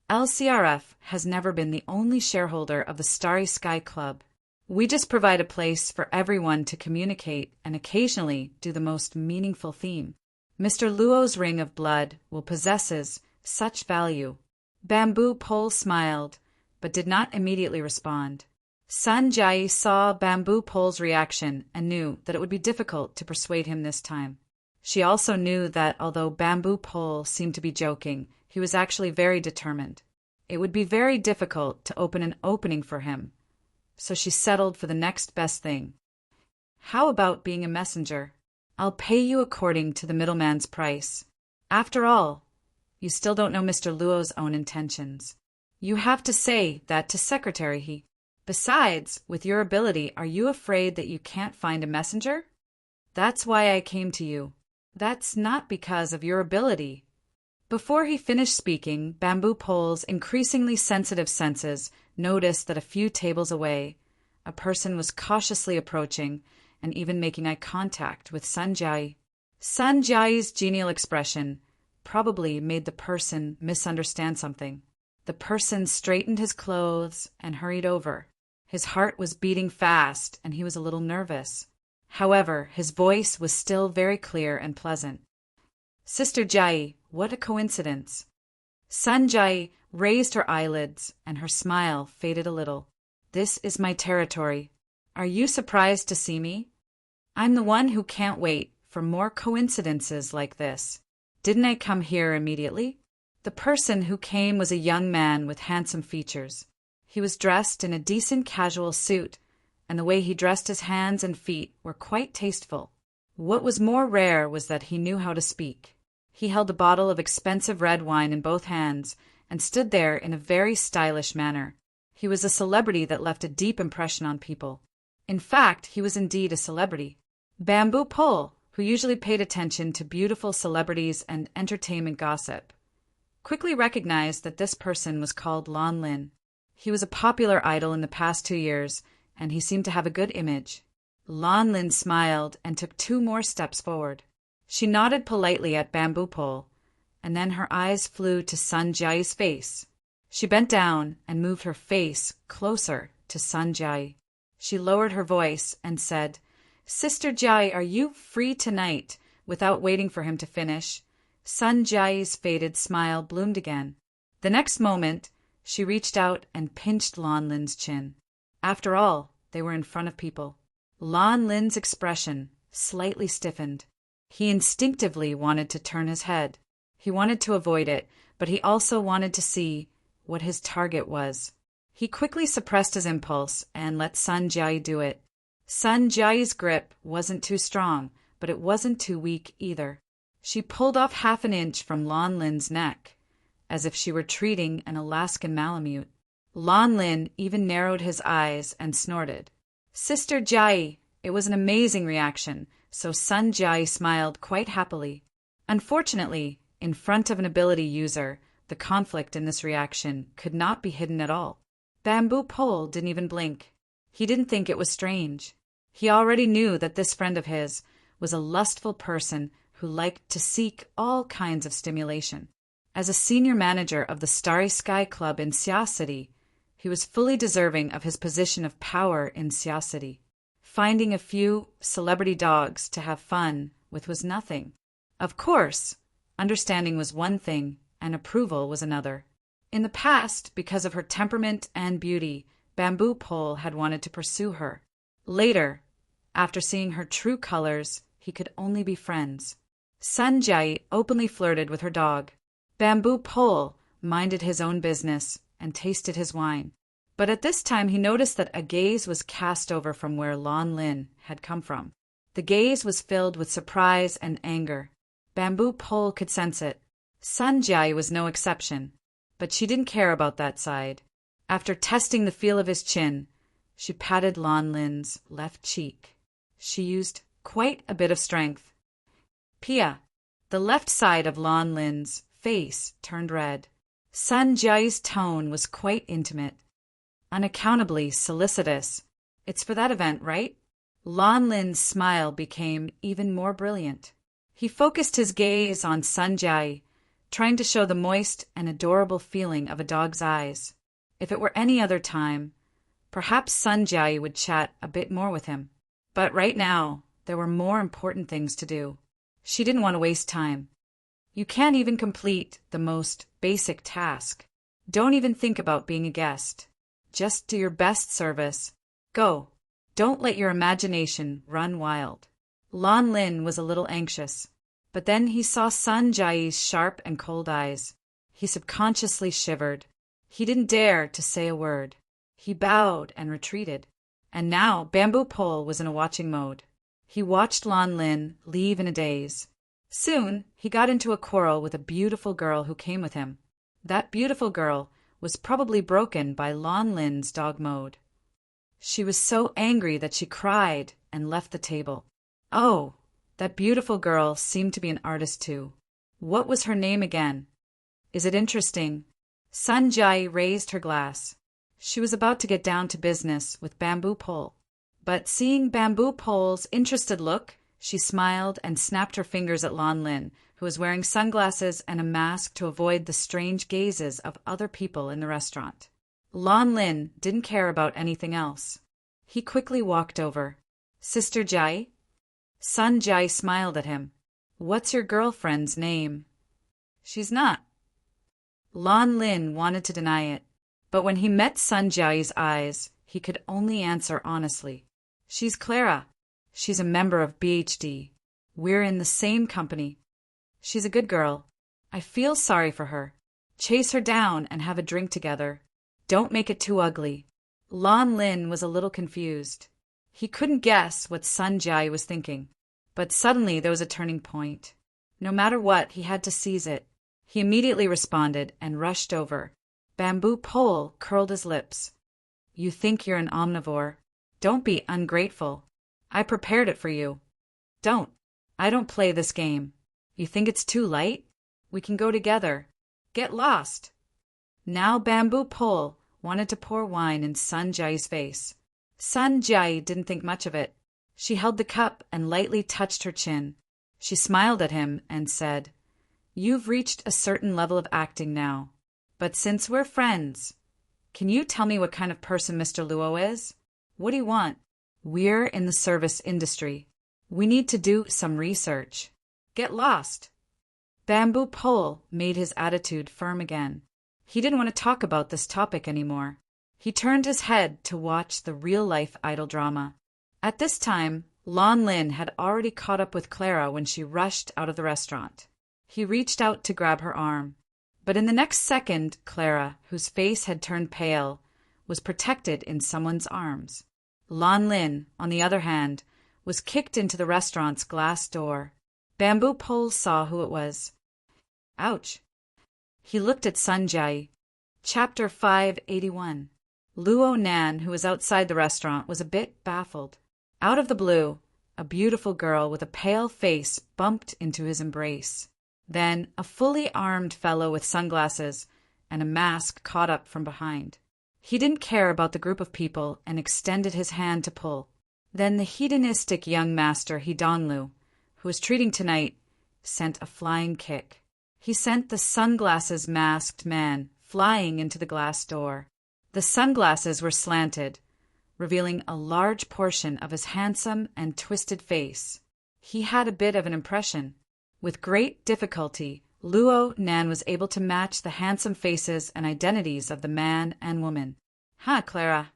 LCRF has never been the only shareholder of the Starry Sky Club. We just provide a place for everyone to communicate and occasionally do the most meaningful theme. Mr. Luo's Ring of Blood will possesses such value. Bamboo Pole smiled, but did not immediately respond. Sun Jai saw Bamboo Pole's reaction and knew that it would be difficult to persuade him this time. She also knew that although Bamboo Pole seemed to be joking, he was actually very determined. It would be very difficult to open an opening for him, so she settled for the next best thing. How about being a messenger? I'll pay you according to the middleman's price. After all, you still don't know Mr. Luo's own intentions. You have to say that to Secretary he. Besides, with your ability, are you afraid that you can't find a messenger? That's why I came to you. That's not because of your ability. Before he finished speaking, Bamboo Pole's increasingly sensitive senses noticed that a few tables away, a person was cautiously approaching and even making eye contact with Sanjay. Sanjay's genial expression probably made the person misunderstand something. The person straightened his clothes and hurried over. His heart was beating fast and he was a little nervous. However, his voice was still very clear and pleasant. Sister Jai, what a coincidence. Sanjay raised her eyelids and her smile faded a little. This is my territory. Are you surprised to see me? I'm the one who can't wait for more coincidences like this. Didn't I come here immediately? The person who came was a young man with handsome features. He was dressed in a decent casual suit, and the way he dressed his hands and feet were quite tasteful. What was more rare was that he knew how to speak. He held a bottle of expensive red wine in both hands and stood there in a very stylish manner. He was a celebrity that left a deep impression on people. In fact, he was indeed a celebrity. Bamboo Pole, who usually paid attention to beautiful celebrities and entertainment gossip, quickly recognized that this person was called Lon Lin. He was a popular idol in the past 2 years, and he seemed to have a good image. Lon Lin smiled and took 2 more steps forward. She nodded politely at Bamboo Pole, and then her eyes flew to Sanjay's face. She bent down and moved her face closer to Sanjay. She lowered her voice and said, Sister Jai, are you free tonight? Without waiting for him to finish, Sanjay's faded smile bloomed again. The next moment, she reached out and pinched Lon Lin's chin. After all, they were in front of people. Lon Lin's expression slightly stiffened. He instinctively wanted to turn his head. He wanted to avoid it, but he also wanted to see what his target was. He quickly suppressed his impulse and let Sanjay do it. Sanjay's grip wasn't too strong, but it wasn't too weak either. She pulled off half an inch from Lon Lin's neck, as if she were treating an Alaskan Malamute. Lon Lin even narrowed his eyes and snorted. Sister Jai! It was an amazing reaction, so Sanjay smiled quite happily. Unfortunately, in front of an ability user, the conflict in this reaction could not be hidden at all. Bamboo Pole didn't even blink. He didn't think it was strange. He already knew that this friend of his was a lustful person who liked to seek all kinds of stimulation. As a senior manager of the Starry Sky Club in Sia City, he was fully deserving of his position of power in Sia City. Finding a few celebrity dogs to have fun with was nothing. Of course, understanding was one thing and approval was another. In the past, because of her temperament and beauty, Bamboo Pole had wanted to pursue her. Later, after seeing her true colors, he could only be friends. Sanjay openly flirted with her dog. Bamboo Pole minded his own business and tasted his wine. But at this time he noticed that a gaze was cast over from where Lon Lin had come from. The gaze was filled with surprise and anger. Bamboo Pole could sense it. Sanjay was no exception, but she didn't care about that side. After testing the feel of his chin, she patted Lon Lin's left cheek. She used quite a bit of strength. Pia, the left side of Lon Lin's face turned red. Sanjay's tone was quite intimate, unaccountably solicitous. It's for that event, right? Lon Lin's smile became even more brilliant. He focused his gaze on Sanjay, trying to show the moist and adorable feeling of a dog's eyes. If it were any other time, perhaps Sanjay would chat a bit more with him. But right now, there were more important things to do. She didn't want to waste time. You can't even complete the most basic task. Don't even think about being a guest. Just do your best service. Go. Don't let your imagination run wild. Lon Lin was a little anxious, but then he saw Sanjay's sharp and cold eyes. He subconsciously shivered. He didn't dare to say a word. He bowed and retreated. And now Bamboo Pole was in a watching mode. He watched Lon Lin leave in a daze. Soon, he got into a quarrel with a beautiful girl who came with him. That beautiful girl was probably broken by Lon Lin's dog mode. She was so angry that she cried and left the table. Oh, that beautiful girl seemed to be an artist too. What was her name again? Is it interesting? Sanjay raised her glass. She was about to get down to business with Bamboo Pole. But seeing Bamboo Pole's interested look, she smiled and snapped her fingers at Lon Lin, who was wearing sunglasses and a mask to avoid the strange gazes of other people in the restaurant. Lon Lin didn't care about anything else. He quickly walked over. Sister Jai? Sanjay smiled at him. What's your girlfriend's name? She's not. Lon Lin wanted to deny it, but when he met Sanjay's eyes, he could only answer honestly. She's Clara. She's a member of BHD. We're in the same company. She's a good girl. I feel sorry for her. Chase her down and have a drink together. Don't make it too ugly. Lon Lin was a little confused. He couldn't guess what Sanjay was thinking. But suddenly there was a turning point. No matter what, he had to seize it. He immediately responded and rushed over. Bamboo Pole curled his lips. You think you're an omnivore. Don't be ungrateful. I prepared it for you. Don't. I don't play this game. You think it's too light? We can go together. Get lost. Now Bamboo Pole wanted to pour wine in Sanjay's face. Sanjay didn't think much of it. She held the cup and lightly touched her chin. She smiled at him and said, You've reached a certain level of acting now. But since we're friends, can you tell me what kind of person Mr. Luo is? What do you want? We're in the service industry. We need to do some research. Get lost. Bamboo Pole made his attitude firm again. He didn't want to talk about this topic anymore. He turned his head to watch the real-life idol drama. At this time, Lon Lin had already caught up with Clara when she rushed out of the restaurant. He reached out to grab her arm. But in the next second, Clara, whose face had turned pale, was protected in someone's arms. Lon Lin, on the other hand, was kicked into the restaurant's glass door. Bamboo Pole saw who it was. Ouch. He looked at Sanjay. Chapter 581. Luo Nan, who was outside the restaurant, was a bit baffled. Out of the blue, a beautiful girl with a pale face bumped into his embrace. Then a fully armed fellow with sunglasses and a mask caught up from behind. He didn't care about the group of people and extended his hand to pull. Then the hedonistic young master Hidonglu, who was treating tonight, sent a flying kick. He sent the sunglasses masked man flying into the glass door. The sunglasses were slanted, revealing a large portion of his handsome and twisted face. He had a bit of an impression. With great difficulty, Luo Nan was able to match the handsome faces and identities of the man and woman. Clara.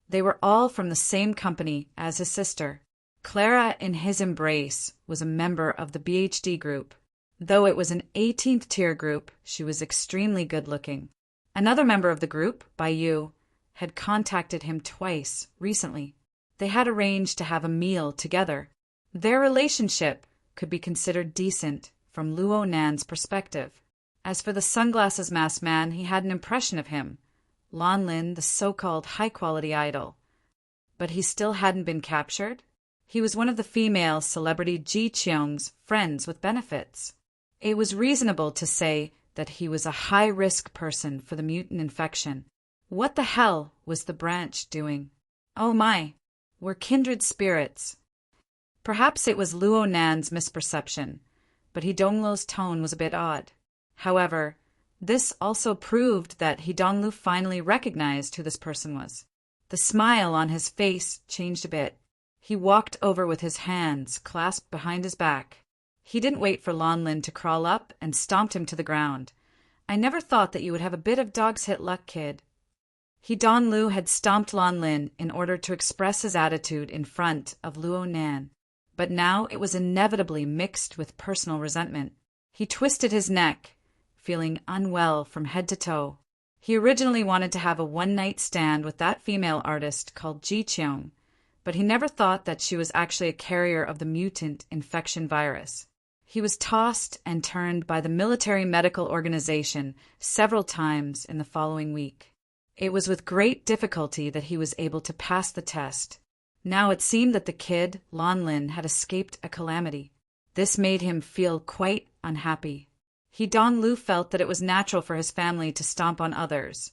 They were all from the same company as his sister. Clara, in his embrace, was a member of the BHD group. Though it was an 18th tier group, she was extremely good-looking. Another member of the group, Baiyu, had contacted him twice recently. They had arranged to have a meal together. Their relationship could be considered decent from Luo Nan's perspective. As for the sunglasses masked man, he had an impression of him, Lon Lin, the so-called high-quality idol. But he still hadn't been captured? He was one of the female celebrity Ji Cheong's friends with benefits. It was reasonable to say that he was a high-risk person for the mutant infection. What the hell was the branch doing? Oh my, we're kindred spirits. Perhaps it was Luo Nan's misperception, but Hidonglu's tone was a bit odd. However, this also proved that Hidonglu finally recognized who this person was. The smile on his face changed a bit. He walked over with his hands clasped behind his back. He didn't wait for Lon Lin to crawl up and stomped him to the ground. I never thought that you would have a bit of dog's hit luck, kid. Hidonglu had stomped Lon Lin in order to express his attitude in front of Luo Nan. But now it was inevitably mixed with personal resentment. He twisted his neck, feeling unwell from head to toe. He originally wanted to have a one-night stand with that female artist called Ji Cheong, but he never thought that she was actually a carrier of the mutant infection virus. He was tossed and turned by the military medical organization several times in the following week. It was with great difficulty that he was able to pass the test. Now it seemed that the kid, Lan Lin, had escaped a calamity. This made him feel quite unhappy. He Donglu felt that it was natural for his family to stomp on others,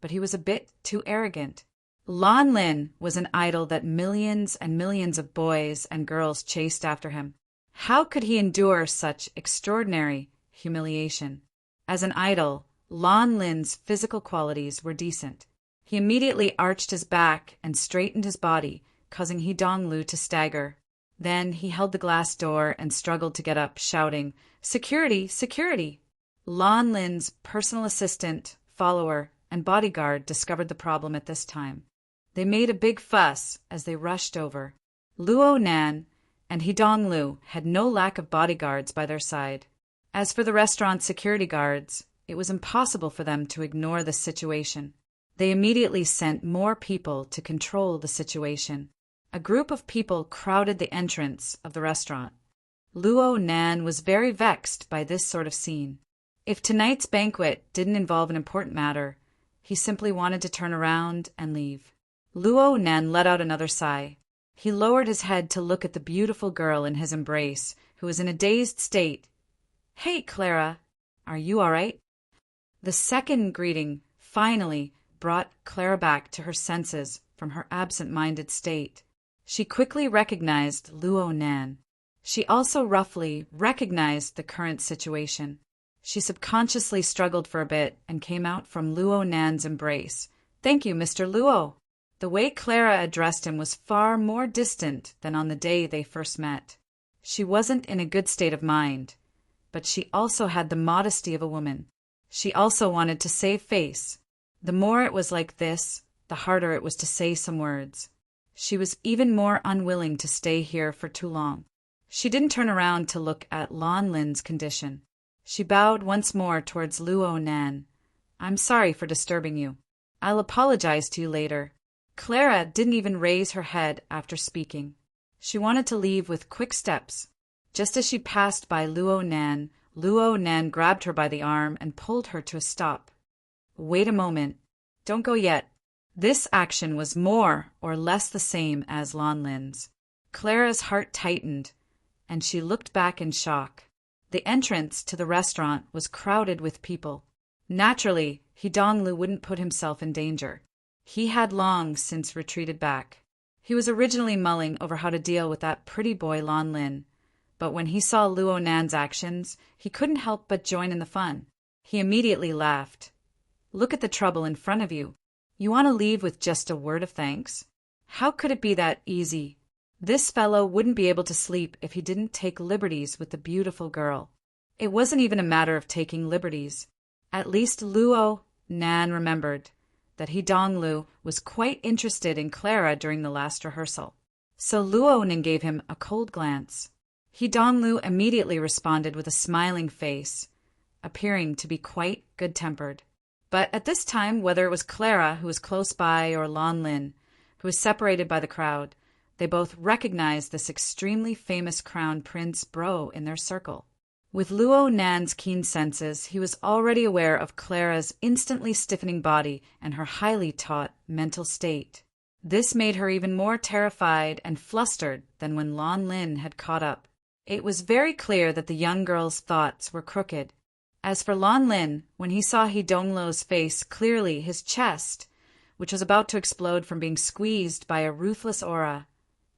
but he was a bit too arrogant. Lan Lin was an idol that millions and millions of boys and girls chased after him. How could he endure such extraordinary humiliation? As an idol, Lan Lin's physical qualities were decent. He immediately arched his back and straightened his body, causing He Donglu to stagger. Then he held the glass door and struggled to get up, shouting, "Security! Security!" Lan Lin's personal assistant, follower, and bodyguard discovered the problem at this time. They made a big fuss as they rushed over. Luo Nan and He Donglu had no lack of bodyguards by their side. As for the restaurant security guards, it was impossible for them to ignore the situation. They immediately sent more people to control the situation. A group of people crowded the entrance of the restaurant. Luo Nan was very vexed by this sort of scene. If tonight's banquet didn't involve an important matter, he simply wanted to turn around and leave. Luo Nan let out another sigh. He lowered his head to look at the beautiful girl in his embrace, who was in a dazed state. "Hey, Clara, are you all right?" The second greeting finally brought Clara back to her senses from her absent-minded state. She quickly recognized Luo Nan. She also roughly recognized the current situation. She subconsciously struggled for a bit and came out from Luo Nan's embrace. "Thank you, Mr. Luo." The way Clara addressed him was far more distant than on the day they first met. She wasn't in a good state of mind, but she also had the modesty of a woman. She also wanted to save face. The more it was like this, the harder it was to say some words. She was even more unwilling to stay here for too long. She didn't turn around to look at Lan Lin's condition. She bowed once more towards Luo Nan. "I'm sorry for disturbing you. I'll apologize to you later." Clara didn't even raise her head after speaking. She wanted to leave with quick steps. Just as she passed by Luo Nan grabbed her by the arm and pulled her to a stop. "Wait a moment. Don't go yet." This action was more or less the same as Lan Lin's. Clara's heart tightened, and she looked back in shock. The entrance to the restaurant was crowded with people. Naturally, He Donglu wouldn't put himself in danger. He had long since retreated back. He was originally mulling over how to deal with that pretty boy Lan Lin, but when he saw Luo Nan's actions, he couldn't help but join in the fun. He immediately laughed. "Look at the trouble in front of you. You want to leave with just a word of thanks? How could it be that easy? This fellow wouldn't be able to sleep if he didn't take liberties with the beautiful girl." It wasn't even a matter of taking liberties. At least Luo Nan remembered that He Donglu was quite interested in Clara during the last rehearsal. So Luo Nan gave him a cold glance. He Donglu immediately responded with a smiling face, appearing to be quite good-tempered. But at this time, whether it was Clara, who was close by, or Lan Lin, who was separated by the crowd, they both recognized this extremely famous crown prince bro in their circle. With Luo Nan's keen senses, he was already aware of Clara's instantly stiffening body and her highly taut mental state. This made her even more terrified and flustered than when Lan Lin had caught up. It was very clear that the young girl's thoughts were crooked. As for Lan Lin, when he saw He Donglu's face clearly, his chest, which was about to explode from being squeezed by a ruthless aura,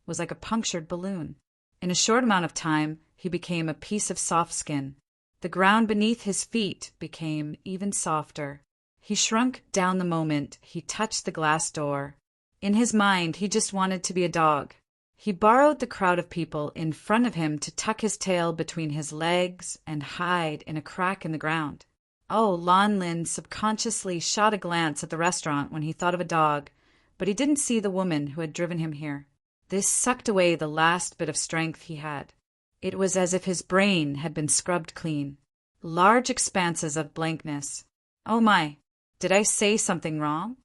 was like a punctured balloon. In a short amount of time, he became a piece of soft skin. The ground beneath his feet became even softer. He shrunk down the moment he touched the glass door. In his mind, he just wanted to be a dog. He borrowed the crowd of people in front of him to tuck his tail between his legs and hide in a crack in the ground. Oh, Lan Lin subconsciously shot a glance at the restaurant when he thought of a dog, but he didn't see the woman who had driven him here. This sucked away the last bit of strength he had. It was as if his brain had been scrubbed clean. Large expanses of blankness. Oh my, did I say something wrong?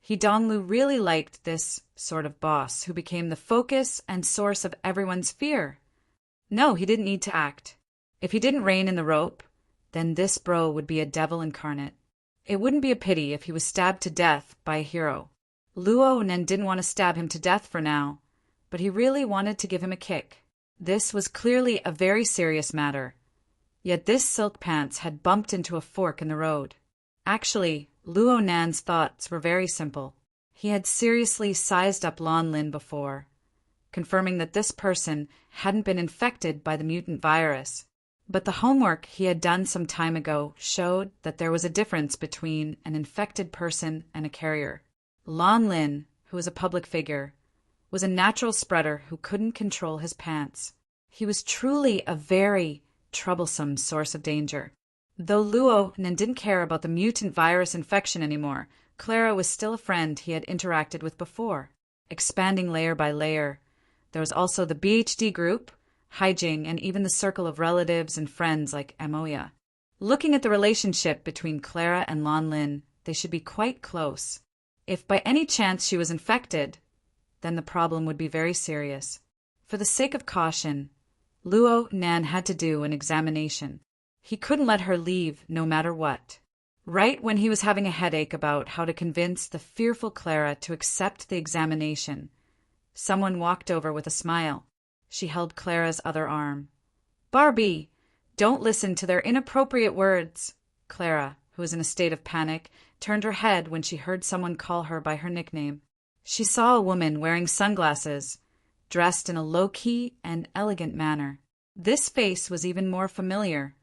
He Donglu really liked this sort of boss who became the focus and source of everyone's fear. No, he didn't need to act. If he didn't rein in the rope, then this bro would be a devil incarnate. It wouldn't be a pity if he was stabbed to death by a hero. Luo Nen didn't want to stab him to death for now, but he really wanted to give him a kick. This was clearly a very serious matter. Yet this silk pants had bumped into a fork in the road. Actually, Luo Nan's thoughts were very simple. He had seriously sized up Lan Lin before, confirming that this person hadn't been infected by the mutant virus. But the homework he had done some time ago showed that there was a difference between an infected person and a carrier. Lan Lin, who was a public figure, was a natural spreader who couldn't control his pants. He was truly a very troublesome source of danger. Though Luo Nen didn't care about the mutant virus infection anymore, Clara was still a friend he had interacted with before. Expanding layer by layer, there was also the BHD group, Haijing, and even the circle of relatives and friends like Amoya. Looking at the relationship between Clara and Lan Lin, they should be quite close. If by any chance she was infected, then the problem would be very serious. For the sake of caution, Luo Nan had to do an examination. He couldn't let her leave no matter what. Right when he was having a headache about how to convince the fearful Clara to accept the examination, someone walked over with a smile. She held Clara's other arm. "Barbie, don't listen to their inappropriate words." Clara, who was in a state of panic, turned her head when she heard someone call her by her nickname. She saw a woman wearing sunglasses, dressed in a low-key and elegant manner. This face was even more familiar,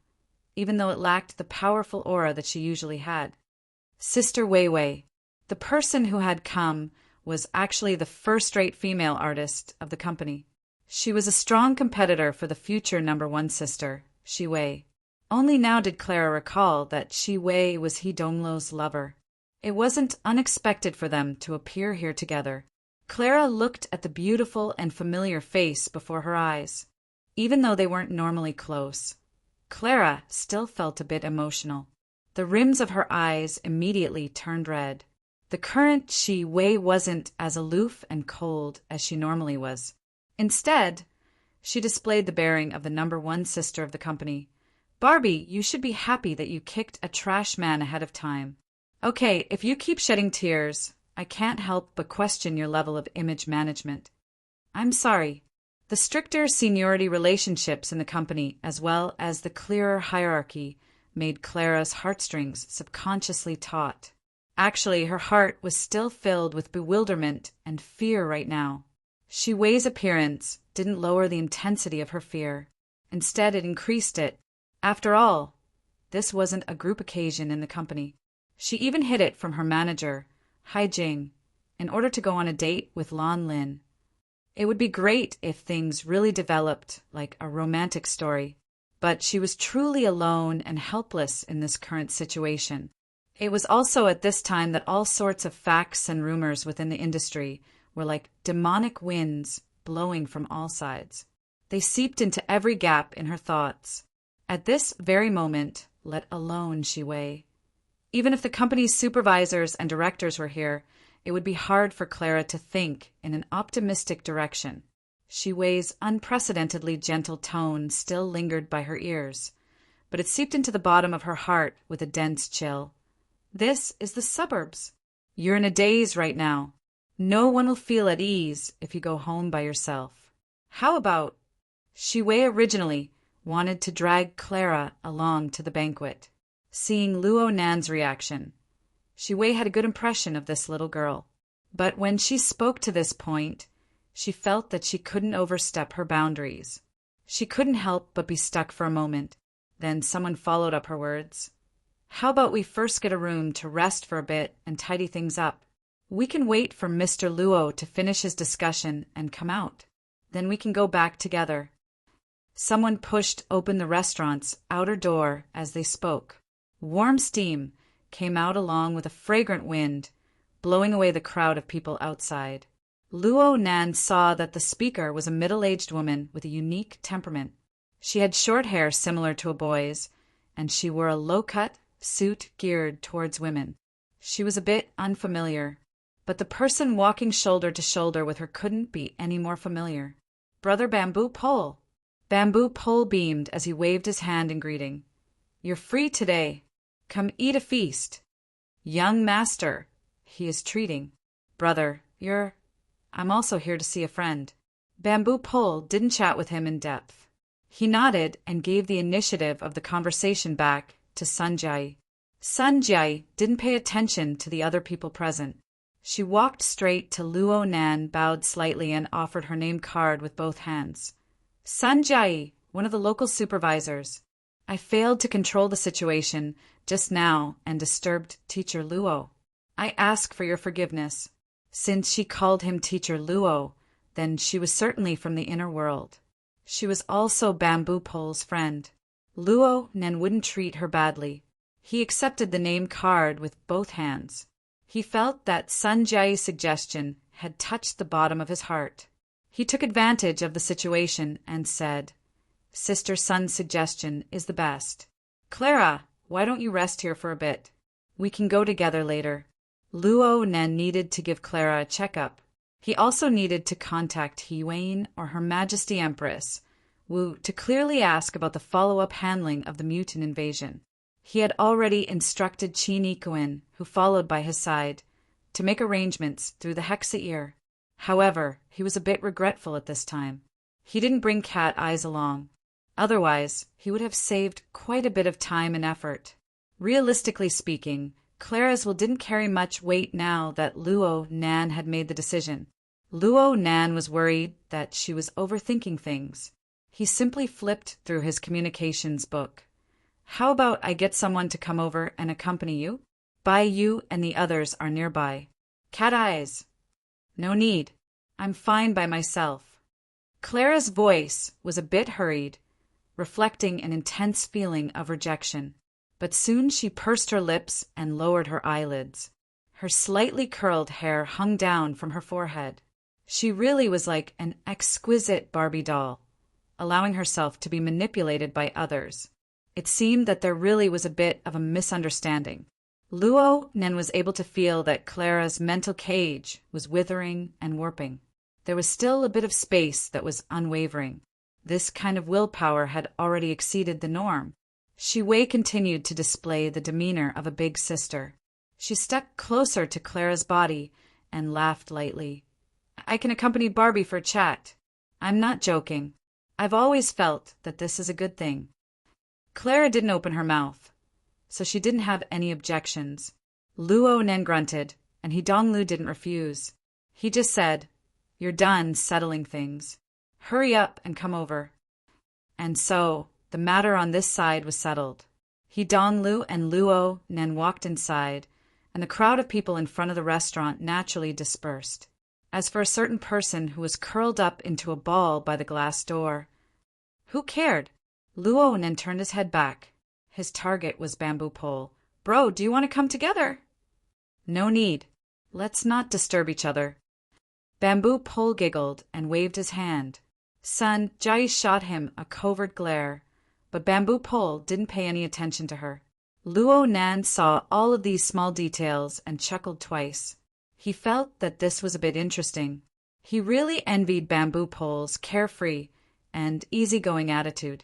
even though it lacked the powerful aura that she usually had. Sister Wei Wei. The person who had come was actually the first-rate female artist of the company. She was a strong competitor for the future #1 sister, Shi Wei. Only now did Clara recall that Shi Wei was He Donglo's lover. It wasn't unexpected for them to appear here together. Clara looked at the beautiful and familiar face before her eyes. Even though they weren't normally close, Clara still felt a bit emotional. The rims of her eyes immediately turned red. The current Shi Wei wasn't as aloof and cold as she normally was. Instead, she displayed the bearing of the #1 sister of the company. "Barbie, you should be happy that you kicked a trash man ahead of time. Okay, if you keep shedding tears, I can't help but question your level of image management. I'm sorry." The stricter seniority relationships in the company, as well as the clearer hierarchy, made Clara's heartstrings subconsciously taut. Actually, her heart was still filled with bewilderment and fear right now. Shi Wei's appearance didn't lower the intensity of her fear. Instead, it increased it. After all, this wasn't a group occasion in the company. She even hid it from her manager, Haijing, in order to go on a date with Lan Lin. It would be great if things really developed like a romantic story, but she was truly alone and helpless in this current situation. It was also at this time that all sorts of facts and rumors within the industry were like demonic winds blowing from all sides. They seeped into every gap in her thoughts. At this very moment, let alone Shi Wei. Even if the company's supervisors and directors were here, it would be hard for Clara to think in an optimistic direction. Shi Wei's unprecedentedly gentle tone still lingered by her ears, but it seeped into the bottom of her heart with a dense chill. This is the suburbs. You're in a daze right now. No one will feel at ease if you go home by yourself. How about... Shi Wei originally wanted to drag Clara along to the banquet. Seeing Luo Nan's reaction, Shi Wei had a good impression of this little girl. But when she spoke to this point, she felt that she couldn't overstep her boundaries. She couldn't help but be stuck for a moment. Then someone followed up her words. "How about we first get a room to rest for a bit and tidy things up? We can wait for Mr. Luo to finish his discussion and come out. Then we can go back together." Someone pushed open the restaurant's outer door as they spoke. Warm steam came out along with a fragrant wind, blowing away the crowd of people outside. Luo Nan saw that the speaker was a middle-aged woman with a unique temperament. She had short hair similar to a boy's, and she wore a low-cut suit geared towards women. She was a bit unfamiliar, but the person walking shoulder to shoulder with her couldn't be any more familiar. Brother Bamboo Pole. Bamboo Pole beamed as he waved his hand in greeting. You're free today. Come eat a feast. Young master, he is treating. Brother, I'm also here to see a friend. Bamboo Pole didn't chat with him in depth. He nodded and gave the initiative of the conversation back to Sunjai. Sunjai didn't pay attention to the other people present. She walked straight to Luo Nan, bowed slightly, and offered her name card with both hands. Sunjai, one of the local supervisors. I failed to control the situation just now and disturbed Teacher Luo. I ask for your forgiveness. Since she called him Teacher Luo, then she was certainly from the inner world. She was also Bamboo Pole's friend. Luo Nan wouldn't treat her badly. He accepted the name card with both hands. He felt that Sunjai's suggestion had touched the bottom of his heart. He took advantage of the situation and said, Sister Sun's suggestion is the best. Clara, why don't you rest here for a bit? We can go together later. Luo Nan needed to give Clara a checkup. He also needed to contact Hiwain or Her Majesty Empress Wu to clearly ask about the follow-up handling of the mutant invasion. He had already instructed Qin Ikuin, who followed by his side, to make arrangements through the Hexa-ear. However, he was a bit regretful at this time. He didn't bring Cat Eyes along. Otherwise, he would have saved quite a bit of time and effort. Realistically speaking, Clara's will didn't carry much weight now that Luo Nan had made the decision. Luo Nan was worried that she was overthinking things. He simply flipped through his communications book. How about I get someone to come over and accompany you? Bai Yu and the others are nearby. Cat Eyes. No need. I'm fine by myself. Clara's voice was a bit hurried, reflecting an intense feeling of rejection. But soon she pursed her lips and lowered her eyelids. Her slightly curled hair hung down from her forehead. She really was like an exquisite Barbie doll, allowing herself to be manipulated by others. It seemed that there really was a bit of a misunderstanding. Luo Nan was able to feel that Clara's mental cage was withering and warping. There was still a bit of space that was unwavering. This kind of willpower had already exceeded the norm. Wei continued to display the demeanor of a big sister. She stepped closer to Clara's body and laughed lightly. I can accompany Barbie for a chat. I'm not joking. I've always felt that this is a good thing. Clara didn't open her mouth, so she didn't have any objections. Luo Nan grunted, and Hidonglu didn't refuse. He just said, You're done settling things. Hurry up and come over. And so, the matter on this side was settled. Hidonglu and Luo Nan walked inside, and the crowd of people in front of the restaurant naturally dispersed. As for a certain person who was curled up into a ball by the glass door, who cared? Luo Nan turned his head back. His target was Bamboo Pole. Bro, do you want to come together? No need. Let's not disturb each other. Bamboo Pole giggled and waved his hand. Sun Jai shot him a covert glare, but Bamboo Pole didn't pay any attention to her. Luo Nan saw all of these small details and chuckled twice. He felt that this was a bit interesting. He really envied Bamboo Pole's carefree and easygoing attitude.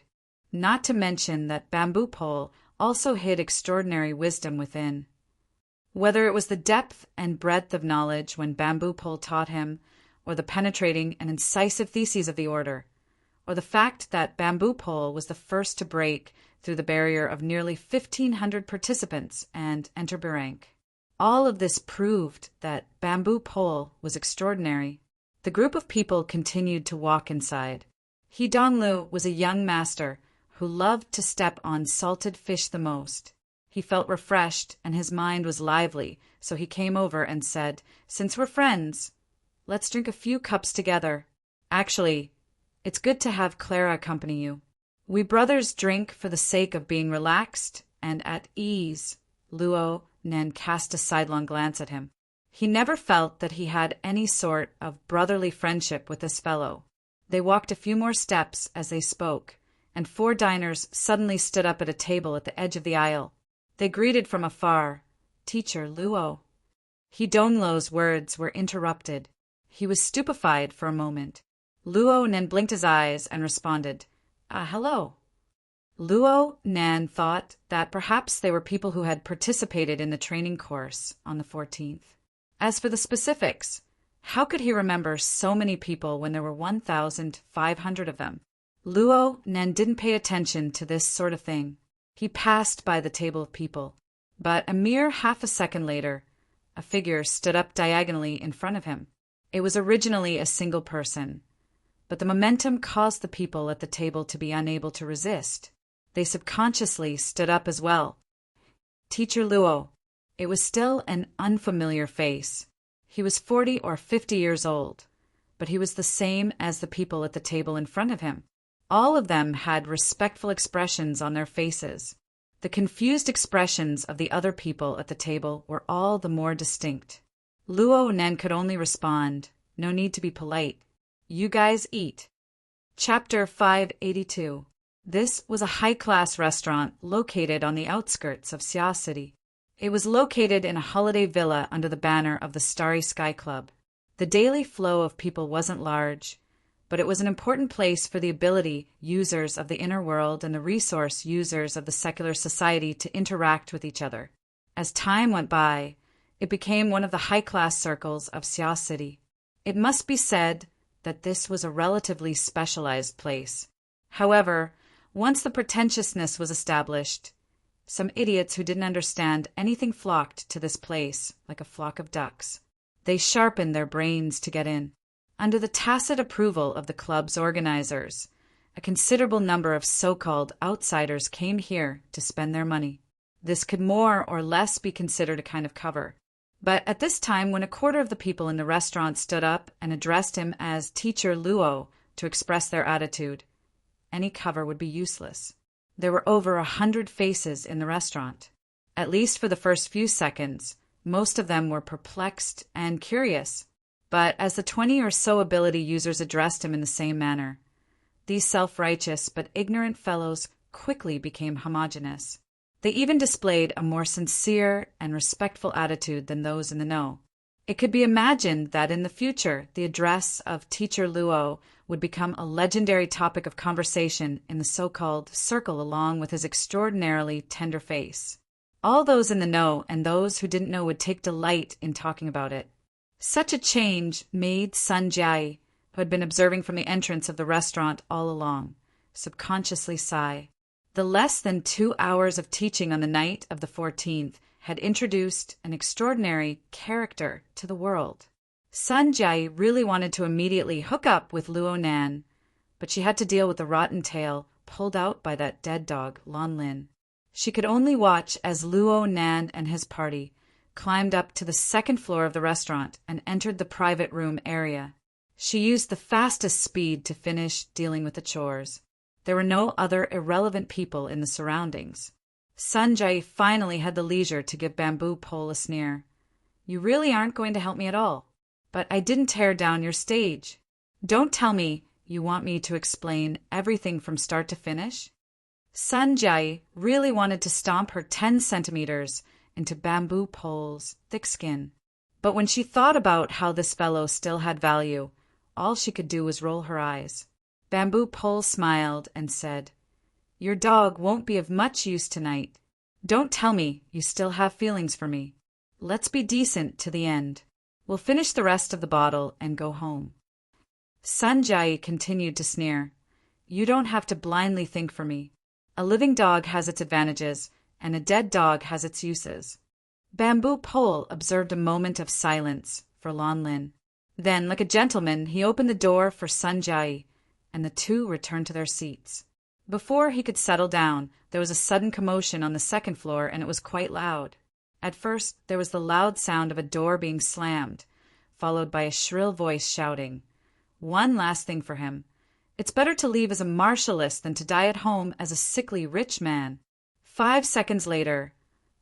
Not to mention that Bamboo Pole also hid extraordinary wisdom within. Whether it was the depth and breadth of knowledge when Bamboo Pole taught him, or the penetrating and incisive theses of the order, or the fact that Bamboo Pole was the first to break through the barrier of nearly 1,500 participants and enter Barank. All of this proved that Bamboo Pole was extraordinary. The group of people continued to walk inside. Hidonglu was a young master who loved to step on salted fish the most. He felt refreshed and his mind was lively, so he came over and said, Since we're friends, let's drink a few cups together. Actually, it's good to have Clara accompany you. We brothers drink for the sake of being relaxed and at ease. Luo Nan cast a sidelong glance at him. He never felt that he had any sort of brotherly friendship with this fellow. They walked a few more steps as they spoke, and 4 diners suddenly stood up at a table at the edge of the aisle. They greeted from afar, Teacher Luo. Hidonglo's words were interrupted. He was stupefied for a moment. Luo Nan blinked his eyes and responded, Hello. Luo Nan thought that perhaps they were people who had participated in the training course on the 14th. As for the specifics, how could he remember so many people when there were 1,500 of them? Luo Nan didn't pay attention to this sort of thing. He passed by the table of people, but a mere half a second later, a figure stood up diagonally in front of him. It was originally a single person, but the momentum caused the people at the table to be unable to resist. They subconsciously stood up as well. Teacher Luo. It was still an unfamiliar face. He was 40 or 50 years old, but he was the same as the people at the table in front of him. All of them had respectful expressions on their faces. The confused expressions of the other people at the table were all the more distinct. Luo Nen could only respond, "No need to be polite. You guys eat." Chapter 582. This was a high-class restaurant located on the outskirts of Xia City. It was located in a holiday villa under the banner of the Starry Sky Club. The daily flow of people wasn't large, but it was an important place for the ability users of the inner world and the resource users of the secular society to interact with each other. As time went by, it became one of the high-class circles of Xia City. It must be said that this was a relatively specialized place. However, once the pretentiousness was established, some idiots who didn't understand anything flocked to this place like a flock of ducks. They sharpened their brains to get in. Under the tacit approval of the club's organizers, a considerable number of so-called outsiders came here to spend their money. This could more or less be considered a kind of cover. But at this time, when a quarter of the people in the restaurant stood up and addressed him as Teacher Luo to express their attitude, any cover would be useless. There were over 100 faces in the restaurant. At least for the first few seconds, most of them were perplexed and curious. But as the 20 or so ability users addressed him in the same manner, these self-righteous but ignorant fellows quickly became homogeneous. They even displayed a more sincere and respectful attitude than those in the know. It could be imagined that in the future, the address of Teacher Luo would become a legendary topic of conversation in the so-called circle along with his extraordinarily tender face. All those in the know and those who didn't know would take delight in talking about it. Such a change made Sun Jiai, who had been observing from the entrance of the restaurant all along, subconsciously sigh. The less than 2 hours of teaching on the night of the 14th had introduced an extraordinary character to the world. Sun Jiai really wanted to immediately hook up with Luo Nan, but she had to deal with the rotten tail pulled out by that dead dog, Lon Lin. She could only watch as Luo Nan and his party climbed up to the second floor of the restaurant and entered the private room area. She used the fastest speed to finish dealing with the chores. There were no other irrelevant people in the surroundings. Sun Jiai finally had the leisure to give Bamboo Pole a sneer. "You really aren't going to help me at all. But I didn't tear down your stage. Don't tell me you want me to explain everything from start to finish?" Sun Jiai really wanted to stomp her 10 centimeters into Bamboo Pole's thick skin. But when she thought about how this fellow still had value, all she could do was roll her eyes. Bamboo Pole smiled and said, "Your dog won't be of much use tonight. Don't tell me you still have feelings for me. Let's be decent to the end. We'll finish the rest of the bottle and go home." Sun Jiai continued to sneer. "You don't have to blindly think for me. A living dog has its advantages, and a dead dog has its uses." Bamboo Pole observed a moment of silence for Lon Lin. Then, like a gentleman, he opened the door for Sun Jiai, and the two returned to their seats. Before he could settle down, there was a sudden commotion on the second floor, and it was quite loud. At first, there was the loud sound of a door being slammed, followed by a shrill voice shouting, "One last thing for him. It's better to leave as a marshalless than to die at home as a sickly rich man." 5 seconds later,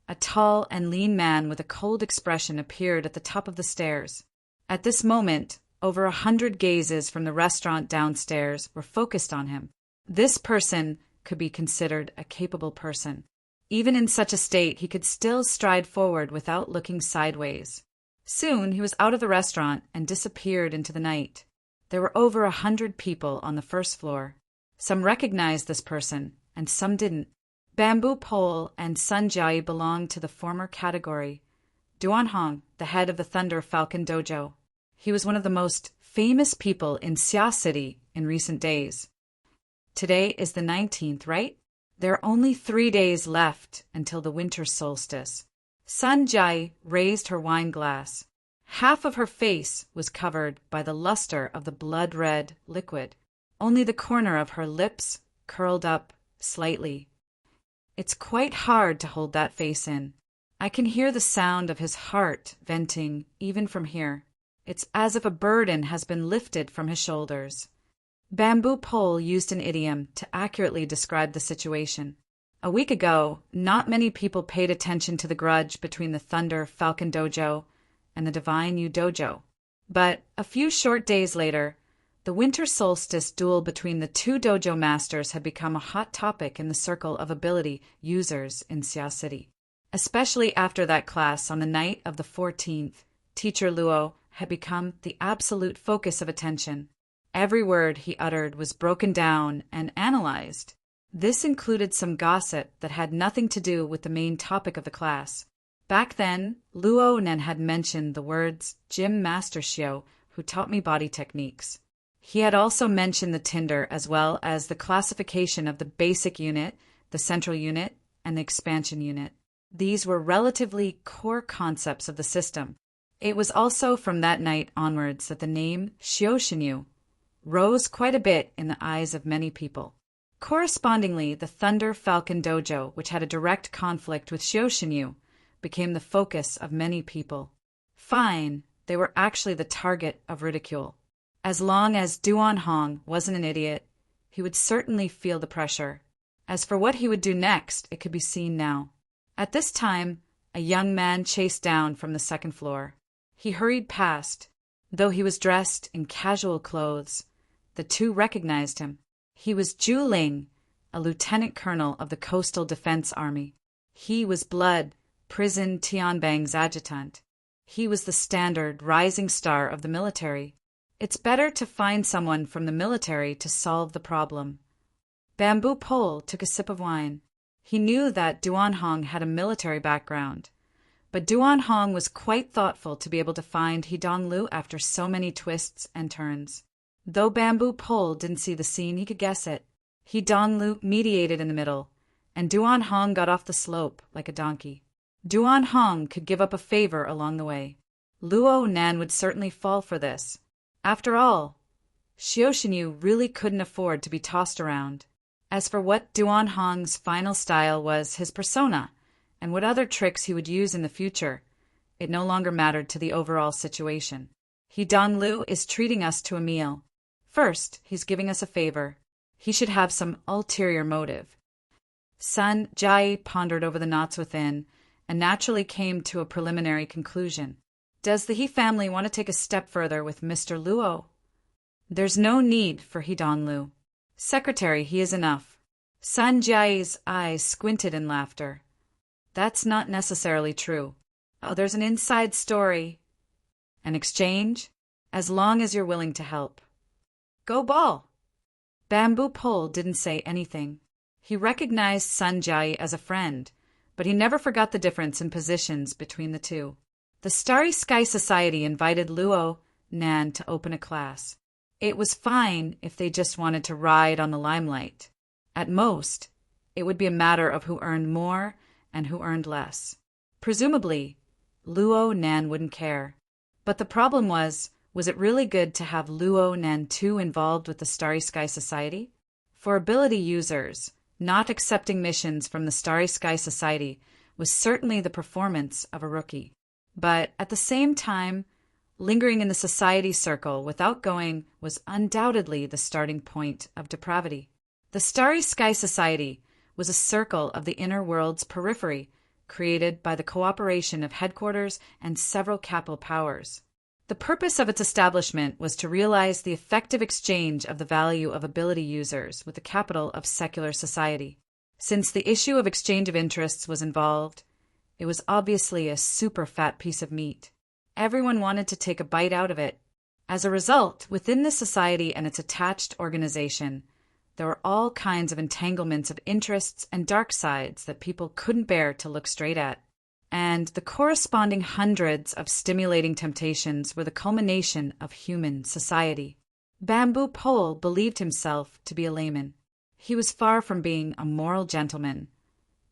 a tall and lean man with a cold expression appeared at the top of the stairs. At this moment, over 100 gazes from the restaurant downstairs were focused on him. This person could be considered a capable person. Even in such a state, he could still stride forward without looking sideways. Soon he was out of the restaurant and disappeared into the night. There were over 100 people on the first floor. Some recognized this person, and some didn't. Bamboo Pole and Sun Jiayi belonged to the former category. Duan Hong, the head of the Thunder Falcon Dojo. He was one of the most famous people in Xia City in recent days. Today is the 19th, right? There are only 3 days left until the winter solstice. Sun Jiayi raised her wine glass. Half of her face was covered by the luster of the blood-red liquid. Only the corner of her lips curled up slightly. It's quite hard to hold that face in. I can hear the sound of his heart venting even from here. It's as if a burden has been lifted from his shoulders. Bamboo Pole used an idiom to accurately describe the situation. A week ago, not many people paid attention to the grudge between the Thunder Falcon Dojo and the Divine Yu Dojo. But a few short days later, the winter solstice duel between the two dojo masters had become a hot topic in the circle of ability users in Xia City. Especially after that class on the night of the 14th, Teacher Luo had become the absolute focus of attention. Every word he uttered was broken down and analyzed. This included some gossip that had nothing to do with the main topic of the class. Back then, Luo Nen had mentioned the words Gym Master Xiao, who taught me body techniques. He had also mentioned the Tinder as well as the classification of the basic unit, the central unit, and the expansion unit. These were relatively core concepts of the system. It was also from that night onwards that the name Xiao rose quite a bit in the eyes of many people. Correspondingly, the Thunder Falcon Dojo, which had a direct conflict with Xiao became the focus of many people. Fine, they were actually the target of ridicule. As long as Duan Hong wasn't an idiot, he would certainly feel the pressure. As for what he would do next, it could be seen now. At this time, a young man chased down from the second floor. He hurried past. Though he was dressed in casual clothes, the two recognized him. He was Zhu Ling, a lieutenant colonel of the Coastal Defense Army. He was Blood, Prison Tianbang's adjutant. He was the standard rising star of the military. It's better to find someone from the military to solve the problem. Bamboo Pole took a sip of wine. He knew that Duan Hong had a military background, but Duan Hong was quite thoughtful to be able to find Hidong Lu after so many twists and turns. Though Bamboo Pole didn't see the scene, he could guess it. Hidong Lu mediated in the middle, and Duan Hong got off the slope like a donkey. Duan Hong could give up a favor along the way. Luo Nan would certainly fall for this. After all, Xiao really couldn't afford to be tossed around. As for what Duan Hong's final style was, his persona, and what other tricks he would use in the future, it no longer mattered to the overall situation. Hidong Lu is treating us to a meal. First, he's giving us a favor. He should have some ulterior motive. Sun Jiayi pondered over the knots within and naturally came to a preliminary conclusion. Does the He family want to take a step further with Mr. Luo? There's no need for Hidong Lu. Secretary, he is enough. Sun Jiayi's eyes squinted in laughter. That's not necessarily true. Oh, there's an inside story. An exchange? As long as you're willing to help. Go ball! Bamboo Pole didn't say anything. He recognized Sun Jiayi as a friend, but he never forgot the difference in positions between the two. The Starry Sky Society invited Luo Nan to open a class. It was fine if they just wanted to ride on the limelight. At most, it would be a matter of who earned more and who earned less. Presumably, Luo Nan wouldn't care. But the problem was it really good to have Luo Nan too involved with the Starry Sky Society? For ability users, not accepting missions from the Starry Sky Society was certainly the performance of a rookie. But at the same time, lingering in the society circle without going was undoubtedly the starting point of depravity. The Starry Sky Society was a circle of the inner world's periphery, created by the cooperation of headquarters and several capital powers. The purpose of its establishment was to realize the effective exchange of the value of ability users with the capital of secular society. Since the issue of exchange of interests was involved, it was obviously a super fat piece of meat. Everyone wanted to take a bite out of it. As a result, within the society and its attached organization, There were all kinds of entanglements of interests and dark sides that people couldn't bear to look straight at. And the corresponding hundreds of stimulating temptations were the culmination of human society. Bamboo Pole believed himself to be a layman. He was far from being a moral gentleman,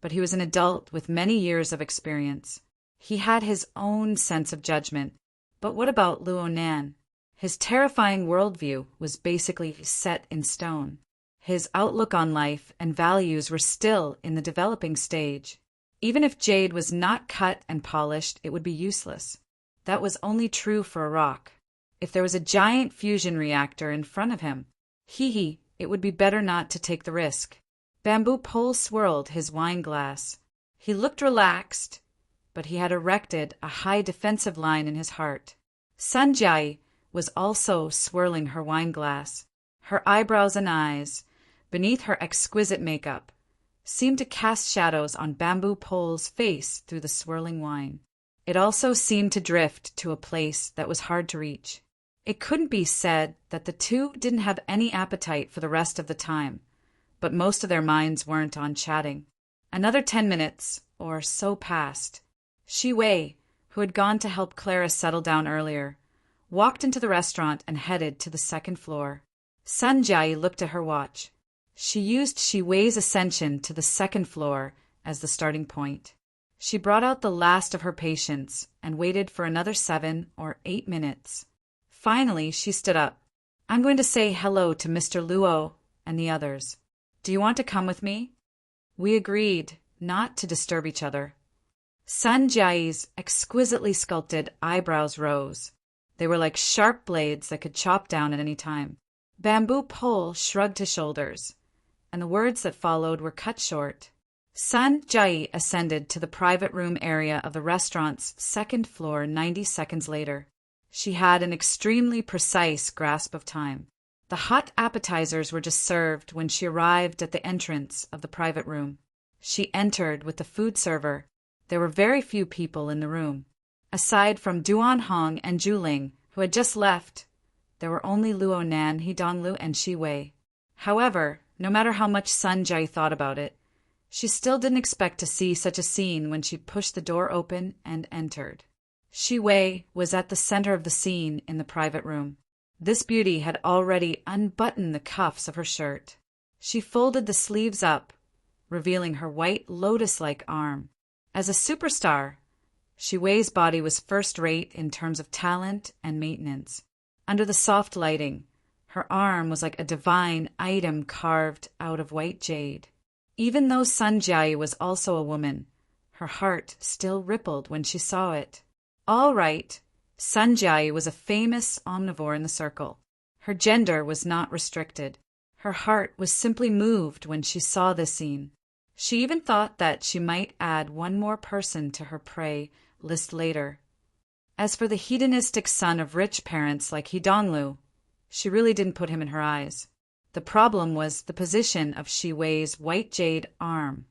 but he was an adult with many years of experience. He had his own sense of judgment. But what about Luo Nan? His terrifying worldview was basically set in stone. His outlook on life and values were still in the developing stage. Even if jade was not cut and polished, it would be useless. That was only true for a rock. If there was a giant fusion reactor in front of him, it would be better not to take the risk. Bamboo Pole swirled his wine glass. He looked relaxed, but he had erected a high defensive line in his heart. Sun Jiayi was also swirling her wine glass. Her eyebrows and eyes, beneath her exquisite makeup, seemed to cast shadows on Bamboo Pole's face through the swirling wine. It also seemed to drift to a place that was hard to reach. It couldn't be said that the two didn't have any appetite for the rest of the time, but most of their minds weren't on chatting. Another 10 minutes or so passed. Shi Wei, who had gone to help Clara settle down earlier, walked into the restaurant and headed to the second floor. Sun Jiayi looked at her watch. She used Shi Wei's ascension to the second floor as the starting point. She brought out the last of her patients and waited for another 7 or 8 minutes. Finally, she stood up. "I'm going to say hello to Mr. Luo and the others. Do you want to come with me?" We agreed not to disturb each other. Sun Jiayi's exquisitely sculpted eyebrows rose. They were like sharp blades that could chop down at any time. Bamboo Pole shrugged his shoulders, and the words that followed were cut short. Sun Jiayi ascended to the private room area of the restaurant's second floor 90 seconds later. She had an extremely precise grasp of time. The hot appetizers were just served when she arrived at the entrance of the private room. She entered with the food server. There were very few people in the room. Aside from Duan Hong and Juling, who had just left, there were only Luo Nan, Hidonglu, and Shi Wei. However, no matter how much Sun Jiayi thought about it, she still didn't expect to see such a scene when she pushed the door open and entered. Shi Wei was at the center of the scene in the private room. This beauty had already unbuttoned the cuffs of her shirt. She folded the sleeves up, revealing her white lotus-like arm. As a superstar, Shi Wei's body was first-rate in terms of talent and maintenance. Under the soft lighting, her arm was like a divine item carved out of white jade. Even though Sun Jiayi was also a woman, her heart still rippled when she saw it. All right, Sun Jiayi was a famous omnivore in the circle. Her gender was not restricted. Her heart was simply moved when she saw this scene. She even thought that she might add one more person to her prey list later. As for the hedonistic son of rich parents like Hidonglu, she really didn't put him in her eyes. The problem was the position of Shi Wei's white jade arm.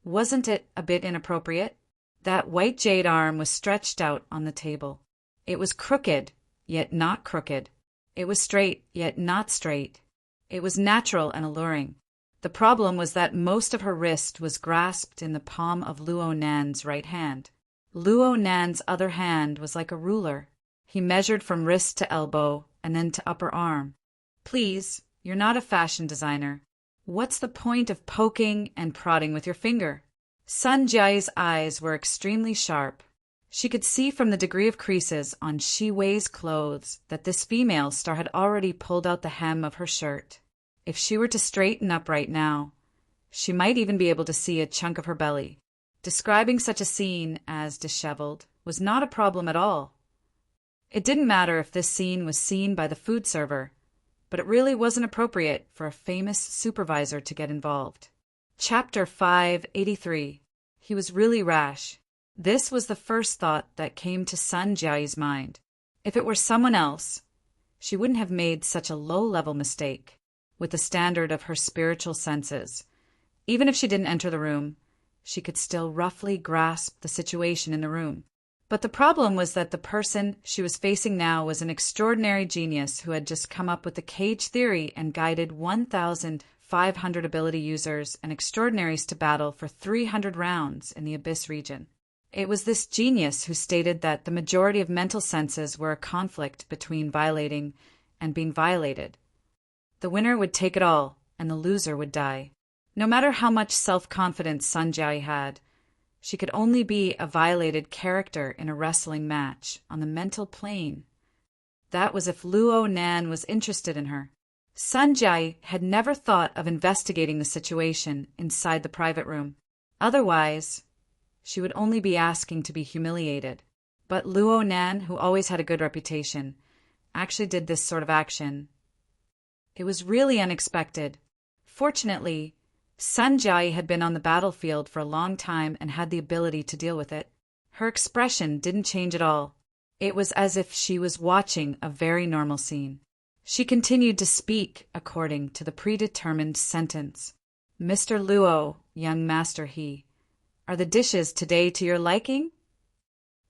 Wasn't it a bit inappropriate? That white jade arm was stretched out on the table. It was crooked, yet not crooked. It was straight, yet not straight. It was natural and alluring. The problem was that most of her wrist was grasped in the palm of Luo Nan's right hand. Luo Nan's other hand was like a ruler. He measured from wrist to elbow and then to upper arm. "Please, you're not a fashion designer. What's the point of poking and prodding with your finger?" Sun Jiayi's eyes were extremely sharp. She could see from the degree of creases on Shi Wei's clothes that this female star had already pulled out the hem of her shirt. If she were to straighten up right now, she might even be able to see a chunk of her belly. Describing such a scene as disheveled was not a problem at all. It didn't matter if this scene was seen by the food server, but it really wasn't appropriate for a famous supervisor to get involved. Chapter 583. He was really rash. This was the first thought that came to Sun Jiayi's mind. If it were someone else, she wouldn't have made such a low-level mistake. With the standard of her spiritual senses, even if she didn't enter the room, she could still roughly grasp the situation in the room. But the problem was that the person she was facing now was an extraordinary genius who had just come up with the cage theory and guided 1,500 ability users and extraordinaries to battle for 300 rounds in the Abyss region. It was this genius who stated that the majority of mental senses were a conflict between violating and being violated. The winner would take it all, and the loser would die. No matter how much self-confidence Sun Jiayi had, she could only be a violated character in a wrestling match on the mental plane. That was if Luo Nan was interested in her. Sun Jiayi had never thought of investigating the situation inside the private room. Otherwise, she would only be asking to be humiliated. But Luo Nan, who always had a good reputation, actually did this sort of action. It was really unexpected. Fortunately, Sun Jiayi had been on the battlefield for a long time and had the ability to deal with it. Her expression didn't change at all. It was as if she was watching a very normal scene. She continued to speak according to the predetermined sentence. "Mr. Luo, young master He, are the dishes today to your liking?"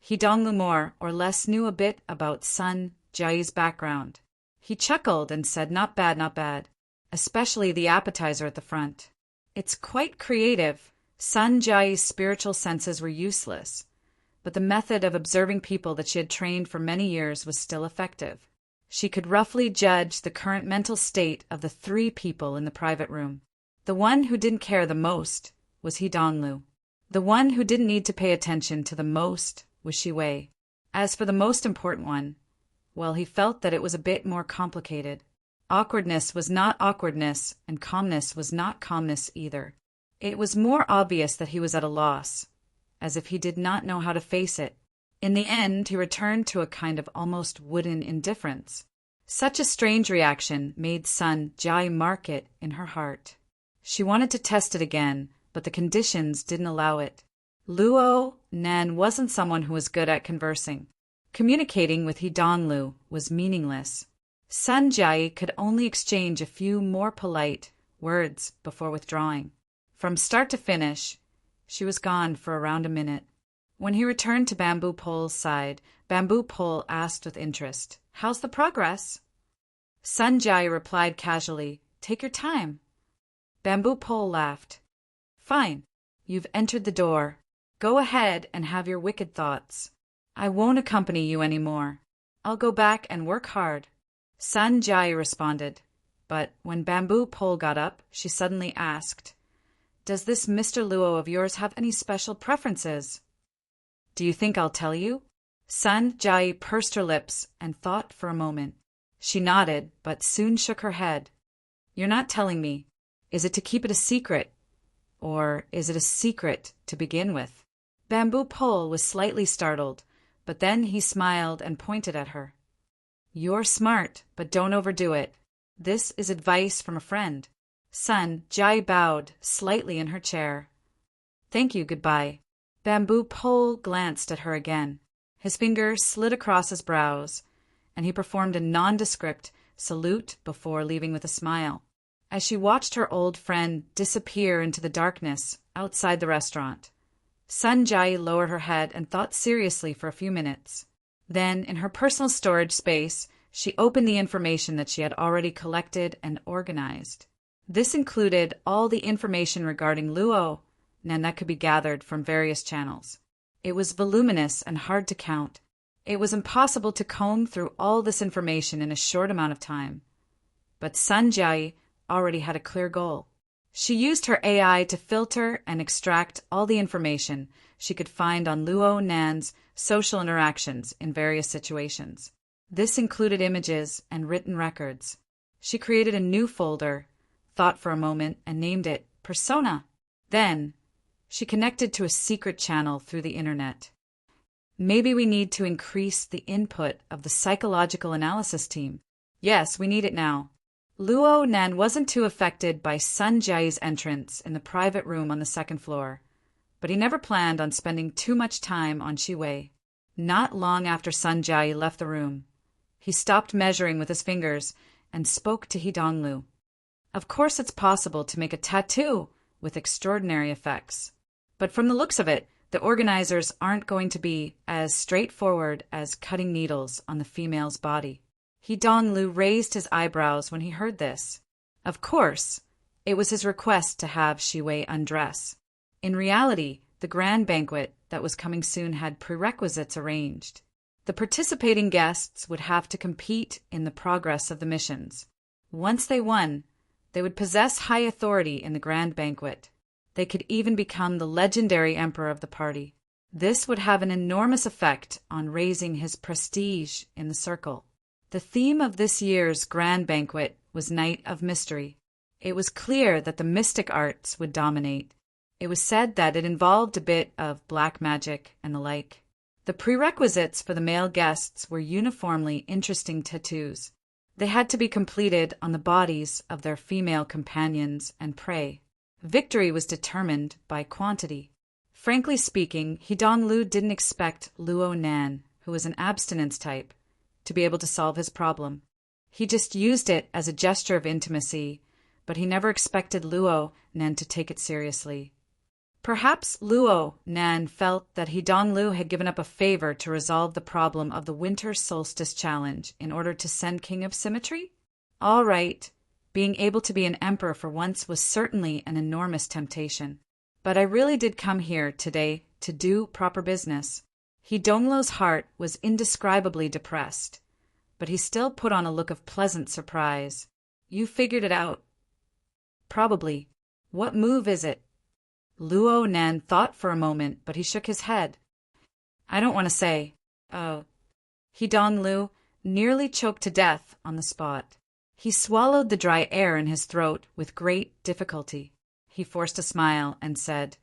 He Donglu more or less knew a bit about Sun Jiayi's background. He chuckled and said, "Not bad, not bad. Especially the appetizer at the front. It's quite creative." Sun Jiayi's spiritual senses were useless, but the method of observing people that she had trained for many years was still effective. She could roughly judge the current mental state of the 3 people in the private room. The one who didn't care the most was He Donglu. The one who didn't need to pay attention to the most was Shi Wei. As for the most important one, well, he felt that it was a bit more complicated. Awkwardness was not awkwardness, and calmness was not calmness either. It was more obvious that he was at a loss, as if he did not know how to face it. In the end, he returned to a kind of almost wooden indifference. Such a strange reaction made Sun Jiayi mark it in her heart. She wanted to test it again, but the conditions didn't allow it. Luo Nan wasn't someone who was good at conversing. Communicating with He Donglu was meaningless. Sun Jiayi could only exchange a few more polite words before withdrawing. From start to finish, she was gone for around a minute. When he returned to Bamboo Pole's side, Bamboo Pole asked with interest, "How's the progress?" Sun Jiayi replied casually, "Take your time." Bamboo Pole laughed. "Fine. You've entered the door. Go ahead and have your wicked thoughts. I won't accompany you any more. I'll go back and work hard." Sun Jiayi responded, but when Bamboo Pole got up, she suddenly asked, "Does this Mr. Luo of yours have any special preferences?" "Do you think I'll tell you?" Sun Jiayi pursed her lips and thought for a moment. She nodded, but soon shook her head. "You're not telling me. Is it to keep it a secret? Or is it a secret to begin with?" Bamboo Pole was slightly startled, but then he smiled and pointed at her. "You're smart, but don't overdo it. This is advice from a friend." Sun Jiayi bowed slightly in her chair. "Thank you, goodbye." Bamboo Pole glanced at her again. His finger slid across his brows, and he performed a nondescript salute before leaving with a smile. As she watched her old friend disappear into the darkness outside the restaurant, Sun Jiayi lowered her head and thought seriously for a few minutes. Then, in her personal storage space, she opened the information that she had already collected and organized. This included all the information regarding Luo, and that could be gathered from various channels. It was voluminous and hard to count. It was impossible to comb through all this information in a short amount of time. But Sun Jiayi already had a clear goal. She used her AI to filter and extract all the information she could find on Luo Nan's social interactions in various situations. This included images and written records. She created a new folder, thought for a moment, and named it Persona. Then, she connected to a secret channel through the internet. Maybe we need to increase the input of the psychological analysis team. Yes, we need it now. Luo Nan wasn't too affected by Sun Jiayi's entrance in the private room on the second floor, but he never planned on spending too much time on Shi Wei. Not long after Sun Jiayi left the room, he stopped measuring with his fingers and spoke to He Donglu. Of course it's possible to make a tattoo with extraordinary effects, but from the looks of it, The organizers aren't going to be as straightforward as cutting needles on the female's body. He Donglu raised his eyebrows when he heard this. Of course, it was his request to have Shiwei undress. In reality, the grand banquet that was coming soon had prerequisites arranged. The participating guests would have to compete in the progress of the missions. Once they won, they would possess high authority in the grand banquet. They could even become the legendary emperor of the party. This would have an enormous effect on raising his prestige in the circle. The theme of this year's grand banquet was Night of Mystery. It was clear that the mystic arts would dominate. It was said that it involved a bit of black magic and the like. The prerequisites for the male guests were uniformly interesting tattoos. They had to be completed on the bodies of their female companions and prey. Victory was determined by quantity. Frankly speaking, He Donglu didn't expect Luo Nan, who was an abstinence type, to be able to solve his problem. He just used it as a gesture of intimacy, but he never expected Luo Nan to take it seriously. Perhaps Luo Nan felt that He Donglu had given up a favor to resolve the problem of the winter solstice challenge in order to send King of Symmetry? All right, being able to be an emperor for once was certainly an enormous temptation. But I really did come here today to do proper business. He Donglu's heart was indescribably depressed, but he still put on a look of pleasant surprise. You figured it out? Probably. What move is it? Luo Nan thought for a moment, but he shook his head. I don't want to say. Oh. He Donglu nearly choked to death on the spot. He swallowed the dry air in his throat with great difficulty. He forced a smile and said,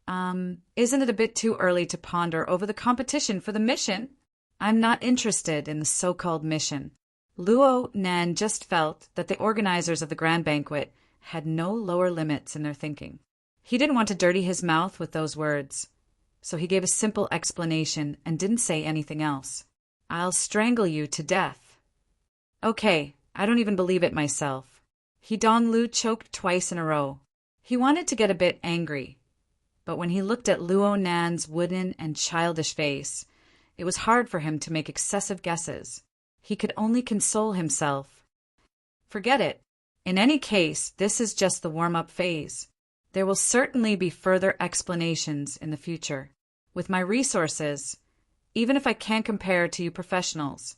Isn't it a bit too early to ponder over the competition for the mission? I'm not interested in the so-called mission. Luo Nan just felt that the organizers of the grand banquet had no lower limits in their thinking. He didn't want to dirty his mouth with those words, so he gave a simple explanation and didn't say anything else. I'll strangle you to death. Okay, I don't even believe it myself. He Donglu choked twice in a row. He wanted to get a bit angry, but when he looked at Luo Nan's wooden and childish face, it was hard for him to make excessive guesses. He could only console himself. Forget it. In any case, this is just the warm-up phase. There will certainly be further explanations in the future. With my resources, even if I can't compare to you professionals,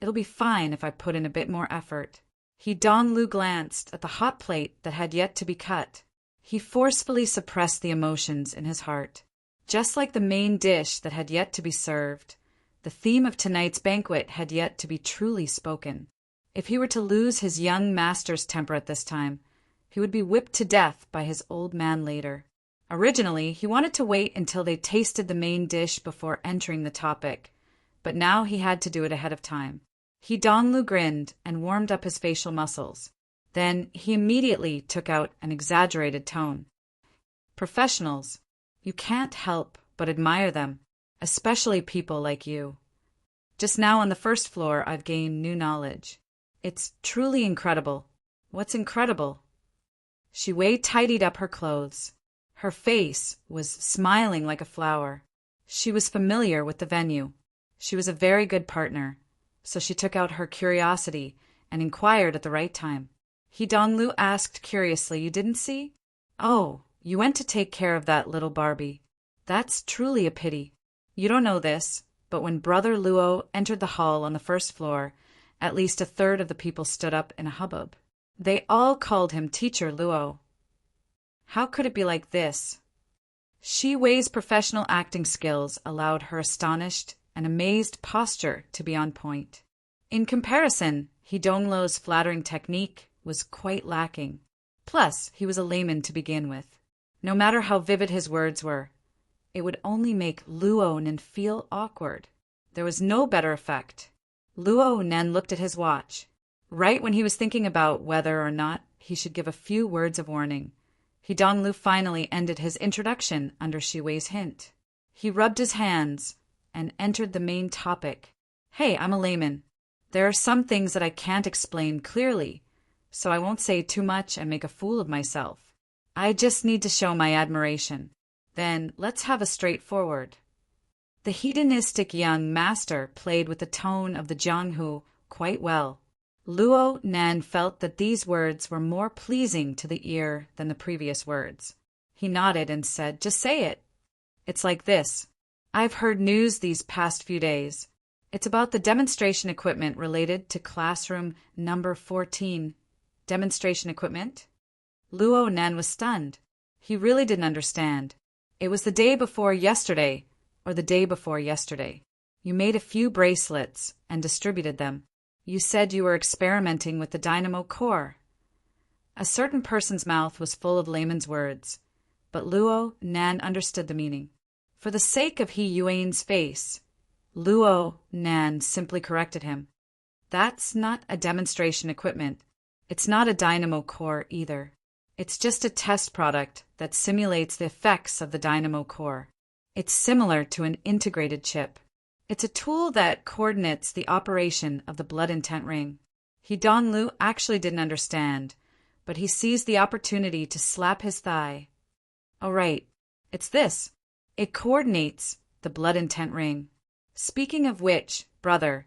it'll be fine if I put in a bit more effort. He Donglu glanced at the hot plate that had yet to be cut. He forcefully suppressed the emotions in his heart. Just like the main dish that had yet to be served, the theme of tonight's banquet had yet to be truly spoken. If he were to lose his young master's temper at this time, he would be whipped to death by his old man later. Originally, he wanted to wait until they tasted the main dish before entering the topic, but now he had to do it ahead of time. He Donglu grinned and warmed up his facial muscles. Then he immediately took out an exaggerated tone. Professionals, you can't help but admire them, especially people like you. Just now on the first floor, I've gained new knowledge. It's truly incredible. What's incredible? Shiwei tidied up her clothes. Her face was smiling like a flower. She was familiar with the venue. She was a very good partner, so she took out her curiosity and inquired at the right time. He Donglu asked curiously, You didn't see? Oh, you went to take care of that little Barbie. That's truly a pity. You don't know this, but when Brother Luo entered the hall on the first floor, at least a third of the people stood up in a hubbub. They all called him Teacher Luo. How could it be like this? Shi Wei's professional acting skills allowed her astonished and amazed posture to be on point. In comparison, He Donglu's flattering technique was quite lacking. Plus, he was a layman to begin with. No matter how vivid his words were, it would only make Luo Nan feel awkward. There was no better effect. Luo Nan looked at his watch. Right when he was thinking about whether or not he should give a few words of warning, He Donglu finally ended his introduction under Shi Wei's hint. He rubbed his hands and entered the main topic. Hey, I'm a layman. There are some things that I can't explain clearly, so I won't say too much and make a fool of myself. I just need to show my admiration. Then let's have a straightforward. The hedonistic young master played with the tone of the Jianghu quite well. Luo Nan felt that these words were more pleasing to the ear than the previous words. He nodded and said, "Just say it." "It's like this. I've heard news these past few days. It's about the demonstration equipment related to classroom number 14. Demonstration equipment?" Luo Nan was stunned. He really didn't understand. "It was the day before yesterday, or the day before yesterday. You made a few bracelets and distributed them. You said you were experimenting with the dynamo core." A certain person's mouth was full of layman's words, but Luo Nan understood the meaning. For the sake of He Yuan's face, Luo Nan simply corrected him. "That's not a demonstration equipment. It's not a dynamo core either. It's just a test product that simulates the effects of the dynamo core. It's similar to an integrated chip. It's a tool that coordinates the operation of the blood intent ring." He Donglu actually didn't understand, but he seized the opportunity to slap his thigh. "Oh right, it's this. It coordinates the blood intent ring. Speaking of which, brother,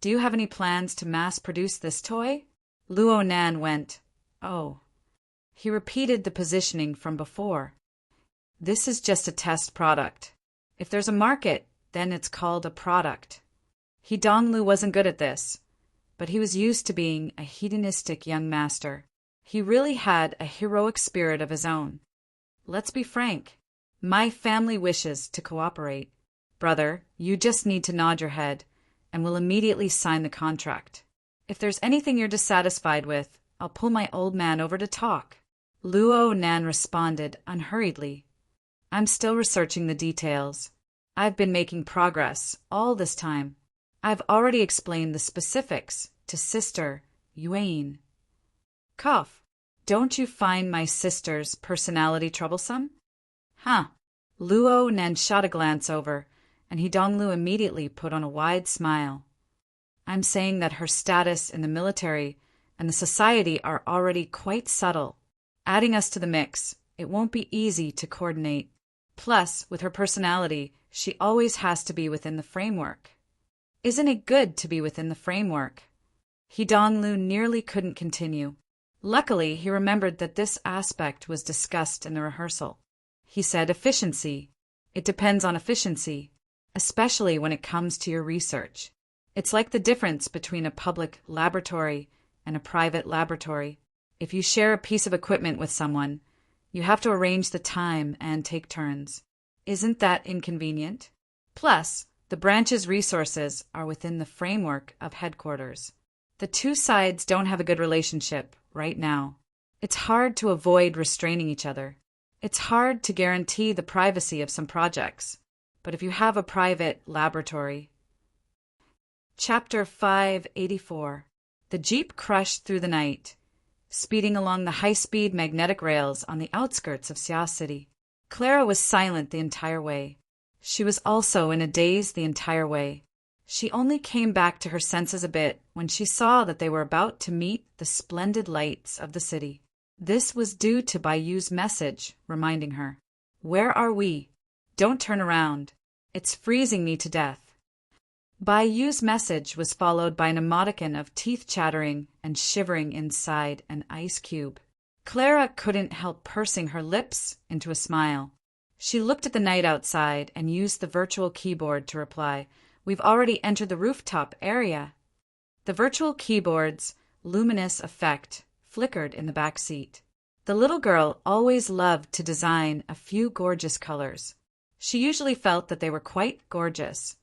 do you have any plans to mass produce this toy?" Luo Nan went, "Oh." He repeated the positioning from before. "This is just a test product. If there's a market, then it's called a product." He Donglu wasn't good at this, but he was used to being a hedonistic young master. He really had a heroic spirit of his own. "Let's be frank. My family wishes to cooperate. Brother, you just need to nod your head, and we'll immediately sign the contract. If there's anything you're dissatisfied with, I'll pull my old man over to talk." Luo Nan responded unhurriedly. "I'm still researching the details. I've been making progress all this time. I've already explained the specifics to Sister Yuan." "Cough. Don't you find my sister's personality troublesome?" "Huh." Luo Nan shot a glance over, and He Donglu immediately put on a wide smile. "I'm saying that her status in the military and the society are already quite subtle. Adding us to the mix, it won't be easy to coordinate. Plus, with her personality, she always has to be within the framework. Isn't it good to be within the framework?" He Donglu nearly couldn't continue. Luckily, he remembered that this aspect was discussed in the rehearsal. He said, "Efficiency. It depends on efficiency, especially when it comes to your research. It's like the difference between a public laboratory and a private laboratory. If you share a piece of equipment with someone, you have to arrange the time and take turns. Isn't that inconvenient? Plus, the branch's resources are within the framework of headquarters. The two sides don't have a good relationship right now. It's hard to avoid restraining each other. It's hard to guarantee the privacy of some projects. But if you have a private laboratory..." Chapter 584. The Jeep crushed through the night, speeding along the high-speed magnetic rails on the outskirts of Xia City. Clara was silent the entire way. She was also in a daze the entire way. She only came back to her senses a bit when she saw that they were about to meet the splendid lights of the city. This was due to Baiyu's message, reminding her, "Where are we? Don't turn around. It's freezing me to death." Baiyu's message was followed by an emoticon of teeth chattering and shivering inside an ice cube. Clara couldn't help pursing her lips into a smile. She looked at the night outside and used the virtual keyboard to reply, "We've already entered the rooftop area." The virtual keyboard's luminous effect flickered in the back seat. The little girl always loved to design a few gorgeous colors. She usually felt that they were quite gorgeous.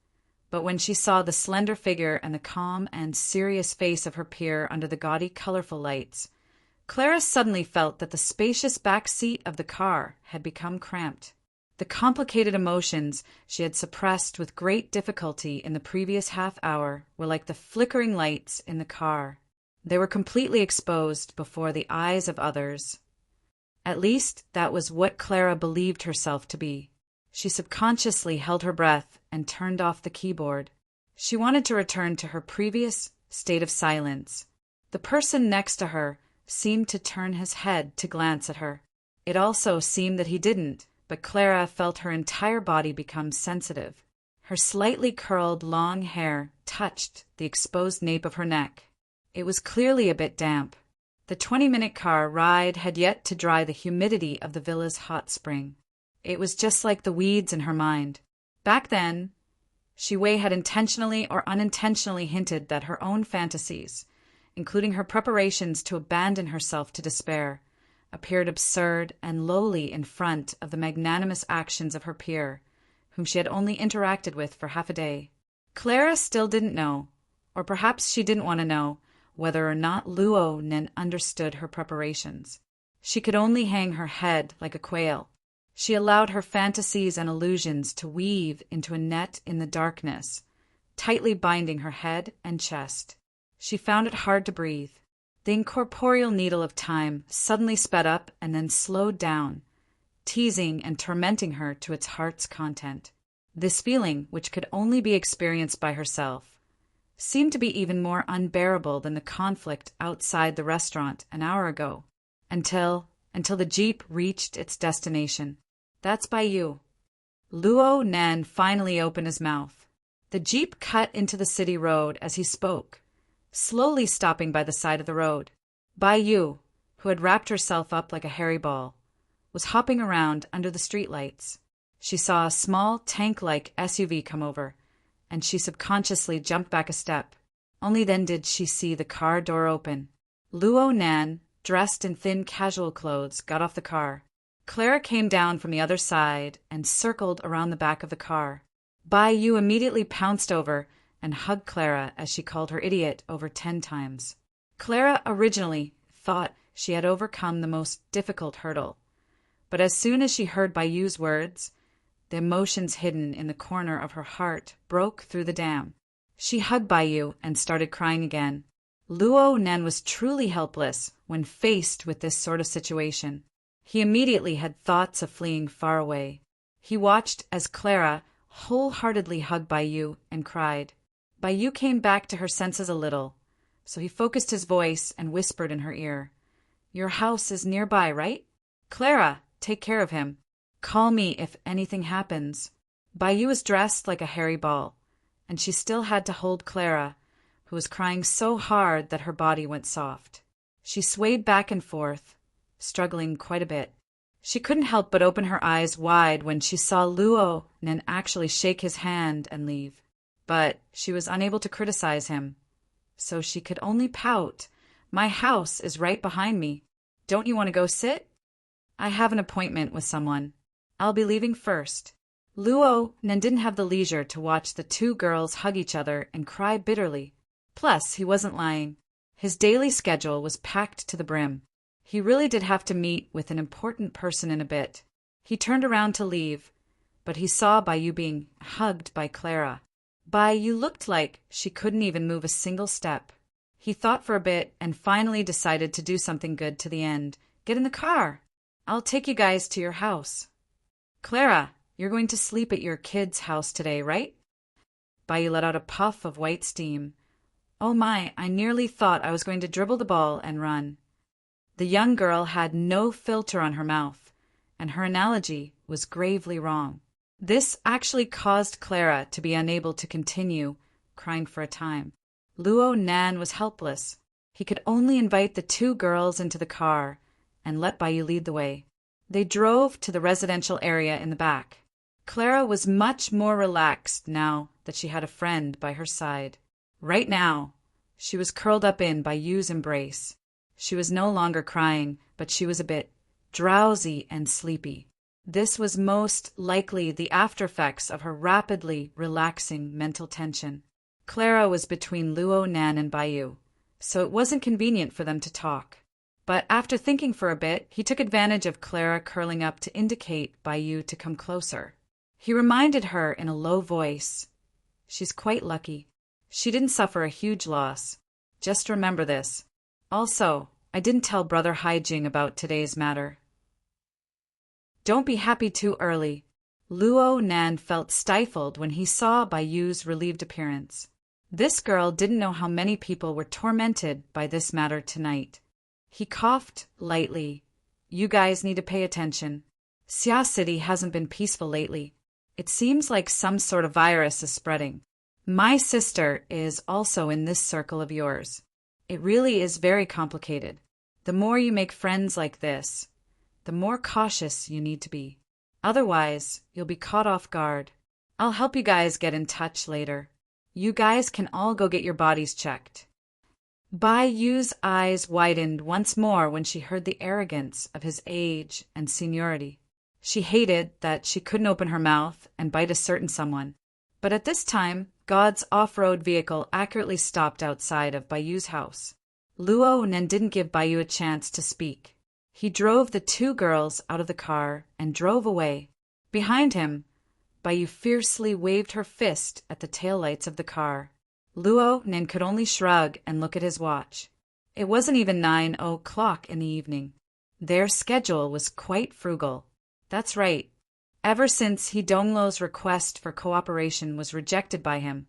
But when she saw the slender figure and the calm and serious face of her peer under the gaudy, colorful lights, Clara suddenly felt that the spacious back seat of the car had become cramped. The complicated emotions she had suppressed with great difficulty in the previous half hour were like the flickering lights in the car. They were completely exposed before the eyes of others. At least that was what Clara believed herself to be. She subconsciously held her breath and turned off the keyboard. She wanted to return to her previous state of silence. The person next to her seemed to turn his head to glance at her. It also seemed that he didn't, but Clara felt her entire body become sensitive. Her slightly curled long hair touched the exposed nape of her neck. It was clearly a bit damp. The 20-minute car ride had yet to dry the humidity of the villa's hot spring. It was just like the weeds in her mind. Back then, Wei had intentionally or unintentionally hinted that her own fantasies, including her preparations to abandon herself to despair, appeared absurd and lowly in front of the magnanimous actions of her peer, whom she had only interacted with for half a day. Clara still didn't know, or perhaps she didn't want to know, whether or not Luo Nen understood her preparations. She could only hang her head like a quail. She allowed her fantasies and illusions to weave into a net in the darkness, tightly binding her head and chest. She found it hard to breathe. The incorporeal needle of time suddenly sped up and then slowed down, teasing and tormenting her to its heart's content. This feeling, which could only be experienced by herself, seemed to be even more unbearable than the conflict outside the restaurant an hour ago, until the Jeep reached its destination. That's by you. Luo Nen finally opened his mouth. The Jeep cut into the city road as he spoke, slowly stopping by the side of the road. Bai Yu, who had wrapped herself up like a hairy ball, was hopping around under the streetlights. She saw a small tank-like SUV come over, and she subconsciously jumped back a step. Only then did she see the car door open. Luo Nan, dressed in thin casual clothes, got off the car. Clara came down from the other side and circled around the back of the car. Bai Yu immediately pounced over and hugged Clara as she called her idiot over 10 times. Clara originally thought she had overcome the most difficult hurdle, but as soon as she heard Bai Yu's words, the emotions hidden in the corner of her heart broke through the dam. She hugged Bai Yu and started crying again. Luo Nen was truly helpless when faced with this sort of situation. He immediately had thoughts of fleeing far away. He watched as Clara wholeheartedly hugged Bai Yu and cried. Bai Yu came back to her senses a little, so he focused his voice and whispered in her ear, "Your house is nearby, right? Clara, take care of him. Call me if anything happens." Bai Yu was dressed like a hairy ball, and she still had to hold Clara, who was crying so hard that her body went soft. She swayed back and forth, struggling quite a bit. She couldn't help but open her eyes wide when she saw Luo Nen actually shake his hand and leave. But she was unable to criticize him, so she could only pout. "My house is right behind me. Don't you want to go sit? I have an appointment with someone. I'll be leaving first." Luo Nen didn't have the leisure to watch the two girls hug each other and cry bitterly. Plus, he wasn't lying. His daily schedule was packed to the brim. He really did have to meet with an important person in a bit. He turned around to leave, but he saw Bai Yu being hugged by Clara. Bai Yu looked like she couldn't even move a single step. He thought for a bit and finally decided to do something good to the end. "Get in the car. I'll take you guys to your house." "Clara, you're going to sleep at your kid's house today, right?" Bai Yu let out a puff of white steam. "Oh my, I nearly thought I was going to dribble the ball and run." The young girl had no filter on her mouth, and her analogy was gravely wrong. This actually caused Clara to be unable to continue crying for a time. Luo Nan was helpless. He could only invite the two girls into the car and let Bai Yu lead the way. They drove to the residential area in the back. Clara was much more relaxed now that she had a friend by her side. Right now, she was curled up in Bai Yu's embrace. She was no longer crying, but she was a bit drowsy and sleepy. This was most likely the after-effects of her rapidly relaxing mental tension. Clara was between Luo Nan and Bai Yu, so it wasn't convenient for them to talk. But after thinking for a bit, he took advantage of Clara curling up to indicate Bai Yu to come closer. He reminded her in a low voice, "She's quite lucky. She didn't suffer a huge loss. Just remember this. Also, I didn't tell Brother Haijing about today's matter." "Don't be happy too early." Luo Nan felt stifled when he saw Bai Yu's relieved appearance. This girl didn't know how many people were tormented by this matter tonight. He coughed lightly. "You guys need to pay attention. Xia City hasn't been peaceful lately. It seems like some sort of virus is spreading. My sister is also in this circle of yours. It really is very complicated. The more you make friends like this, the more cautious you need to be. Otherwise, you'll be caught off guard. I'll help you guys get in touch later. You guys can all go get your bodies checked. Bai Yu's eyes widened once more when she heard the arrogance of his age and seniority. She hated that she couldn't open her mouth and bite a certain someone. But at this time, God's off-road vehicle accurately stopped outside of Bai Yu's house. Luo Nen didn't give Bai Yu a chance to speak. He drove the two girls out of the car and drove away. Behind him, Bai Yu fiercely waved her fist at the taillights of the car. Luo Nen could only shrug and look at his watch. It wasn't even 9 o'clock in the evening. Their schedule was quite frugal. That's right. Ever since He Donglo's request for cooperation was rejected by him,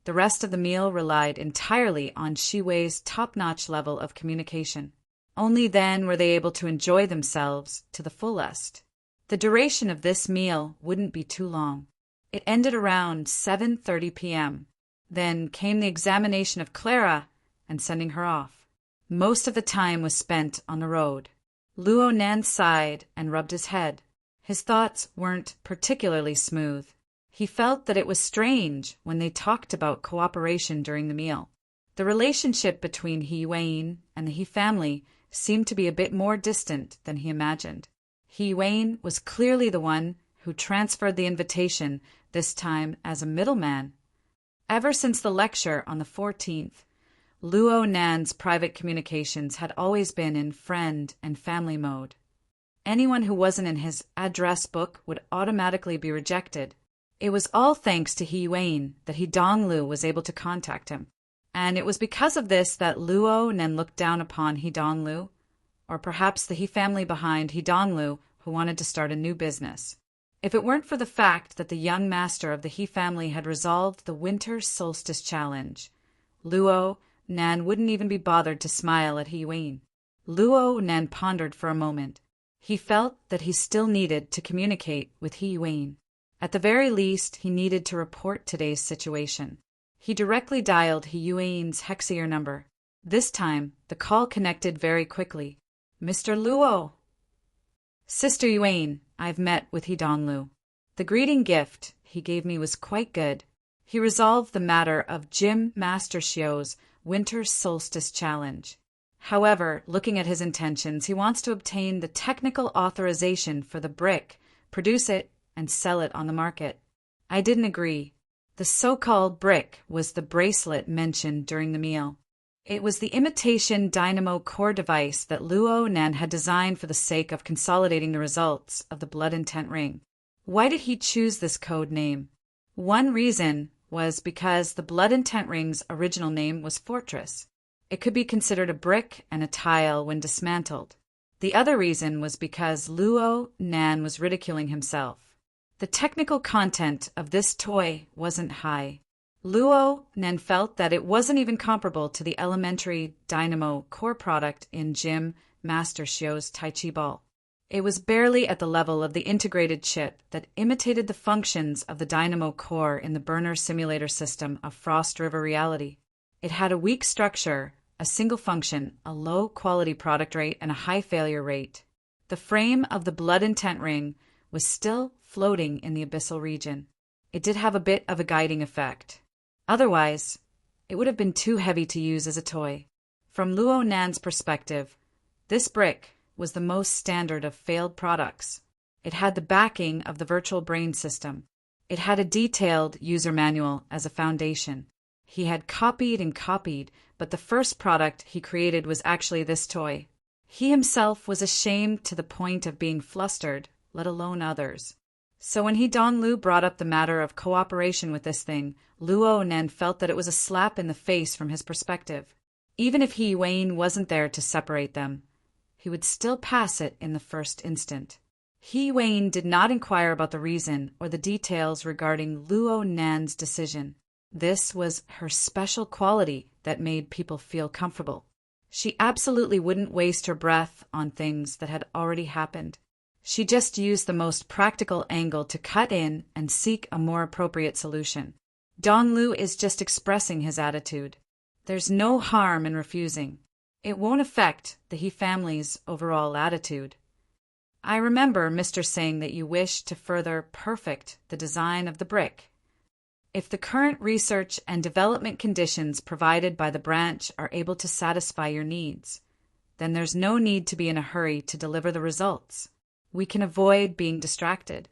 the rest of the meal relied entirely on Shi Wei's top-notch level of communication. Only then were they able to enjoy themselves to the fullest. The duration of this meal wouldn't be too long. It ended around 7:30 p.m. Then came the examination of Clara and sending her off. Most of the time was spent on the road. Luo Nan sighed and rubbed his head. His thoughts weren't particularly smooth. He felt that it was strange when they talked about cooperation during the meal. The relationship between He Wen and the He family seemed to be a bit more distant than he imagined. He Wen was clearly the one who transferred the invitation, this time as a middleman. Ever since the lecture on the 14th, Luo Nan's private communications had always been in friend and family mode. Anyone who wasn't in his address book would automatically be rejected. It was all thanks to He Wen that He Donglu was able to contact him. And it was because of this that Luo Nan looked down upon He Donglu, or perhaps the He family behind He Donglu, who wanted to start a new business. If it weren't for the fact that the young master of the He family had resolved the winter solstice challenge, Luo Nan wouldn't even be bothered to smile at He Wen. Luo Nan pondered for a moment. He felt that he still needed to communicate with He Wen. At the very least, he needed to report today's situation. He directly dialed He Wen's Hexier number. This time, the call connected very quickly. Mr. Luo. Sister Yuan, I've met with He Donglu. The greeting gift he gave me was quite good. He resolved the matter of Jim Master Xiu's Winter Solstice Challenge. However, looking at his intentions, he wants to obtain the technical authorization for the brick, produce it, and sell it on the market. I didn't agree. The so-called brick was the bracelet mentioned during the meal. It was the imitation dynamo core device that Luo Nan had designed for the sake of consolidating the results of the blood intent ring. Why did he choose this code name? One reason was because the blood intent ring's original name was Fortress. It could be considered a brick and a tile when dismantled. The other reason was because Luo Nan was ridiculing himself. The technical content of this toy wasn't high. Luo Nan felt that it wasn't even comparable to the elementary dynamo core product in Jim Master Xiu's Tai Chi ball. It was barely at the level of the integrated chip that imitated the functions of the dynamo core in the burner simulator system of Frost River Reality. It had a weak structure, a single function, a low-quality product rate, and a high failure rate. The frame of the blood intent ring was still floating in the abyssal region. It did have a bit of a guiding effect. Otherwise, it would have been too heavy to use as a toy. From Luo Nan's perspective, this brick was the most standard of failed products. It had the backing of the virtual brain system. It had a detailed user manual as a foundation. He had copied and copied, but the first product he created was actually this toy. He himself was ashamed to the point of being flustered, let alone others. So when He Donglu brought up the matter of cooperation with this thing, Luo Nan felt that it was a slap in the face from his perspective. Even if He Wen wasn't there to separate them, he would still pass it in the first instant. He Wen did not inquire about the reason or the details regarding Luo Nan's decision. This was her special quality that made people feel comfortable. She absolutely wouldn't waste her breath on things that had already happened. She just used the most practical angle to cut in and seek a more appropriate solution. Donglu is just expressing his attitude. There's no harm in refusing. It won't affect the He family's overall attitude. I remember Mr. saying that you wish to further perfect the design of the brick. If the current research and development conditions provided by the branch are able to satisfy your needs, then there's no need to be in a hurry to deliver the results. We can avoid being distracted.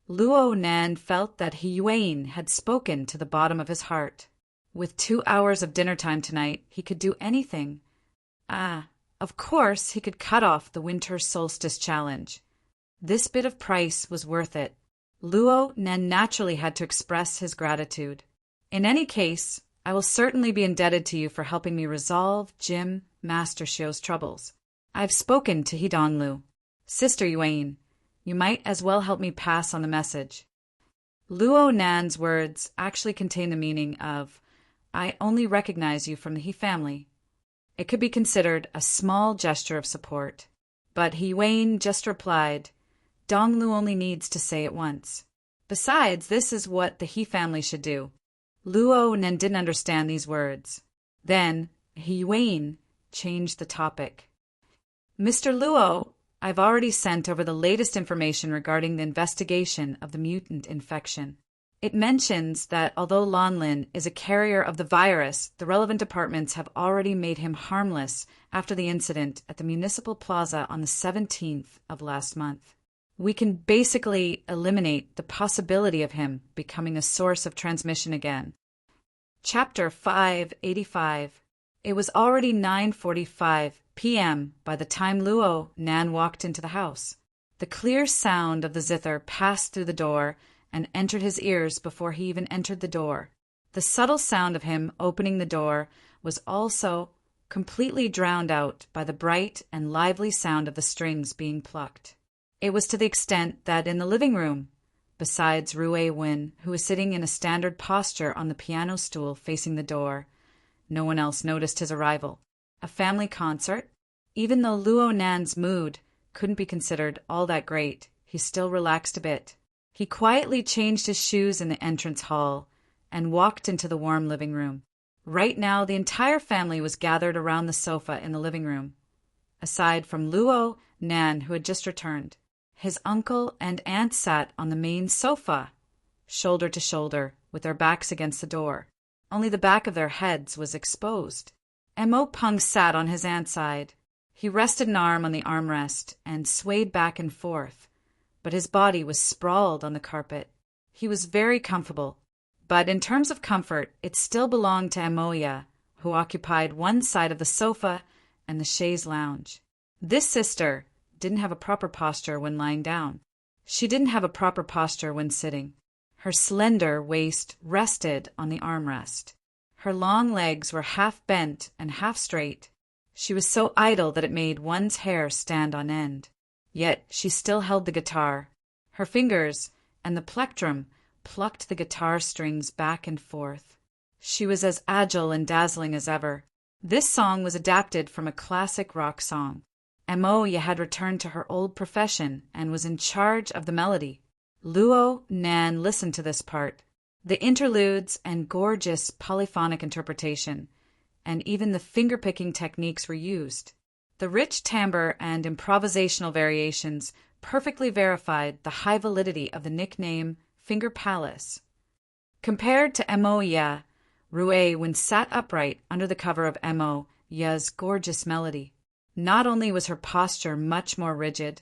Luo Nan felt that He Yuan had spoken to the bottom of his heart. With 2 hours of dinner time tonight, he could do anything. Of course, he could cut off the winter solstice challenge. This bit of price was worth it. Luo Nan naturally had to express his gratitude. In any case, I will certainly be indebted to you for helping me resolve Jim Master Shio's troubles. I've spoken to He Donglu. Sister Yuan, you might as well help me pass on the message. Luo Nan's words actually contain the meaning of, I only recognize you from the He family. It could be considered a small gesture of support, but He Yuan just replied, Donglu only needs to say it once. Besides, this is what the He family should do. Luo Nan didn't understand these words. Then He Yuan changed the topic. Mr. Luo, I've already sent over the latest information regarding the investigation of the mutant infection. It mentions that although Lanlin is a carrier of the virus, the relevant departments have already made him harmless after the incident at the Municipal Plaza on the 17th of last month. We can basically eliminate the possibility of him becoming a source of transmission again. Chapter 585. It was already 9:45 p.m. by the time Luo Nan walked into the house. The clear sound of the zither passed through the door and entered his ears before he even entered the door. The subtle sound of him opening the door was also completely drowned out by the bright and lively sound of the strings being plucked. It was to the extent that in the living room, besides Rui Wen, who was sitting in a standard posture on the piano stool facing the door, no one else noticed his arrival. A family concert? Even though Luo Nan's mood couldn't be considered all that great, he still relaxed a bit. He quietly changed his shoes in the entrance hall and walked into the warm living room. Right now, the entire family was gathered around the sofa in the living room, aside from Luo Nan, who had just returned. His uncle and aunt sat on the main sofa, shoulder to shoulder, with their backs against the door. Only the back of their heads was exposed. Mo Peng sat on his aunt's side. He rested an arm on the armrest and swayed back and forth, but his body was sprawled on the carpet. He was very comfortable, but in terms of comfort, it still belonged to Amoya, who occupied one side of the sofa and the chaise lounge. This sister didn't have a proper posture when lying down. She didn't have a proper posture when sitting. Her slender waist rested on the armrest. Her long legs were half bent and half straight. She was so idle that it made one's hair stand on end. Yet she still held the guitar. Her fingers and the plectrum plucked the guitar strings back and forth. She was as agile and dazzling as ever. This song was adapted from a classic rock song. Amoya had returned to her old profession and was in charge of the melody. Luo Nan listened to this part, the interludes and gorgeous polyphonic interpretation, and even the finger-picking techniques were used. The rich timbre and improvisational variations perfectly verified the high validity of the nickname Finger Palace. Compared to Amoya, Rui Wen sat upright under the cover of Amoya's gorgeous melody. Not only was her posture much more rigid,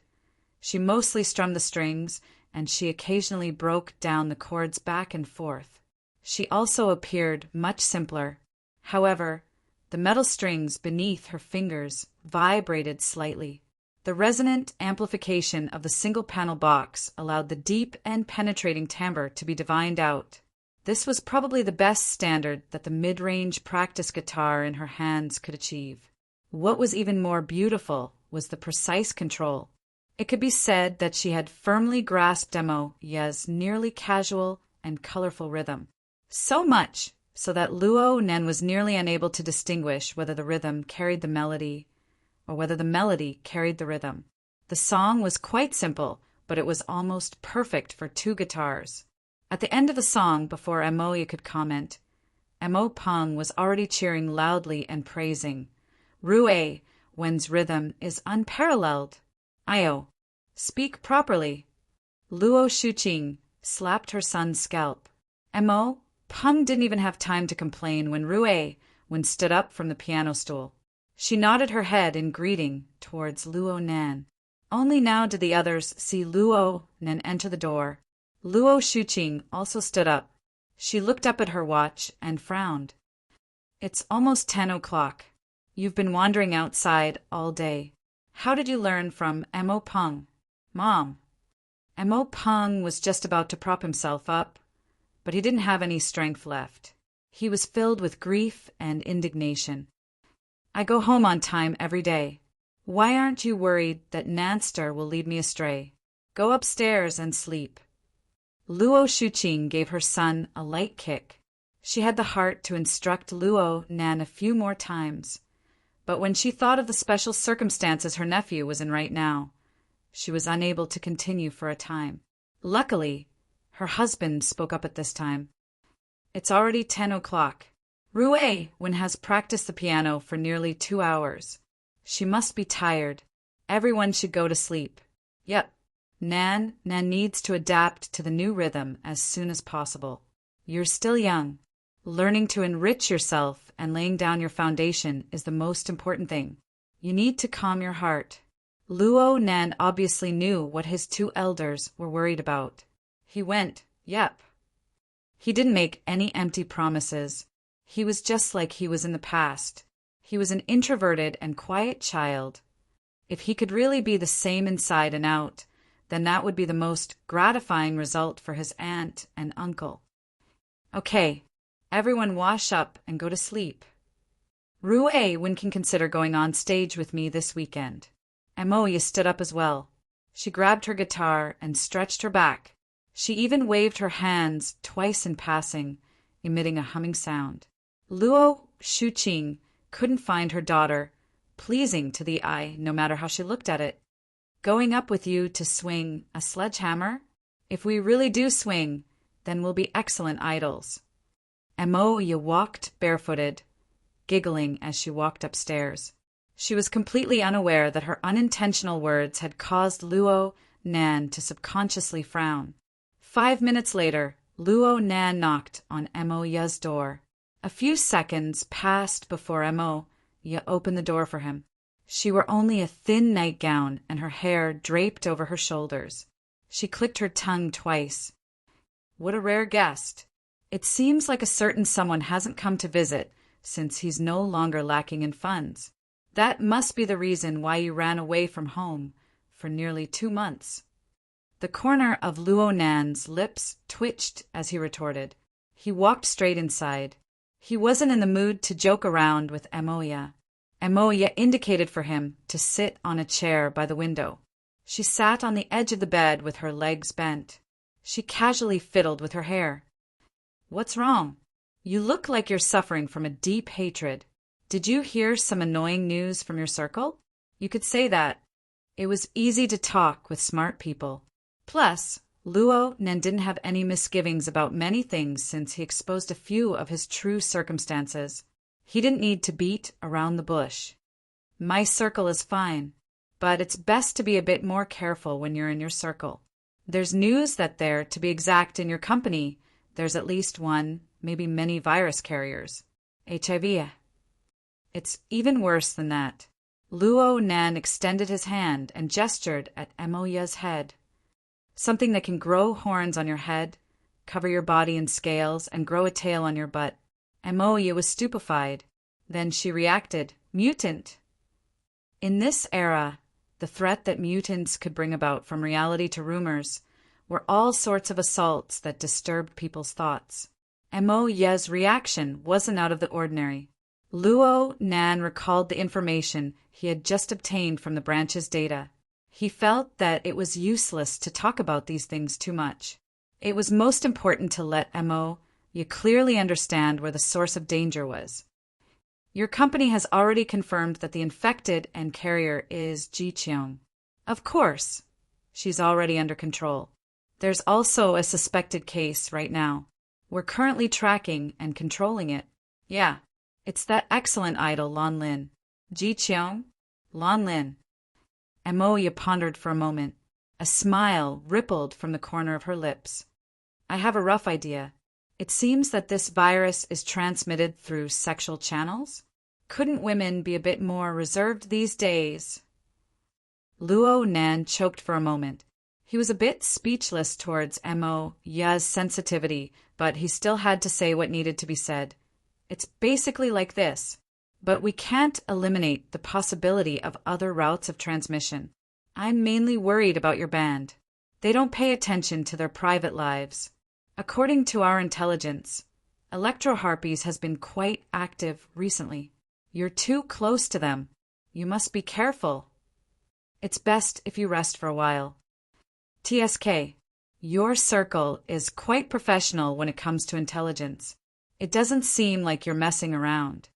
she mostly strummed the strings, and she occasionally broke down the chords back and forth. She also appeared much simpler. However, the metal strings beneath her fingers vibrated slightly. The resonant amplification of the single-panel box allowed the deep and penetrating timbre to be divined out. This was probably the best standard that the mid-range practice guitar in her hands could achieve. What was even more beautiful was the precise control. It could be said that she had firmly grasped Amoya's nearly casual and colorful rhythm. So much so that Luo Nan was nearly unable to distinguish whether the rhythm carried the melody or whether the melody carried the rhythm. The song was quite simple, but it was almost perfect for two guitars. At the end of the song, before Amoya could comment, Emo Pung was already cheering loudly and praising. Rue, Wen's rhythm is unparalleled. Io, speak properly. Luo Shuqing slapped her son's scalp. Emo Pung didn't even have time to complain when stood up from the piano stool. She nodded her head in greeting towards Luo Nan. Only now did the others see Luo Nan enter the door. Luo Shuqing also stood up. She looked up at her watch and frowned. It's almost 10 o'clock. You've been wandering outside all day. How did you learn from Emo Pung? Mom. Emo Pung was just about to prop himself up, but he didn't have any strength left. He was filled with grief and indignation. I go home on time every day. Why aren't you worried that Nanster will lead me astray? Go upstairs and sleep. Luo Shuqing gave her son a light kick. She had the heart to instruct Luo Nan a few more times, but when she thought of the special circumstances her nephew was in right now, she was unable to continue for a time. Luckily, her husband spoke up at this time. It's already 10 o'clock. Rue Wen has practiced the piano for nearly 2 hours. She must be tired. Everyone should go to sleep. Yep. Nan needs to adapt to the new rhythm as soon as possible. You're still young. Learning to enrich yourself and laying down your foundation is the most important thing. You need to calm your heart. Luo Nan obviously knew what his two elders were worried about. He went, yep. He didn't make any empty promises. He was just like he was in the past. He was an introverted and quiet child. If he could really be the same inside and out, then that would be the most gratifying result for his aunt and uncle. Okay, everyone wash up and go to sleep. Rue Wen can consider going on stage with me this weekend. Amoya stood up as well. She grabbed her guitar and stretched her back. She even waved her hands twice in passing, emitting a humming sound. Luo Shuqing couldn't find her daughter pleasing to the eye no matter how she looked at it. Going up with you to swing a sledgehammer? If we really do swing, then we'll be excellent idols. Amoya walked barefooted, giggling as she walked upstairs. She was completely unaware that her unintentional words had caused Luo Nan to subconsciously frown. 5 minutes later, Luo Nan knocked on Amoya's door. A few seconds passed before Amoya opened the door for him. She wore only a thin nightgown and her hair draped over her shoulders. She clicked her tongue twice. What a rare guest. It seems like a certain someone hasn't come to visit since he's no longer lacking in funds. That must be the reason why you ran away from home for nearly 2 months. The corner of Luo Nan's lips twitched as he retorted. He walked straight inside. He wasn't in the mood to joke around with Amoya. Amoya indicated for him to sit on a chair by the window. She sat on the edge of the bed with her legs bent. She casually fiddled with her hair. What's wrong? You look like you're suffering from a deep hatred. Did you hear some annoying news from your circle? You could say that. It was easy to talk with smart people. Plus, Luo Nan didn't have any misgivings about many things since he exposed a few of his true circumstances. He didn't need to beat around the bush. My circle is fine, but it's best to be a bit more careful when you're in your circle. There's news that there, to be exact, in your company, there's at least one, maybe many virus carriers. HIV. It's even worse than that. Luo Nan extended his hand and gestured at Amoya's head. Something that can grow horns on your head, cover your body in scales, and grow a tail on your butt. Amoya was stupefied. Then she reacted, mutant. In this era, the threat that mutants could bring about from reality to rumors were all sorts of assaults that disturbed people's thoughts. Amoya's reaction wasn't out of the ordinary. Luo Nan recalled the information he had just obtained from the branch's data. He felt that it was useless to talk about these things too much. It was most important to let Amoya clearly understand where the source of danger was. Your company has already confirmed that the infected and carrier is Ji Cheong. Of course. She's already under control. There's also a suspected case right now. We're currently tracking and controlling it. Yeah, it's that excellent idol Lon Lin. Ji Cheong? Lon Lin. Amoya pondered for a moment. A smile rippled from the corner of her lips. I have a rough idea. It seems that this virus is transmitted through sexual channels? Couldn't women be a bit more reserved these days? Luo Nan choked for a moment. He was a bit speechless towards Mo Ya's sensitivity, but he still had to say what needed to be said. It's basically like this, but we can't eliminate the possibility of other routes of transmission. I'm mainly worried about your band. They don't pay attention to their private lives. According to our intelligence, Electroharpies has been quite active recently. You're too close to them. You must be careful. It's best if you rest for a while. TSK, your circle is quite professional when it comes to intelligence. It doesn't seem like you're messing around.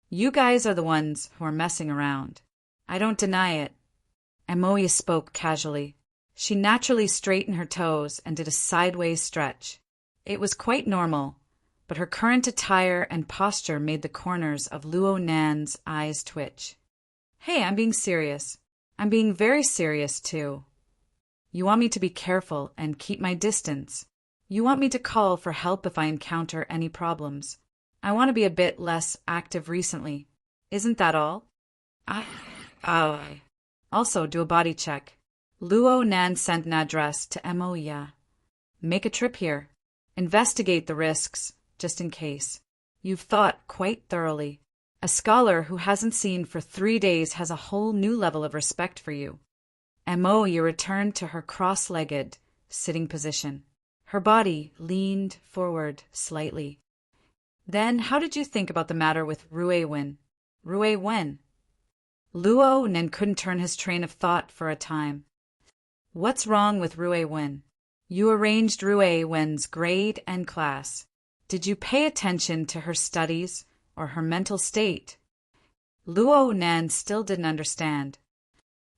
You guys are the ones who are messing around. I don't deny it. Amoya spoke casually. She naturally straightened her toes and did a sideways stretch. It was quite normal, but her current attire and posture made the corners of Luo Nan's eyes twitch. Hey, I'm being serious. I'm being very serious, too. You want me to be careful and keep my distance. You want me to call for help if I encounter any problems. I want to be a bit less active recently. Isn't that all? Also, do a body check. Luo Nan sent an address to Amoya. Make a trip here. Investigate the risks, just in case. You've thought quite thoroughly. A scholar who hasn't seen for 3 days has a whole new level of respect for you. Amoya returned to her cross-legged, sitting position. Her body leaned forward slightly. Then, how did you think about the matter with Rui Wen? Rui Wen? Luo Nan couldn't turn his train of thought for a time. What's wrong with Rui Wen? You arranged Rui Wen's grade and class. Did you pay attention to her studies or her mental state? Luo Nan still didn't understand.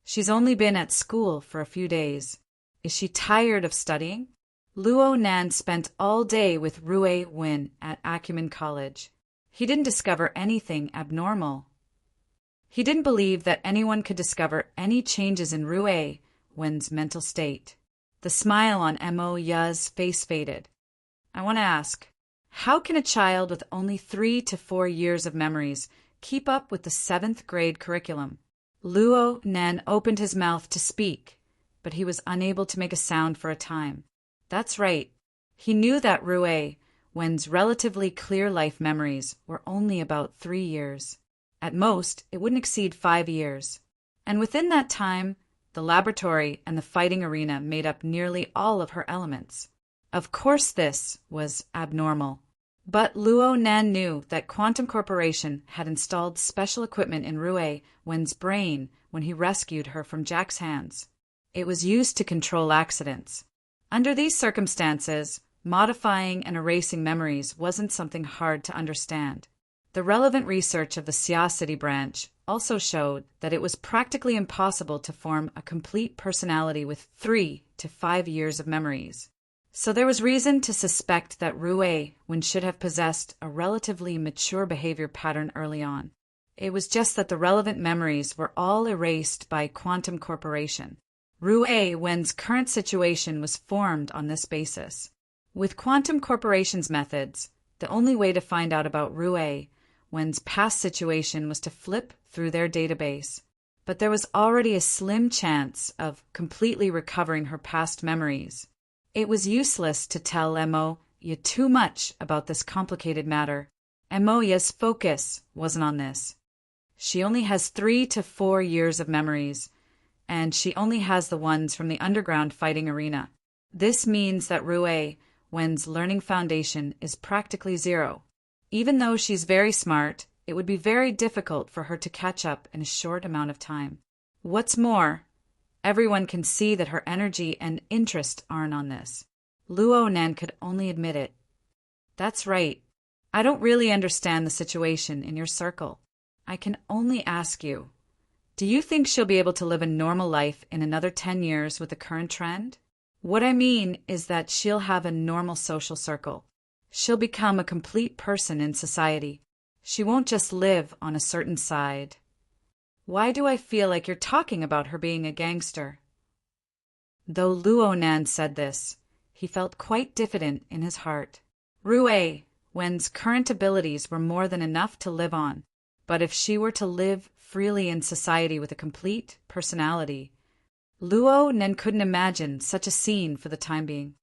She's only been at school for a few days. Is she tired of studying? Luo Nan spent all day with Rui Wen at Acumen College. He didn't discover anything abnormal. He didn't believe that anyone could discover any changes in Rui Wen's mental state. The smile on Mo Ya's face faded. I want to ask, how can a child with only 3 to 4 years of memories keep up with the 7th grade curriculum? Luo Nan opened his mouth to speak, but he was unable to make a sound for a time. That's right. He knew that Rui Wen's relatively clear life memories were only about 3 years. At most, it wouldn't exceed 5 years. And within that time, the laboratory and the fighting arena made up nearly all of her elements. Of course this was abnormal. But Luo Nan knew that Quantum Corporation had installed special equipment in Rui Wen's brain when he rescued her from Jack's hands. It was used to control accidents. Under these circumstances, modifying and erasing memories wasn't something hard to understand. The relevant research of the Siacity branch also showed that it was practically impossible to form a complete personality with 3 to 5 years of memories. So there was reason to suspect that Rui Wen should have possessed a relatively mature behavior pattern early on. It was just that the relevant memories were all erased by Quantum Corporation. Rui Wen's current situation was formed on this basis. With Quantum Corporation's methods, the only way to find out about Rui Wen's past situation was to flip through their database. But there was already a slim chance of completely recovering her past memories. It was useless to tell Amoya too much about this complicated matter. Amoya's focus wasn't on this. She only has 3 to 4 years of memories, and she only has the ones from the underground fighting arena. This means that Rui Wen's learning foundation is practically zero. Even though she's very smart, it would be very difficult for her to catch up in a short amount of time. What's more, everyone can see that her energy and interest aren't on this. Luo Nan could only admit it. That's right. I don't really understand the situation in your circle. I can only ask you, Do you think she'll be able to live a normal life in another 10 years with the current trend? What I mean is that she'll have a normal social circle. She'll become a complete person in society. She won't just live on a certain side. Why do I feel like you're talking about her being a gangster? Though Luo Nan said this, he felt quite diffident in his heart. Rui Wen's current abilities were more than enough to live on, but if she were to live freely in society with a complete personality, Luo Nan couldn't imagine such a scene for the time being.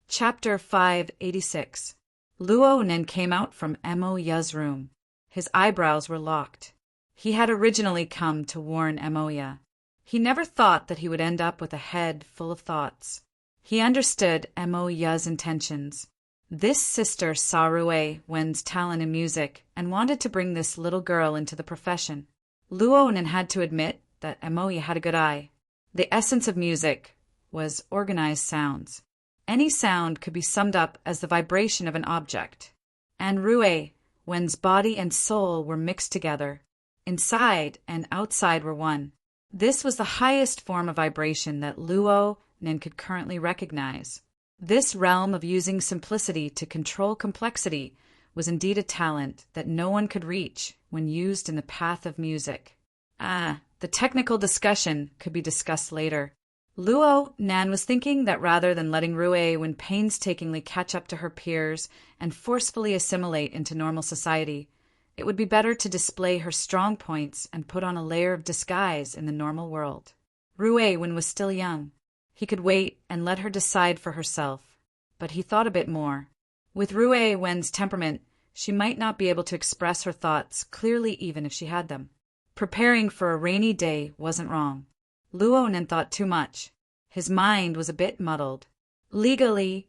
Chapter 586. Luo Nan came out from Mo Ya's room. His eyebrows were locked. He had originally come to warn Mo Ya. He never thought that he would end up with a head full of thoughts. He understood Mo Ya's intentions. This sister saw Rui Wen's talent in music and wanted to bring this little girl into the profession. Luo Nan had to admit that Mo Ya had a good eye. The essence of music was organized sounds. Any sound could be summed up as the vibration of an object. And Rui Wen's body and soul were mixed together. Inside and outside were one. This was the highest form of vibration that Luo Nan could currently recognize. This realm of using simplicity to control complexity was indeed a talent that no one could reach when used in the path of music. The technical discussion could be discussed later. Luo Nan was thinking that rather than letting Rui Wen painstakingly catch up to her peers and forcefully assimilate into normal society, it would be better to display her strong points and put on a layer of disguise in the normal world. Rui Wen was still young. He could wait and let her decide for herself, but he thought a bit more. With Rui Wen's temperament, she might not be able to express her thoughts clearly even if she had them. Preparing for a rainy day wasn't wrong. Luo Nan thought too much. His mind was a bit muddled. Legally,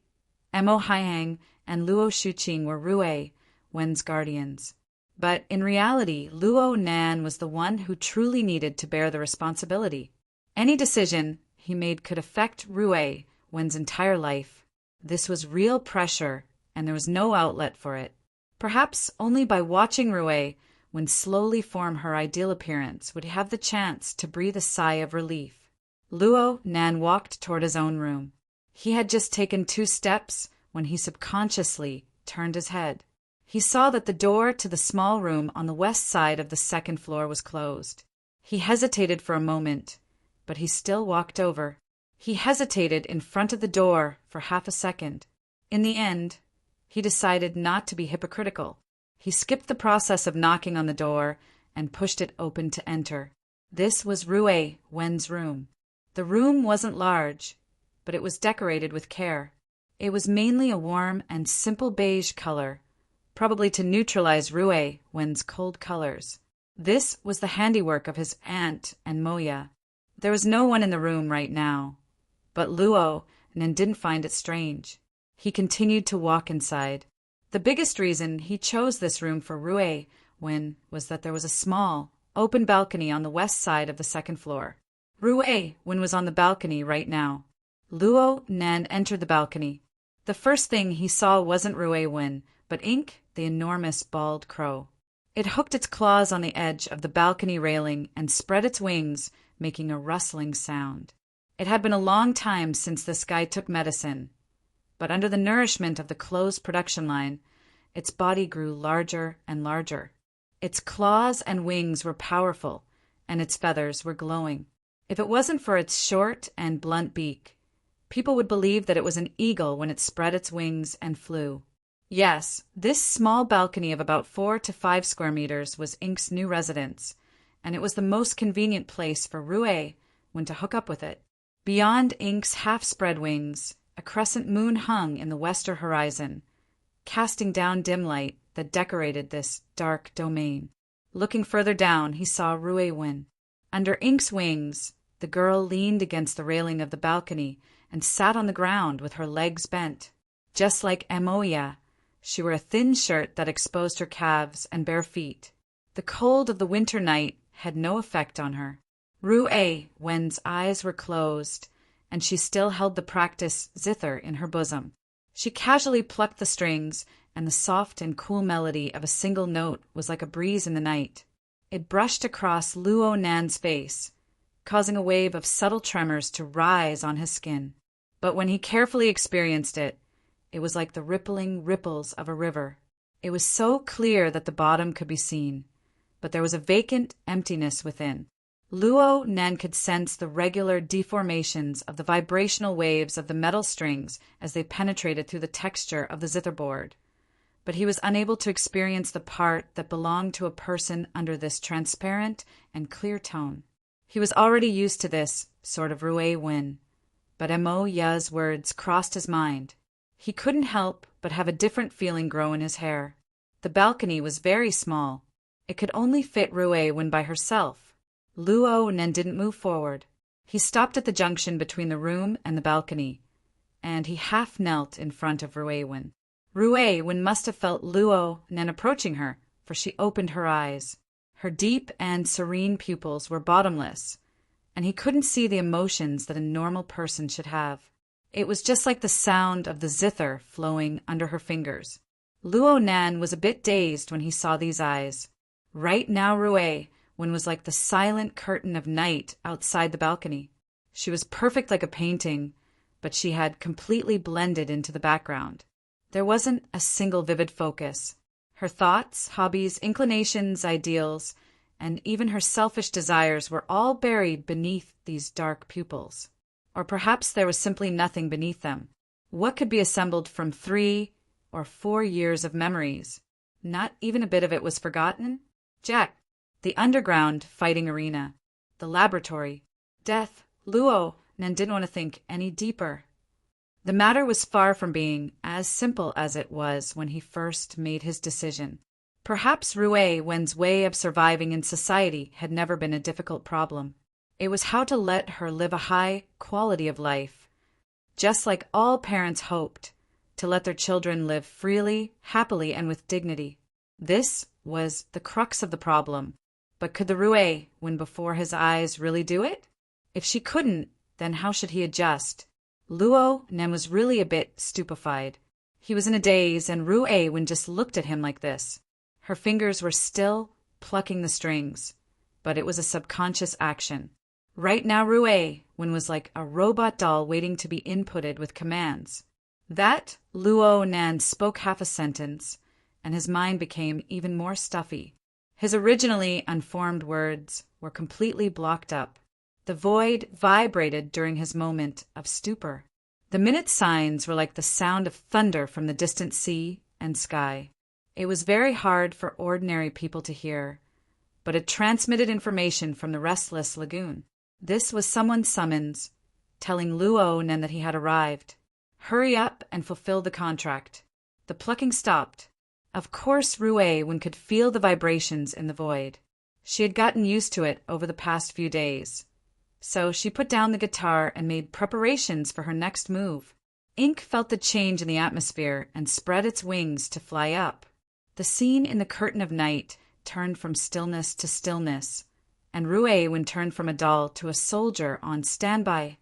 Mo Haiyang and Luo Shuqing were Rui Wen's guardians. But in reality, Luo Nan was the one who truly needed to bear the responsibility. Any decision he made could affect Rui Wen's entire life. This was real pressure, and there was no outlet for it. Perhaps only by watching Rui Wen slowly form her ideal appearance would he have the chance to breathe a sigh of relief. Luo Nan walked toward his own room. He had just taken 2 steps when he subconsciously turned his head. He saw that the door to the small room on the west side of the 2nd floor was closed. He hesitated for a moment, but he still walked over. He hesitated in front of the door for half a second. In the end, he decided not to be hypocritical. He skipped the process of knocking on the door and pushed it open to enter. This was Rui Wen's room. The room wasn't large, but it was decorated with care. It was mainly a warm and simple beige color, probably to neutralize Rui Wen's cold colors. This was the handiwork of his aunt and Moya. There was no one in the room right now, but Luo Nan didn't find it strange. He continued to walk inside. The biggest reason he chose this room for Rui Wen was that there was a small, open balcony on the west side of the 2nd floor. Rui Wen was on the balcony right now. Luo Nan entered the balcony. The first thing he saw wasn't Rui Wen, but Ink, the enormous bald crow. It hooked its claws on the edge of the balcony railing and spread its wings, making a rustling sound. It had been a long time since this guy took medicine, but under the nourishment of the closed production line, its body grew larger and larger. Its claws and wings were powerful, and its feathers were glowing. If it wasn't for its short and blunt beak, people would believe that it was an eagle when it spread its wings and flew. Yes, this small balcony of about 4 to 5 square meters was Ink's new residence, and it was the most convenient place for Rui Wen to hook up with it. Beyond Ink's half-spread wings, a crescent moon hung in the western horizon, casting down dim light that decorated this dark domain. Looking further down, he saw Rui Wen. Under Ink's wings, the girl leaned against the railing of the balcony and sat on the ground with her legs bent. Just like Emoya, she wore a thin shirt that exposed her calves and bare feet. The cold of the winter night had no effect on her. Rui Wen's eyes were closed, and she still held the practice zither in her bosom. She casually plucked the strings, and the soft and cool melody of a single note was like a breeze in the night. It brushed across Luo Nan's face, causing a wave of subtle tremors to rise on his skin. But when he carefully experienced it, it was like the rippling ripples of a river. It was so clear that the bottom could be seen, but there was a vacant emptiness within. Luo Nan could sense the regular deformations of the vibrational waves of the metal strings as they penetrated through the texture of the zitherboard, but he was unable to experience the part that belonged to a person under this transparent and clear tone. He was already used to this sort of Rui Wen, but Mo Ya's words crossed his mind. He couldn't help but have a different feeling grow in his hair. The balcony was very small. It could only fit Rui Wen by herself. Luo Nan didn't move forward. He stopped at the junction between the room and the balcony, and he half knelt in front of Rui Wen. Rui Wen must have felt Luo Nan approaching her, for she opened her eyes. Her deep and serene pupils were bottomless, and he couldn't see the emotions that a normal person should have. It was just like the sound of the zither flowing under her fingers. Luo Nan was a bit dazed when he saw these eyes. Right now Rui Wen was like the silent curtain of night outside the balcony. She was perfect like a painting, but she had completely blended into the background. There wasn't a single vivid focus. Her thoughts, hobbies, inclinations, ideals, and even her selfish desires were all buried beneath these dark pupils. Or perhaps there was simply nothing beneath them. What could be assembled from 3 or 4 years of memories? Not even a bit of it was forgotten? Jack. The underground fighting arena. The laboratory. Death. Luo Nan didn't want to think any deeper. The matter was far from being as simple as it was when he first made his decision. Perhaps Rui Wen's way of surviving in society had never been a difficult problem. It was how to let her live a high quality of life, just like all parents hoped, to let their children live freely, happily, and with dignity. This was the crux of the problem. But could the Rui Wen before his eyes really do it? If she couldn't, then how should he adjust? Luo Nan was really a bit stupefied. He was in a daze, and Rui Wen just looked at him like this. Her fingers were still plucking the strings, but it was a subconscious action. Right now Rui Wen was like a robot doll waiting to be inputted with commands. That Luo Nan spoke half a sentence, and his mind became even more stuffy. His originally unformed words were completely blocked up. The void vibrated during his moment of stupor. The minute signs were like the sound of thunder from the distant sea and sky. It was very hard for ordinary people to hear, but it transmitted information from the restless lagoon. This was someone's summons, telling Luo Nan that he had arrived. Hurry up and fulfill the contract. The plucking stopped. Of course Rui Wen could feel the vibrations in the void. She had gotten used to it over the past few days. So she put down the guitar and made preparations for her next move. Ink felt the change in the atmosphere and spread its wings to fly up. The scene in the curtain of night turned from stillness to stillness, and Rui Wen turned from a doll to a soldier on standby.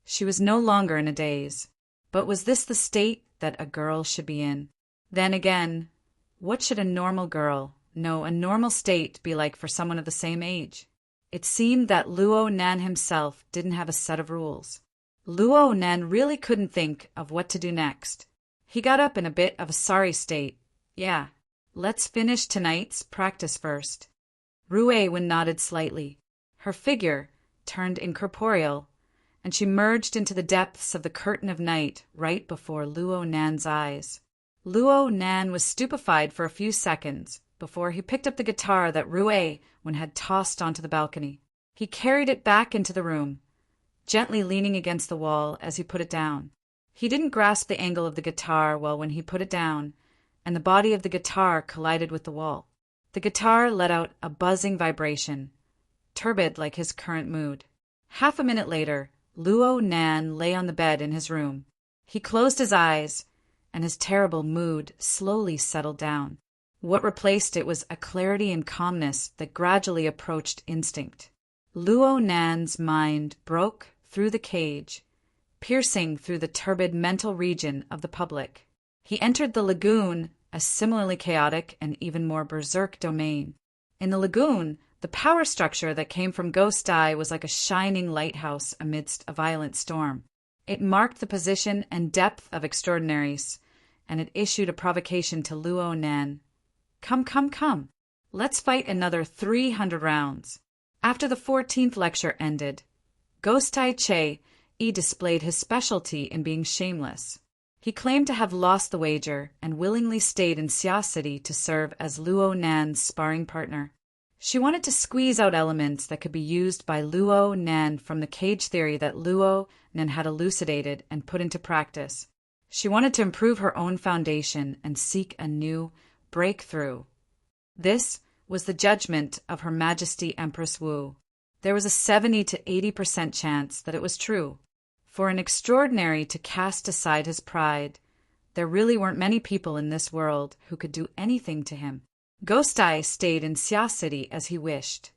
She was no longer in a daze. But was this the state that a girl should be in? Then again, what should a normal girl, no, a normal state be like for someone of the same age? It seemed that Luo Nan himself didn't have a set of rules. Luo Nan really couldn't think of what to do next. He got up in a bit of a sorry state. Yeah, let's finish tonight's practice first. Rui Wen nodded slightly. Her figure turned incorporeal, and she merged into the depths of the curtain of night right before Luo Nan's eyes. Luo Nan was stupefied for a few seconds before he picked up the guitar that Rui Wen had tossed onto the balcony. He carried it back into the room, gently leaning against the wall as he put it down. He didn't grasp the angle of the guitar well when he put it down, and the body of the guitar collided with the wall. The guitar let out a buzzing vibration, turbid like his current mood. Half a minute later, Luo Nan lay on the bed in his room. He closed his eyes, and his terrible mood slowly settled down. What replaced it was a clarity and calmness that gradually approached instinct. Luo Nan's mind broke through the cage, piercing through the turbid mental region of the public. He entered the lagoon, a similarly chaotic and even more berserk domain. In the lagoon, the power structure that came from Ghost Eye was like a shining lighthouse amidst a violent storm. It marked the position and depth of extraordinaries, and it issued a provocation to Luo Nan. Come, come, come. Let's fight another 300 rounds. After the 14th lecture ended, Ghost Eye Che displayed his specialty in being shameless. He claimed to have lost the wager and willingly stayed in Xia City to serve as Luo Nan's sparring partner. She wanted to squeeze out elements that could be used by Luo Nan from the cage theory that Luo Nan had elucidated and put into practice. She wanted to improve her own foundation and seek a new breakthrough. This was the judgment of Her Majesty Empress Wu. There was a 70 to 80% chance that it was true. For an extraordinary to cast aside his pride, there really weren't many people in this world who could do anything to him. Ghost Eye stayed in Xia City as he wished.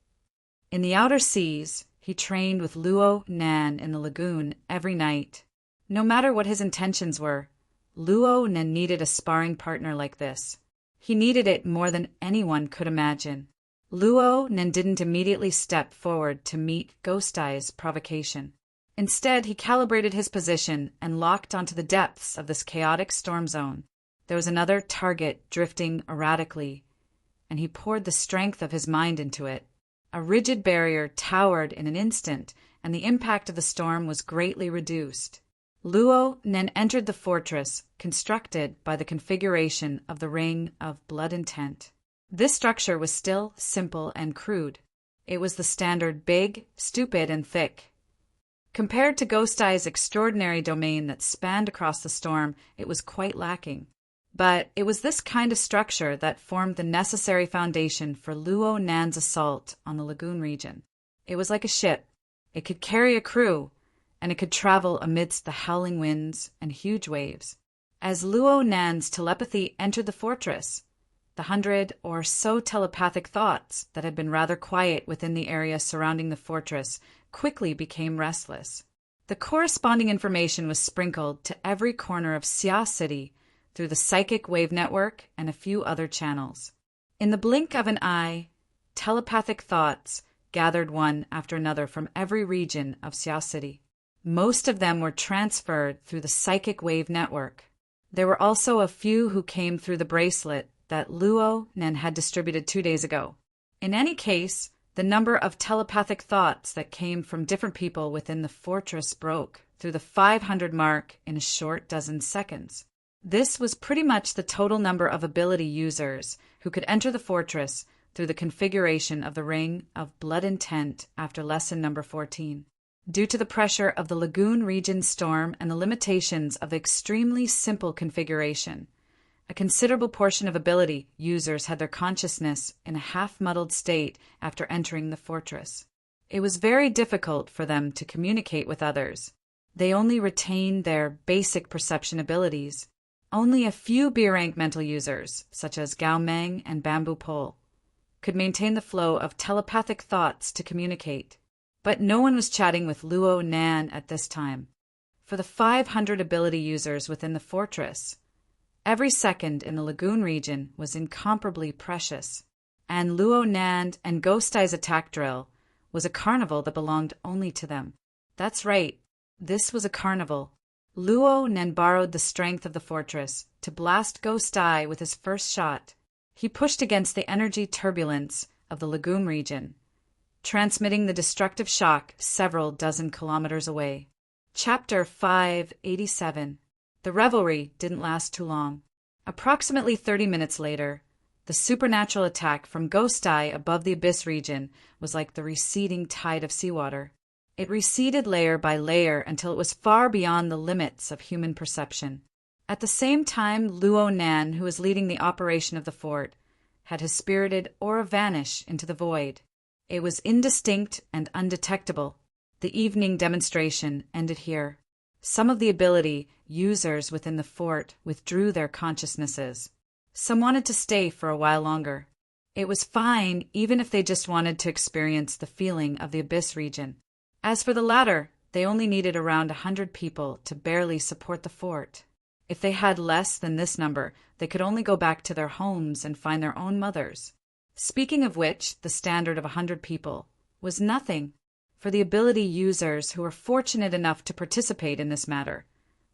In the outer seas, he trained with Luo Nan in the lagoon every night. No matter what his intentions were, Luo Nan needed a sparring partner like this. He needed it more than anyone could imagine. Luo Nan didn't immediately step forward to meet Ghost Eye's provocation. Instead, he calibrated his position and locked onto the depths of this chaotic storm zone. There was another target drifting erratically, and he poured the strength of his mind into it. A rigid barrier towered in an instant, and the impact of the storm was greatly reduced. Luo Nan entered the fortress, constructed by the configuration of the Ring of Blood Intent. This structure was still simple and crude. It was the standard big, stupid, and thick. Compared to Ghost Eye's extraordinary domain that spanned across the storm, it was quite lacking. But it was this kind of structure that formed the necessary foundation for Luo Nan's assault on the lagoon region. It was like a ship. It could carry a crew, and it could travel amidst the howling winds and huge waves. As Luo Nan's telepathy entered the fortress, the 100 or so telepathic thoughts that had been rather quiet within the area surrounding the fortress quickly became restless. The corresponding information was sprinkled to every corner of Xia City through the psychic wave network and a few other channels. In the blink of an eye, telepathic thoughts gathered one after another from every region of Xia City. Most of them were transferred through the psychic wave network. There were also a few who came through the bracelet that Luo Nan had distributed 2 days ago. In any case, the number of telepathic thoughts that came from different people within the fortress broke through the 500 mark in a short dozen seconds. This was pretty much the total number of ability users who could enter the fortress through the configuration of the Ring of Blood Intent after lesson number 14. Due to the pressure of the lagoon region storm and the limitations of the extremely simple configuration, a considerable portion of ability users had their consciousness in a half-muddled state after entering the fortress. It was very difficult for them to communicate with others. They only retained their basic perception abilities. Only a few B-rank mental users, such as Gao Meng and Bamboo Pole, could maintain the flow of telepathic thoughts to communicate. But no one was chatting with Luo Nan at this time. For the 500 ability users within the fortress, every second in the lagoon region was incomparably precious, and Luo Nan and Ghost Eye's attack drill was a carnival that belonged only to them. That's right, this was a carnival. Luo Nan borrowed the strength of the fortress to blast Ghost Eye with his first shot. He pushed against the energy turbulence of the lagoon region, transmitting the destructive shock several dozen kilometers away. Chapter 587. The revelry didn't last too long. Approximately 30 minutes later, the supernatural attack from Ghost Eye above the abyss region was like the receding tide of seawater. It receded layer by layer until it was far beyond the limits of human perception. At the same time, Luo Nan, who was leading the operation of the fort, had his spirited aura vanish into the void. It was indistinct and undetectable. The evening demonstration ended here. Some of the ability users within the fort withdrew their consciousnesses. Some wanted to stay for a while longer. It was fine even if they just wanted to experience the feeling of the abyss region. As for the latter, they only needed around 100 people to barely support the fort. If they had less than this number, they could only go back to their homes and find their own mothers. Speaking of which, the standard of 100 people was nothing for the ability users who were fortunate enough to participate in this matter.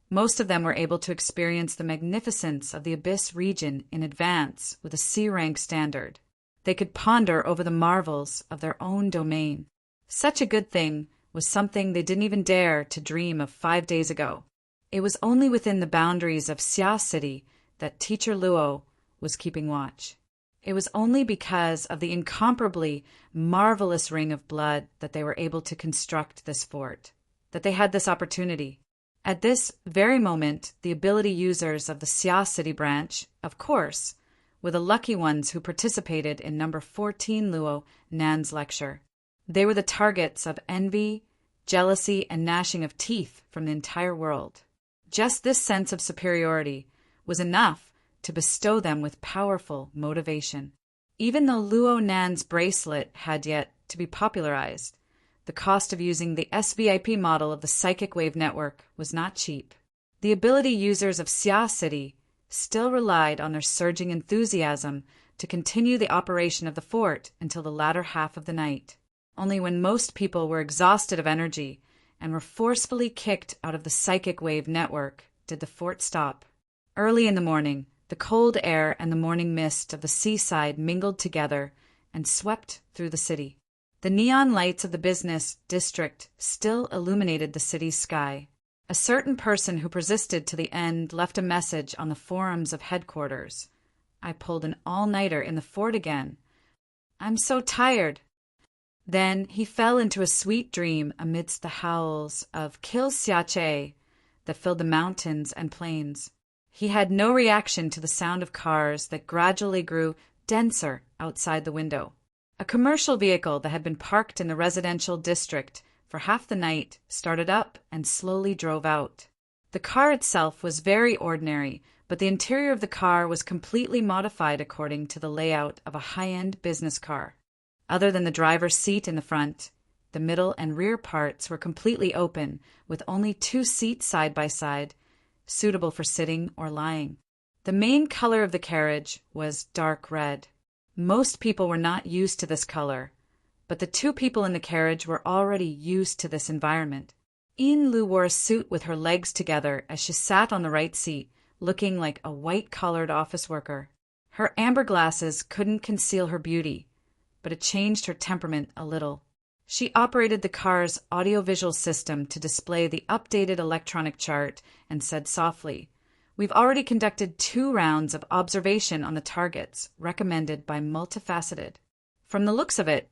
Most of them were able to experience the magnificence of the Abyss region in advance with a C-rank standard. They could ponder over the marvels of their own domain. Such a good thing was something they didn't even dare to dream of 5 days ago. It was only within the boundaries of Xia City that Teacher Luo was keeping watch. It was only because of the incomparably marvelous ring of blood that they were able to construct this fort, that they had this opportunity. At this very moment, the ability users of the Xia City branch, of course, were the lucky ones who participated in number 14 Luo Nan's lecture. They were the targets of envy, jealousy, and gnashing of teeth from the entire world. Just this sense of superiority was enough to bestow them with powerful motivation. Even though Luo Nan's bracelet had yet to be popularized, the cost of using the SVIP model of the psychic wave network was not cheap. The ability users of Xia City still relied on their surging enthusiasm to continue the operation of the fort until the latter half of the night. Only when most people were exhausted of energy and were forcefully kicked out of the psychic wave network did the fort stop. Early in the morning, the cold air and the morning mist of the seaside mingled together and swept through the city. The neon lights of the business district still illuminated the city's sky. A certain person who persisted to the end left a message on the forums of headquarters. I pulled an all-nighter in the fort again. I'm so tired. Then he fell into a sweet dream amidst the howls of Kill Xiache that filled the mountains and plains. He had no reaction to the sound of cars that gradually grew denser outside the window. A commercial vehicle that had been parked in the residential district for half the night started up and slowly drove out. The car itself was very ordinary, but the interior of the car was completely modified according to the layout of a high-end business car. Other than the driver's seat in the front, the middle and rear parts were completely open, with only 2 seats side by side, suitable for sitting or lying. The main color of the carriage was dark red. Most people were not used to this color, but the 2 people in the carriage were already used to this environment. Yin Lu wore a suit with her legs together as she sat on the right seat, looking like a white-collared office worker. Her amber glasses couldn't conceal her beauty, but it changed her temperament a little. She operated the car's audiovisual system to display the updated electronic chart and said softly, "We've already conducted 2 rounds of observation on the targets recommended by Multifaceted. From the looks of it,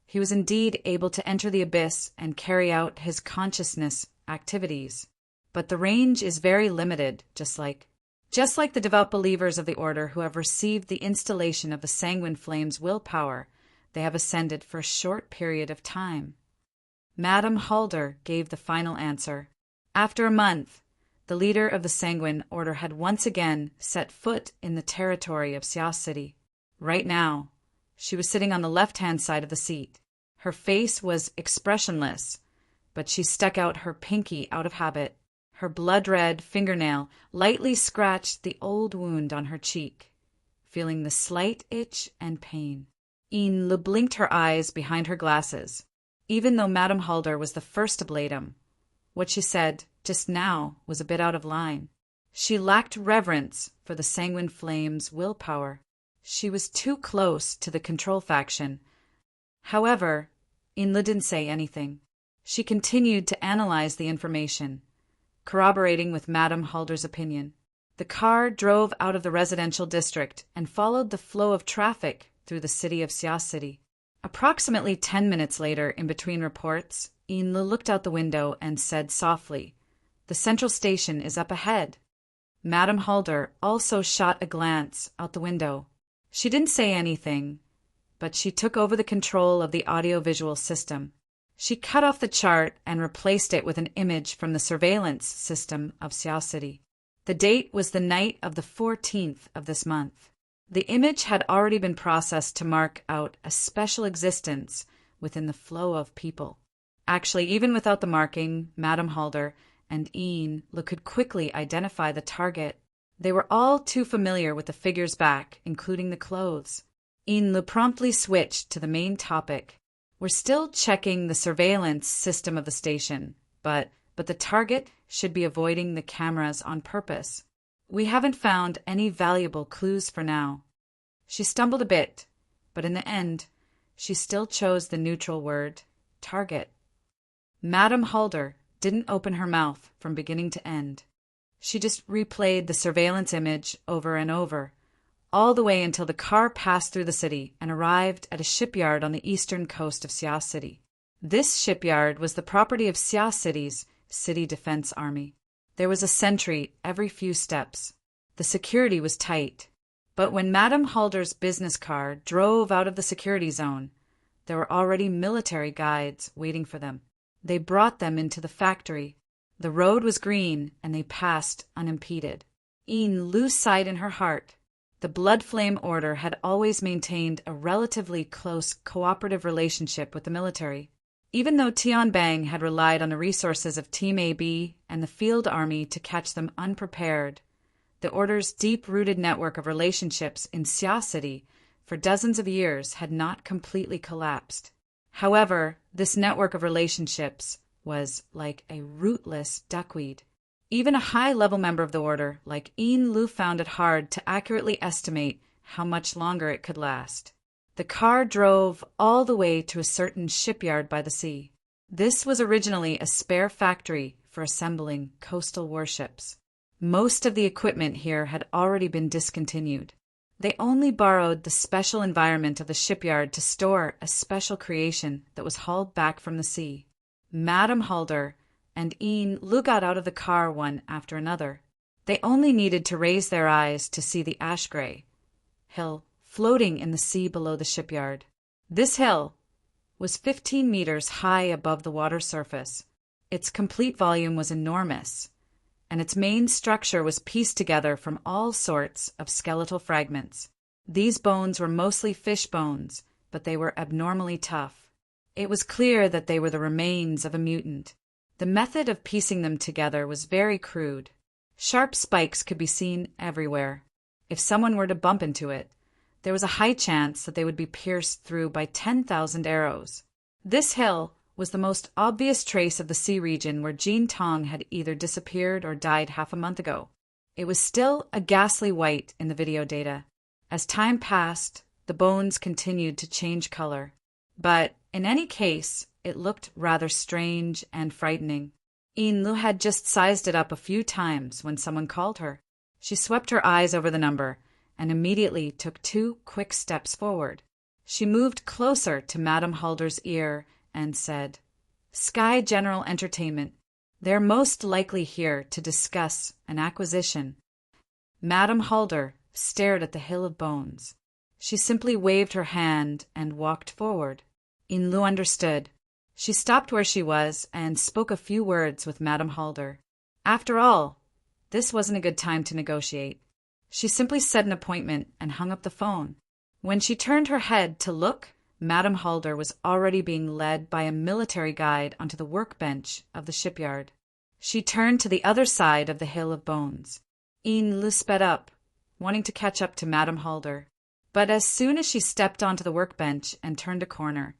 he was indeed able to enter the abyss and carry out his consciousness activities. But the range is very limited, just like the devout believers of the Order who have received the installation of the Sanguine Flame's willpower. They have ascended for a short period of time." Madame Halder gave the final answer. After a month, the leader of the Sanguine Order had once again set foot in the territory of Xia City. Right now, she was sitting on the left-hand side of the seat. Her face was expressionless, but she stuck out her pinky out of habit. Her blood-red fingernail lightly scratched the old wound on her cheek, feeling the slight itch and pain. Yin Lu blinked her eyes behind her glasses. Even though Madame Halder was the first to blade him, what she said just now was a bit out of line. She lacked reverence for the Sanguine Flame's willpower. She was too close to the control faction. However, Yin Lu didn't say anything. She continued to analyze the information, corroborating with Madame Halder's opinion. The car drove out of the residential district and followed the flow of traffic through the city of Xia City. Approximately 10 minutes later, in between reports, Yin Lu looked out the window and said softly, "The central station is up ahead." Madame Halder also shot a glance out the window. She didn't say anything, but she took over the control of the audiovisual system. She cut off the chart and replaced it with an image from the surveillance system of Xia City. The date was the night of the 14th of this month. The image had already been processed to mark out a special existence within the flow of people. Actually, even without the marking, Madame Halder and Yin Lu could quickly identify the target. They were all too familiar with the figure's back, including the clothes. Inlu promptly switched to the main topic. We're still checking the surveillance system of the station, but the target should be avoiding the cameras on purpose. We haven't found any valuable clues for now. She stumbled a bit, but in the end, she still chose the neutral word, target. Madame Halder didn't open her mouth from beginning to end. She just replayed the surveillance image over and over, all the way until the car passed through the city and arrived at a shipyard on the eastern coast of Sia City. This shipyard was the property of Sia City's City Defense Army. There was a sentry every few steps. The security was tight. But when Madame Halder's business car drove out of the security zone, there were already military guides waiting for them. They brought them into the factory. The road was green, and they passed unimpeded. Inlu sighed in her heart. The Blood Flame Order had always maintained a relatively close cooperative relationship with the military. Even though Tianbang had relied on the resources of Team AB and the field army to catch them unprepared, the Order's deep-rooted network of relationships in Sia City for dozens of years had not completely collapsed. However, this network of relationships was like a rootless duckweed. Even a high-level member of the Order, like Inlu, found it hard to accurately estimate how much longer it could last. The car drove all the way to a certain shipyard by the sea. This was originally a spare factory for assembling coastal warships. Most of the equipment here had already been discontinued. They only borrowed the special environment of the shipyard to store a special creation that was hauled back from the sea. Madame Halder and Inlu got out of the car one after another. They only needed to raise their eyes to see the ash-gray hill floating in the sea below the shipyard. This hill was 15 meters high above the water surface. Its complete volume was enormous, and its main structure was pieced together from all sorts of skeletal fragments. These bones were mostly fish bones, but they were abnormally tough. It was clear that they were the remains of a mutant. The method of piecing them together was very crude. Sharp spikes could be seen everywhere. If someone were to bump into it, there was a high chance that they would be pierced through by 10,000 arrows. This hill was the most obvious trace of the sea region where Jean Tong had either disappeared or died half a month ago. It was still a ghastly white in the video data. As time passed, the bones continued to change color. But in any case, it looked rather strange and frightening. Inlu had just sized it up a few times when someone called her. She swept her eyes over the number and immediately took 2 quick steps forward. She moved closer to Madame Halder's ear and said, "Sky General Entertainment. They're most likely here to discuss an acquisition." Madame Halder stared at the hill of bones. She simply waved her hand and walked forward. Inlu understood. She stopped where she was and spoke a few words with Madame Halder. After all, this wasn't a good time to negotiate. She simply set an appointment and hung up the phone. When she turned her head to look, Madame Halder was already being led by a military guide onto the workbench of the shipyard. She turned to the other side of the hill of bones. Inlu sped up, wanting to catch up to Madame Halder. But as soon as she stepped onto the workbench and turned a corner,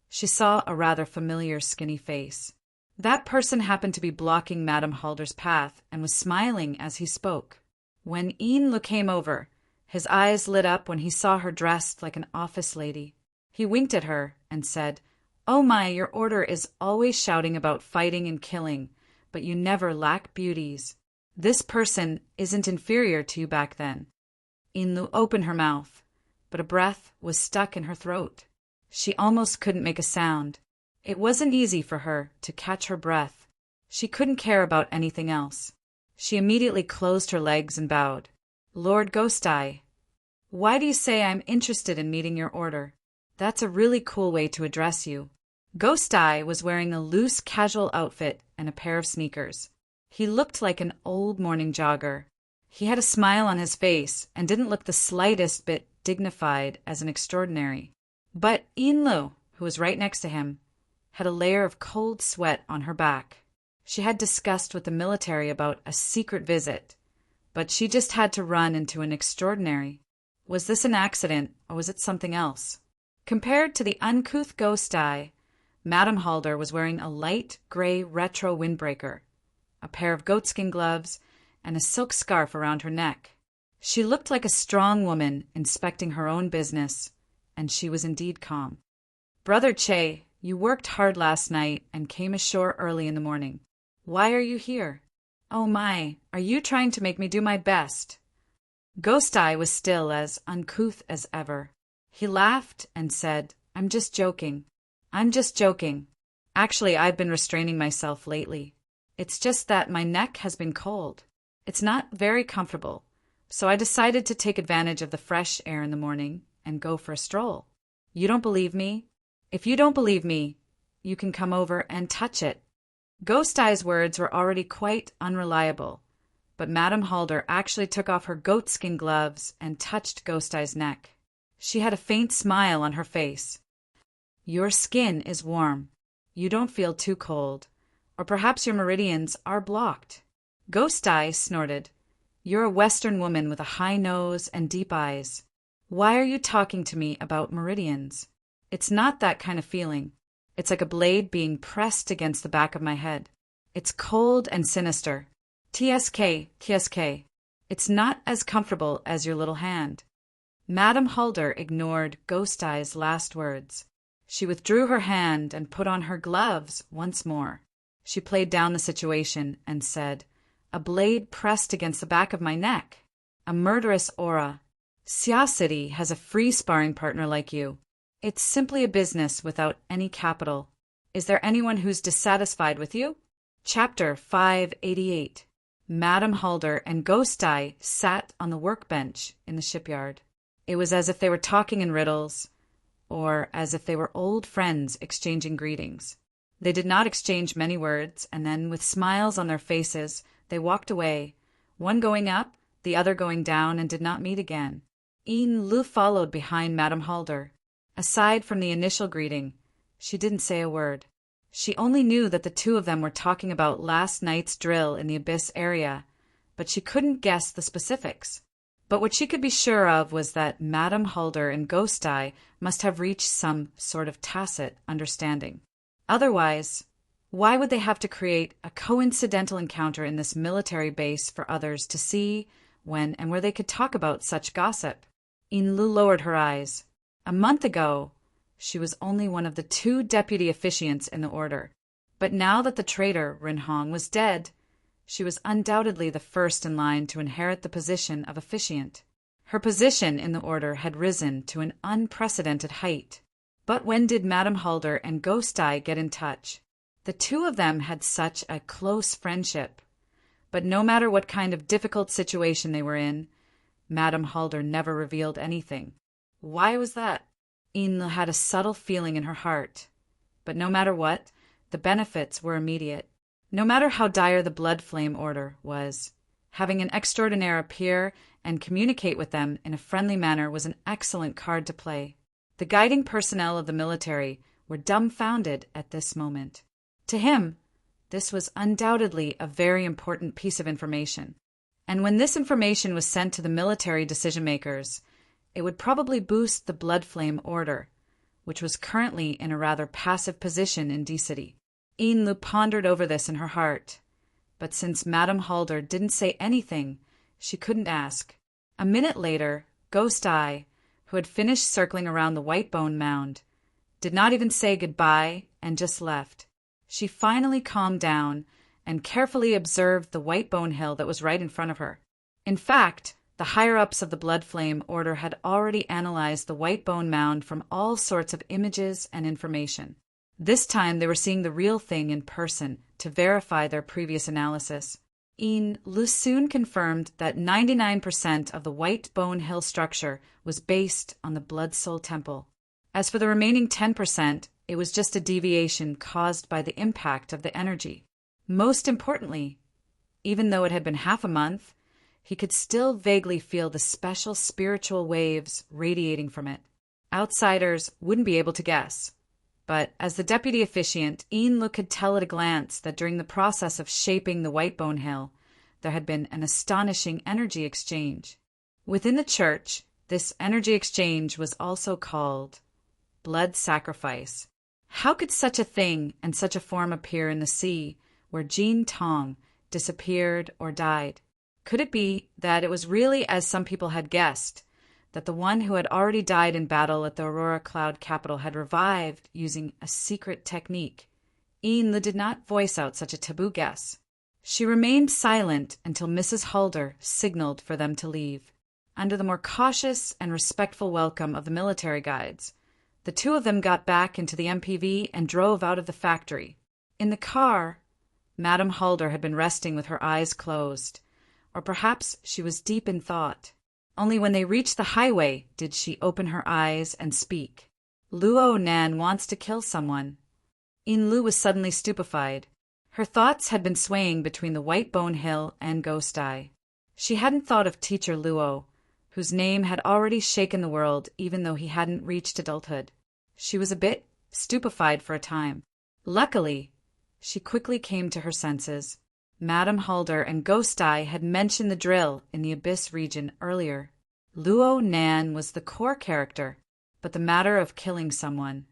she saw a rather familiar skinny face. That person happened to be blocking Madame Halder's path and was smiling as he spoke. When Inlu came over, his eyes lit up when he saw her dressed like an office lady. He winked at her and said, "Oh my, your order is always shouting about fighting and killing, but you never lack beauties. This person isn't inferior to you back then." Inlu opened her mouth, but a breath was stuck in her throat. She almost couldn't make a sound. It wasn't easy for her to catch her breath. She couldn't care about anything else. She immediately closed her legs and bowed. "Lord Ghost Eye, why do you say I'm interested in meeting your order? That's a really cool way to address you." Ghost Eye was wearing a loose casual outfit and a pair of sneakers. He looked like an old morning jogger. He had a smile on his face and didn't look the slightest bit dignified as an extraordinary. But Inlu, who was right next to him, had a layer of cold sweat on her back. She had discussed with the military about a secret visit, but she just had to run into an extraordinary. Was this an accident, or was it something else? Compared to the uncouth ghost eye, Madame Halder was wearing a light gray retro windbreaker, a pair of goatskin gloves, and a silk scarf around her neck. She looked like a strong woman inspecting her own business, and she was indeed calm. "Brother Che, you worked hard last night and came ashore early in the morning. Why are you here? Oh my, are you trying to make me do my best?" Ghost Eye was still as uncouth as ever. He laughed and said, "I'm just joking. I'm just joking. Actually, I've been restraining myself lately. It's just that my neck has been cold. It's not very comfortable, so I decided to take advantage of the fresh air in the morning and go for a stroll. You don't believe me? If you don't believe me, you can come over and touch it." Ghost Eye's words were already quite unreliable, but Madame Halder actually took off her goatskin gloves and touched Ghost Eye's neck. She had a faint smile on her face. "Your skin is warm. You don't feel too cold. Or perhaps your meridians are blocked." Ghost Eye snorted. "You're a Western woman with a high nose and deep eyes. Why are you talking to me about meridians? It's not that kind of feeling. It's like a blade being pressed against the back of my head. It's cold and sinister. TSK, TSK. It's not as comfortable as your little hand." Madame Halder ignored Ghost Eye's last words. She withdrew her hand and put on her gloves once more. She played down the situation and said, "A blade pressed against the back of my neck. A murderous aura. Sia City has a free sparring partner like you. It's simply a business without any capital. Is there anyone who's dissatisfied with you?" Chapter 588. Madame Halder and Ghost Eye sat on the workbench in the shipyard. It was as if they were talking in riddles, or as if they were old friends exchanging greetings. They did not exchange many words, and then, with smiles on their faces, they walked away, one going up, the other going down, and did not meet again. Lu followed behind Madame Halder. Aside from the initial greeting, she didn't say a word. She only knew that the two of them were talking about last night's drill in the Abyss area, but she couldn't guess the specifics. But what she could be sure of was that Madame Halder and Ghost Eye must have reached some sort of tacit understanding. Otherwise, why would they have to create a coincidental encounter in this military base for others to see, when and where they could talk about such gossip? Lu lowered her eyes. A month ago, she was only one of the 2 deputy officiants in the order. But now that the traitor, Rinhong, was dead, she was undoubtedly the first in line to inherit the position of officiant. Her position in the order had risen to an unprecedented height. But when did Madame Halder and Ghost Eye get in touch? The two of them had such a close friendship. But no matter what kind of difficult situation they were in, Madame Halder never revealed anything. Why was that? Inle had a subtle feeling in her heart. But no matter what, the benefits were immediate. No matter how dire the blood flame order was, having an extraordinaire appear and communicate with them in a friendly manner was an excellent card to play. The guiding personnel of the military were dumbfounded at this moment. To him, this was undoubtedly a very important piece of information. And when this information was sent to the military decision-makers, it would probably boost the blood flame order, which was currently in a rather passive position in D-City. Inlu pondered over this in her heart, but since Madame Halder didn't say anything, she couldn't ask. A minute later, Ghost Eye, who had finished circling around the white bone mound, did not even say goodbye and just left. She finally calmed down and carefully observed the white bone hill that was right in front of her. In fact, the higher-ups of the blood flame order had already analyzed the white bone mound from all sorts of images and information. This time they were seeing the real thing in person to verify their previous analysis. Lu soon confirmed that 99% of the white bone hill structure was based on the Blood Soul Temple. As for the remaining 10%, it was just a deviation caused by the impact of the energy. Most importantly, even though it had been half a month, he could still vaguely feel the special spiritual waves radiating from it. Outsiders wouldn't be able to guess. But as the deputy officiant, Inlu could tell at a glance that during the process of shaping the white bone hill, there had been an astonishing energy exchange. Within the church, This energy exchange was also called blood sacrifice. How could such a thing and such a form appear in the sea where Jean Tong disappeared or died? Could it be that it was really as some people had guessed, that the one who had already died in battle at the Aurora Cloud capital had revived using a secret technique? Enlil did not voice out such a taboo guess. She remained silent until Mrs. Halder signaled for them to leave. Under the more cautious and respectful welcome of the military guides, the two of them got back into the MPV and drove out of the factory. In the car, Madame Halder had been resting with her eyes closed, or perhaps she was deep in thought. Only when they reached the highway did she open her eyes and speak. Luo Nan wants to kill someone. Enlil was suddenly stupefied. Her thoughts had been swaying between the White Bone Hill and Ghost Eye. She hadn't thought of Teacher Luo, whose name had already shaken the world even though he hadn't reached adulthood. She was a bit stupefied for a time. Luckily, she quickly came to her senses. Madame Halder and Ghost Eye had mentioned the drill in the Abyss region earlier. Luo Nan was the core character, but the matter of killing someone.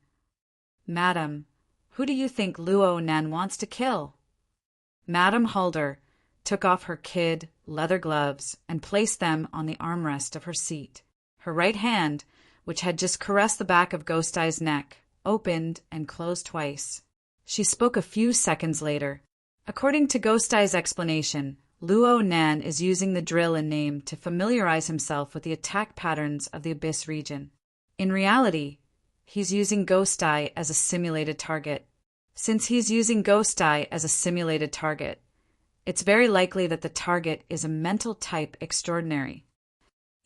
Madam, who do you think Luo Nan wants to kill? Madame Halder took off her kid leather gloves and placed them on the armrest of her seat. Her right hand, which had just caressed the back of Ghost Eye's neck, opened and closed twice. She spoke a few seconds later. According to Ghost Eye's explanation, Luo Nan is using the drill in name to familiarize himself with the attack patterns of the Abyss region. In reality, he's using Ghost Eye as a simulated target. Since he's using Ghost Eye as a simulated target, it's very likely that the target is a mental type extraordinary.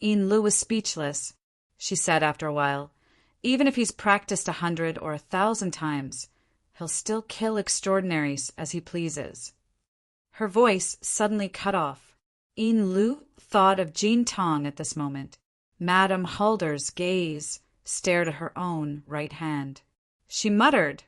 Enlil was speechless. She said after a while, even if he's practiced 100 or 1,000 times, he'll still kill extraordinaries as he pleases. Her voice suddenly cut off. Enlil thought of Jean Tong at this moment. Madame Halder's gaze stared at her own right hand. She muttered,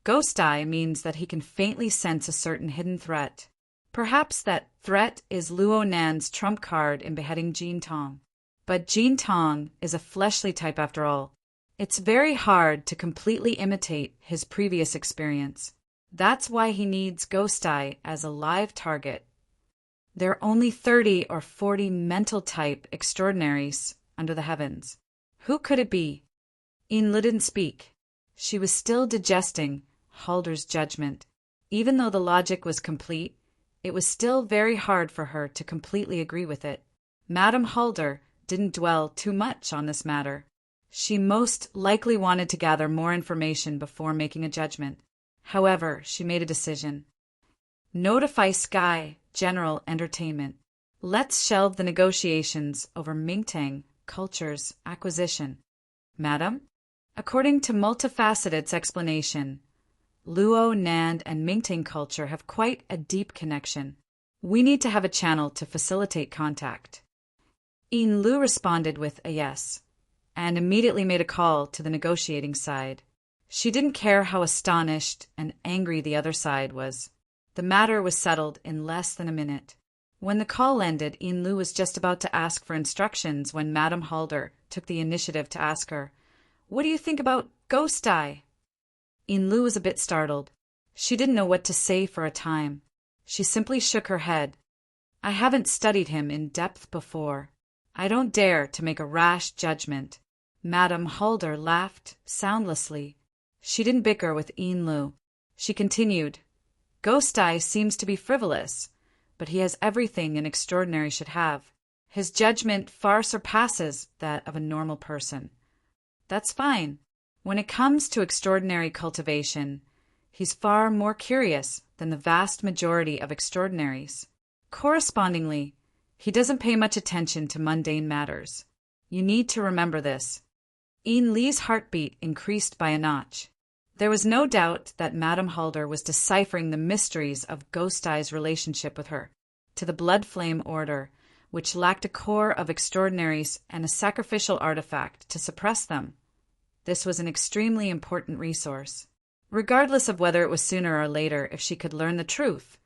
Ghost Eye means that he can faintly sense a certain hidden threat. Perhaps that threat is Luo Nan's trump card in beheading Jean Tong. But Jean Tong is a fleshly type after all. It's very hard to completely imitate his previous experience. That's why he needs Ghost Eye as a live target. There are only 30 or 40 mental type extraordinaries under the heavens. Who could it be? Enlil didn't speak. She was still digesting Halder's judgment. Even though the logic was complete, it was still very hard for her to completely agree with it. Madame Halder didn't dwell too much on this matter. She most likely wanted to gather more information before making a judgment. However, she made a decision. Notify Sky General Entertainment. Let's shelve the negotiations over Mingtang Culture's acquisition. Madam, according to Multifaceted's explanation, Luo Nan and Mingtang culture have quite a deep connection. We need to have a channel to facilitate contact. Enlil responded with a yes, and immediately made a call to the negotiating side. She didn't care how astonished and angry the other side was. The matter was settled in less than a minute. When the call ended, Enlil was just about to ask for instructions when Madame Halder took the initiative to ask her, What do you think about Ghost Eye? Enlil was a bit startled. She didn't know what to say for a time. She simply shook her head. I haven't studied him in depth before. I don't dare to make a rash judgment. Madame Halder laughed soundlessly. She didn't bicker with Enlil. She continued, Ghost Eye seems to be frivolous, but he has everything an extraordinary should have. His judgment far surpasses that of a normal person. That's fine. When it comes to extraordinary cultivation, he's far more curious than the vast majority of extraordinaries. Correspondingly, he doesn't pay much attention to mundane matters. You need to remember this. Enlil's heartbeat increased by a notch. There was no doubt that Madame Halder was deciphering the mysteries of Ghost Eye's relationship with her, to the Blood Flame Order, which lacked a core of extraordinaries and a sacrificial artifact to suppress them. This was an extremely important resource. Regardless of whether it was sooner or later, if she could learn the truth,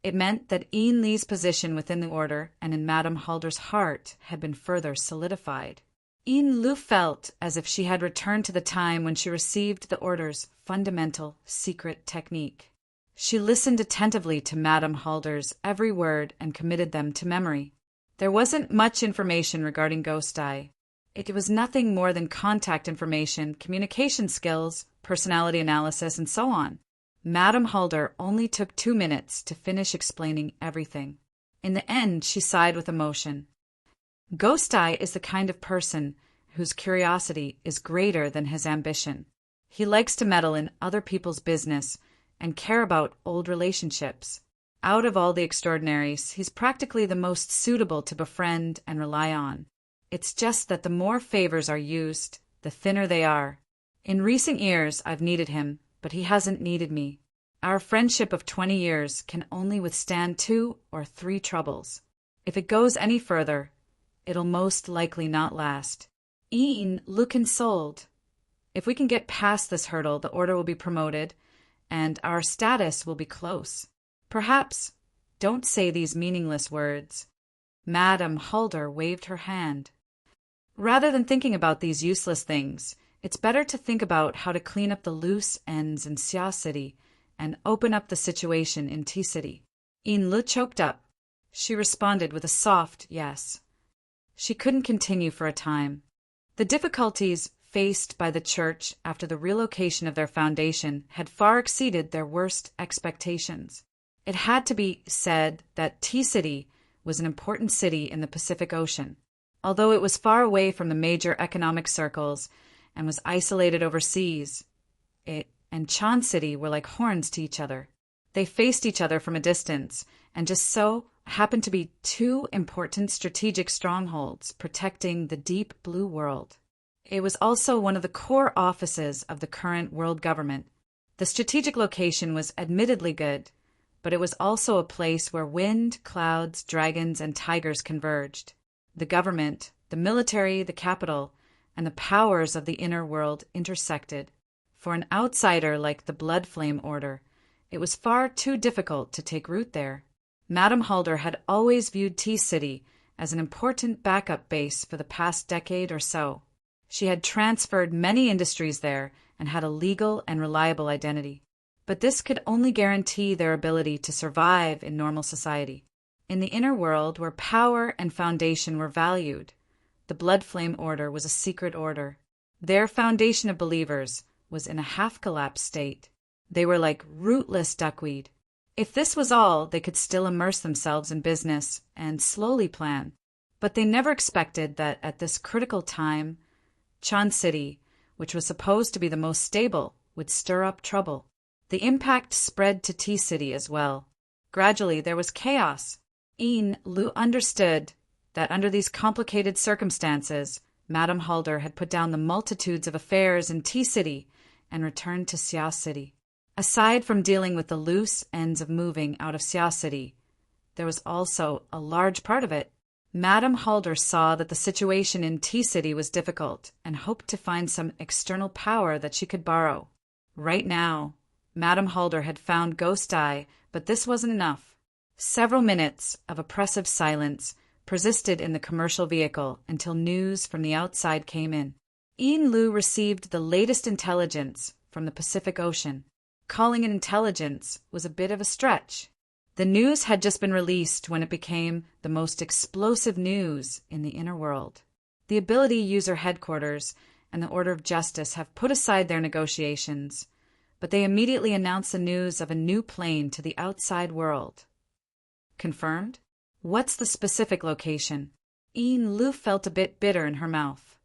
it meant that Enlil's position within the Order and in Madame Halder's heart had been further solidified. Yin Lu felt as if she had returned to the time when she received the order's fundamental secret technique. She listened attentively to Madame Halder's every word and committed them to memory. There wasn't much information regarding Ghost Eye. It was nothing more than contact information, communication skills, personality analysis, and so on. Madame Halder only took 2 minutes to finish explaining everything. In the end, she sighed with emotion. Ghost Eye is the kind of person whose curiosity is greater than his ambition. He likes to meddle in other people's business and care about old relationships. Out of all the extraordinaries, he's practically the most suitable to befriend and rely on. It's just that the more favors are used, the thinner they are. In recent years, I've needed him, but he hasn't needed me. Our friendship of 20 years can only withstand 2 or 3 troubles. If it goes any further, it'll most likely not last. Yin Lu consoled. If we can get past this hurdle, the order will be promoted, and our status will be close. Perhaps don't say these meaningless words. Madame Halder waved her hand. Rather than thinking about these useless things, it's better to think about how to clean up the loose ends in Xia City and open up the situation in T City. Yin Lu choked up. She responded with a soft yes. She couldn't continue for a time. The difficulties faced by the church after the relocation of their foundation had far exceeded their worst expectations. It had to be said that T City was an important city in the Pacific Ocean. Although it was far away from the major economic circles and was isolated overseas, it and Chan City were like horns to each other. They faced each other from a distance, and just so happened to be 2 important strategic strongholds protecting the deep blue world. It was also one of the core offices of the current world government. The strategic location was admittedly good, but it was also a place where wind, clouds, dragons, and tigers converged. The government, the military, the capital, and the powers of the inner world intersected. For an outsider like the Blood Flame Order, it was far too difficult to take root there. Madame Halder had always viewed T City as an important backup base for the past decade or so. She had transferred many industries there and had a legal and reliable identity. But this could only guarantee their ability to survive in normal society. In the inner world, where power and foundation were valued, the Blood Flame Order was a secret order. Their foundation of believers was in a half-collapsed state. They were like rootless duckweed. If this was all, they could still immerse themselves in business and slowly plan. But they never expected that at this critical time, Chan City, which was supposed to be the most stable, would stir up trouble. The impact spread to T City as well. Gradually, there was chaos. Yin Lu understood that under these complicated circumstances, Madame Halder had put down the multitudes of affairs in T City and returned to Xia City. Aside from dealing with the loose ends of moving out of Xia City, there was also a large part of it. Madame Halder saw that the situation in T City was difficult and hoped to find some external power that she could borrow. Right now, Madame Halder had found Ghost Eye, but this wasn't enough. Several minutes of oppressive silence persisted in the commercial vehicle until news from the outside came in. Yin Lu received the latest intelligence from the Pacific Ocean. Calling it intelligence was a bit of a stretch. The news had just been released when it became the most explosive news in the inner world. The Ability User Headquarters and the Order of Justice have put aside their negotiations, but they immediately announced the news of a new plane to the outside world. Confirmed? What's the specific location? Yin Lu felt a bit bitter in her mouth.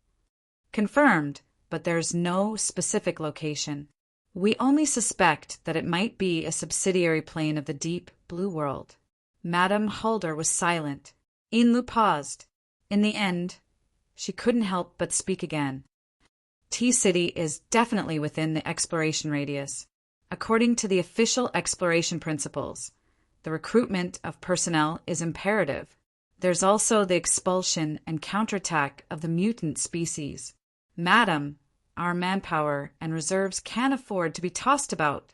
Confirmed, but there's no specific location. We only suspect that it might be a subsidiary plane of the deep blue world. Madame Halder was silent. Yin Lu paused. In the end, she couldn't help but speak again. T City is definitely within the exploration radius. According to the official exploration principles, the recruitment of personnel is imperative. There's also the expulsion and counterattack of the mutant species. Madam, our manpower and reserves can't afford to be tossed about.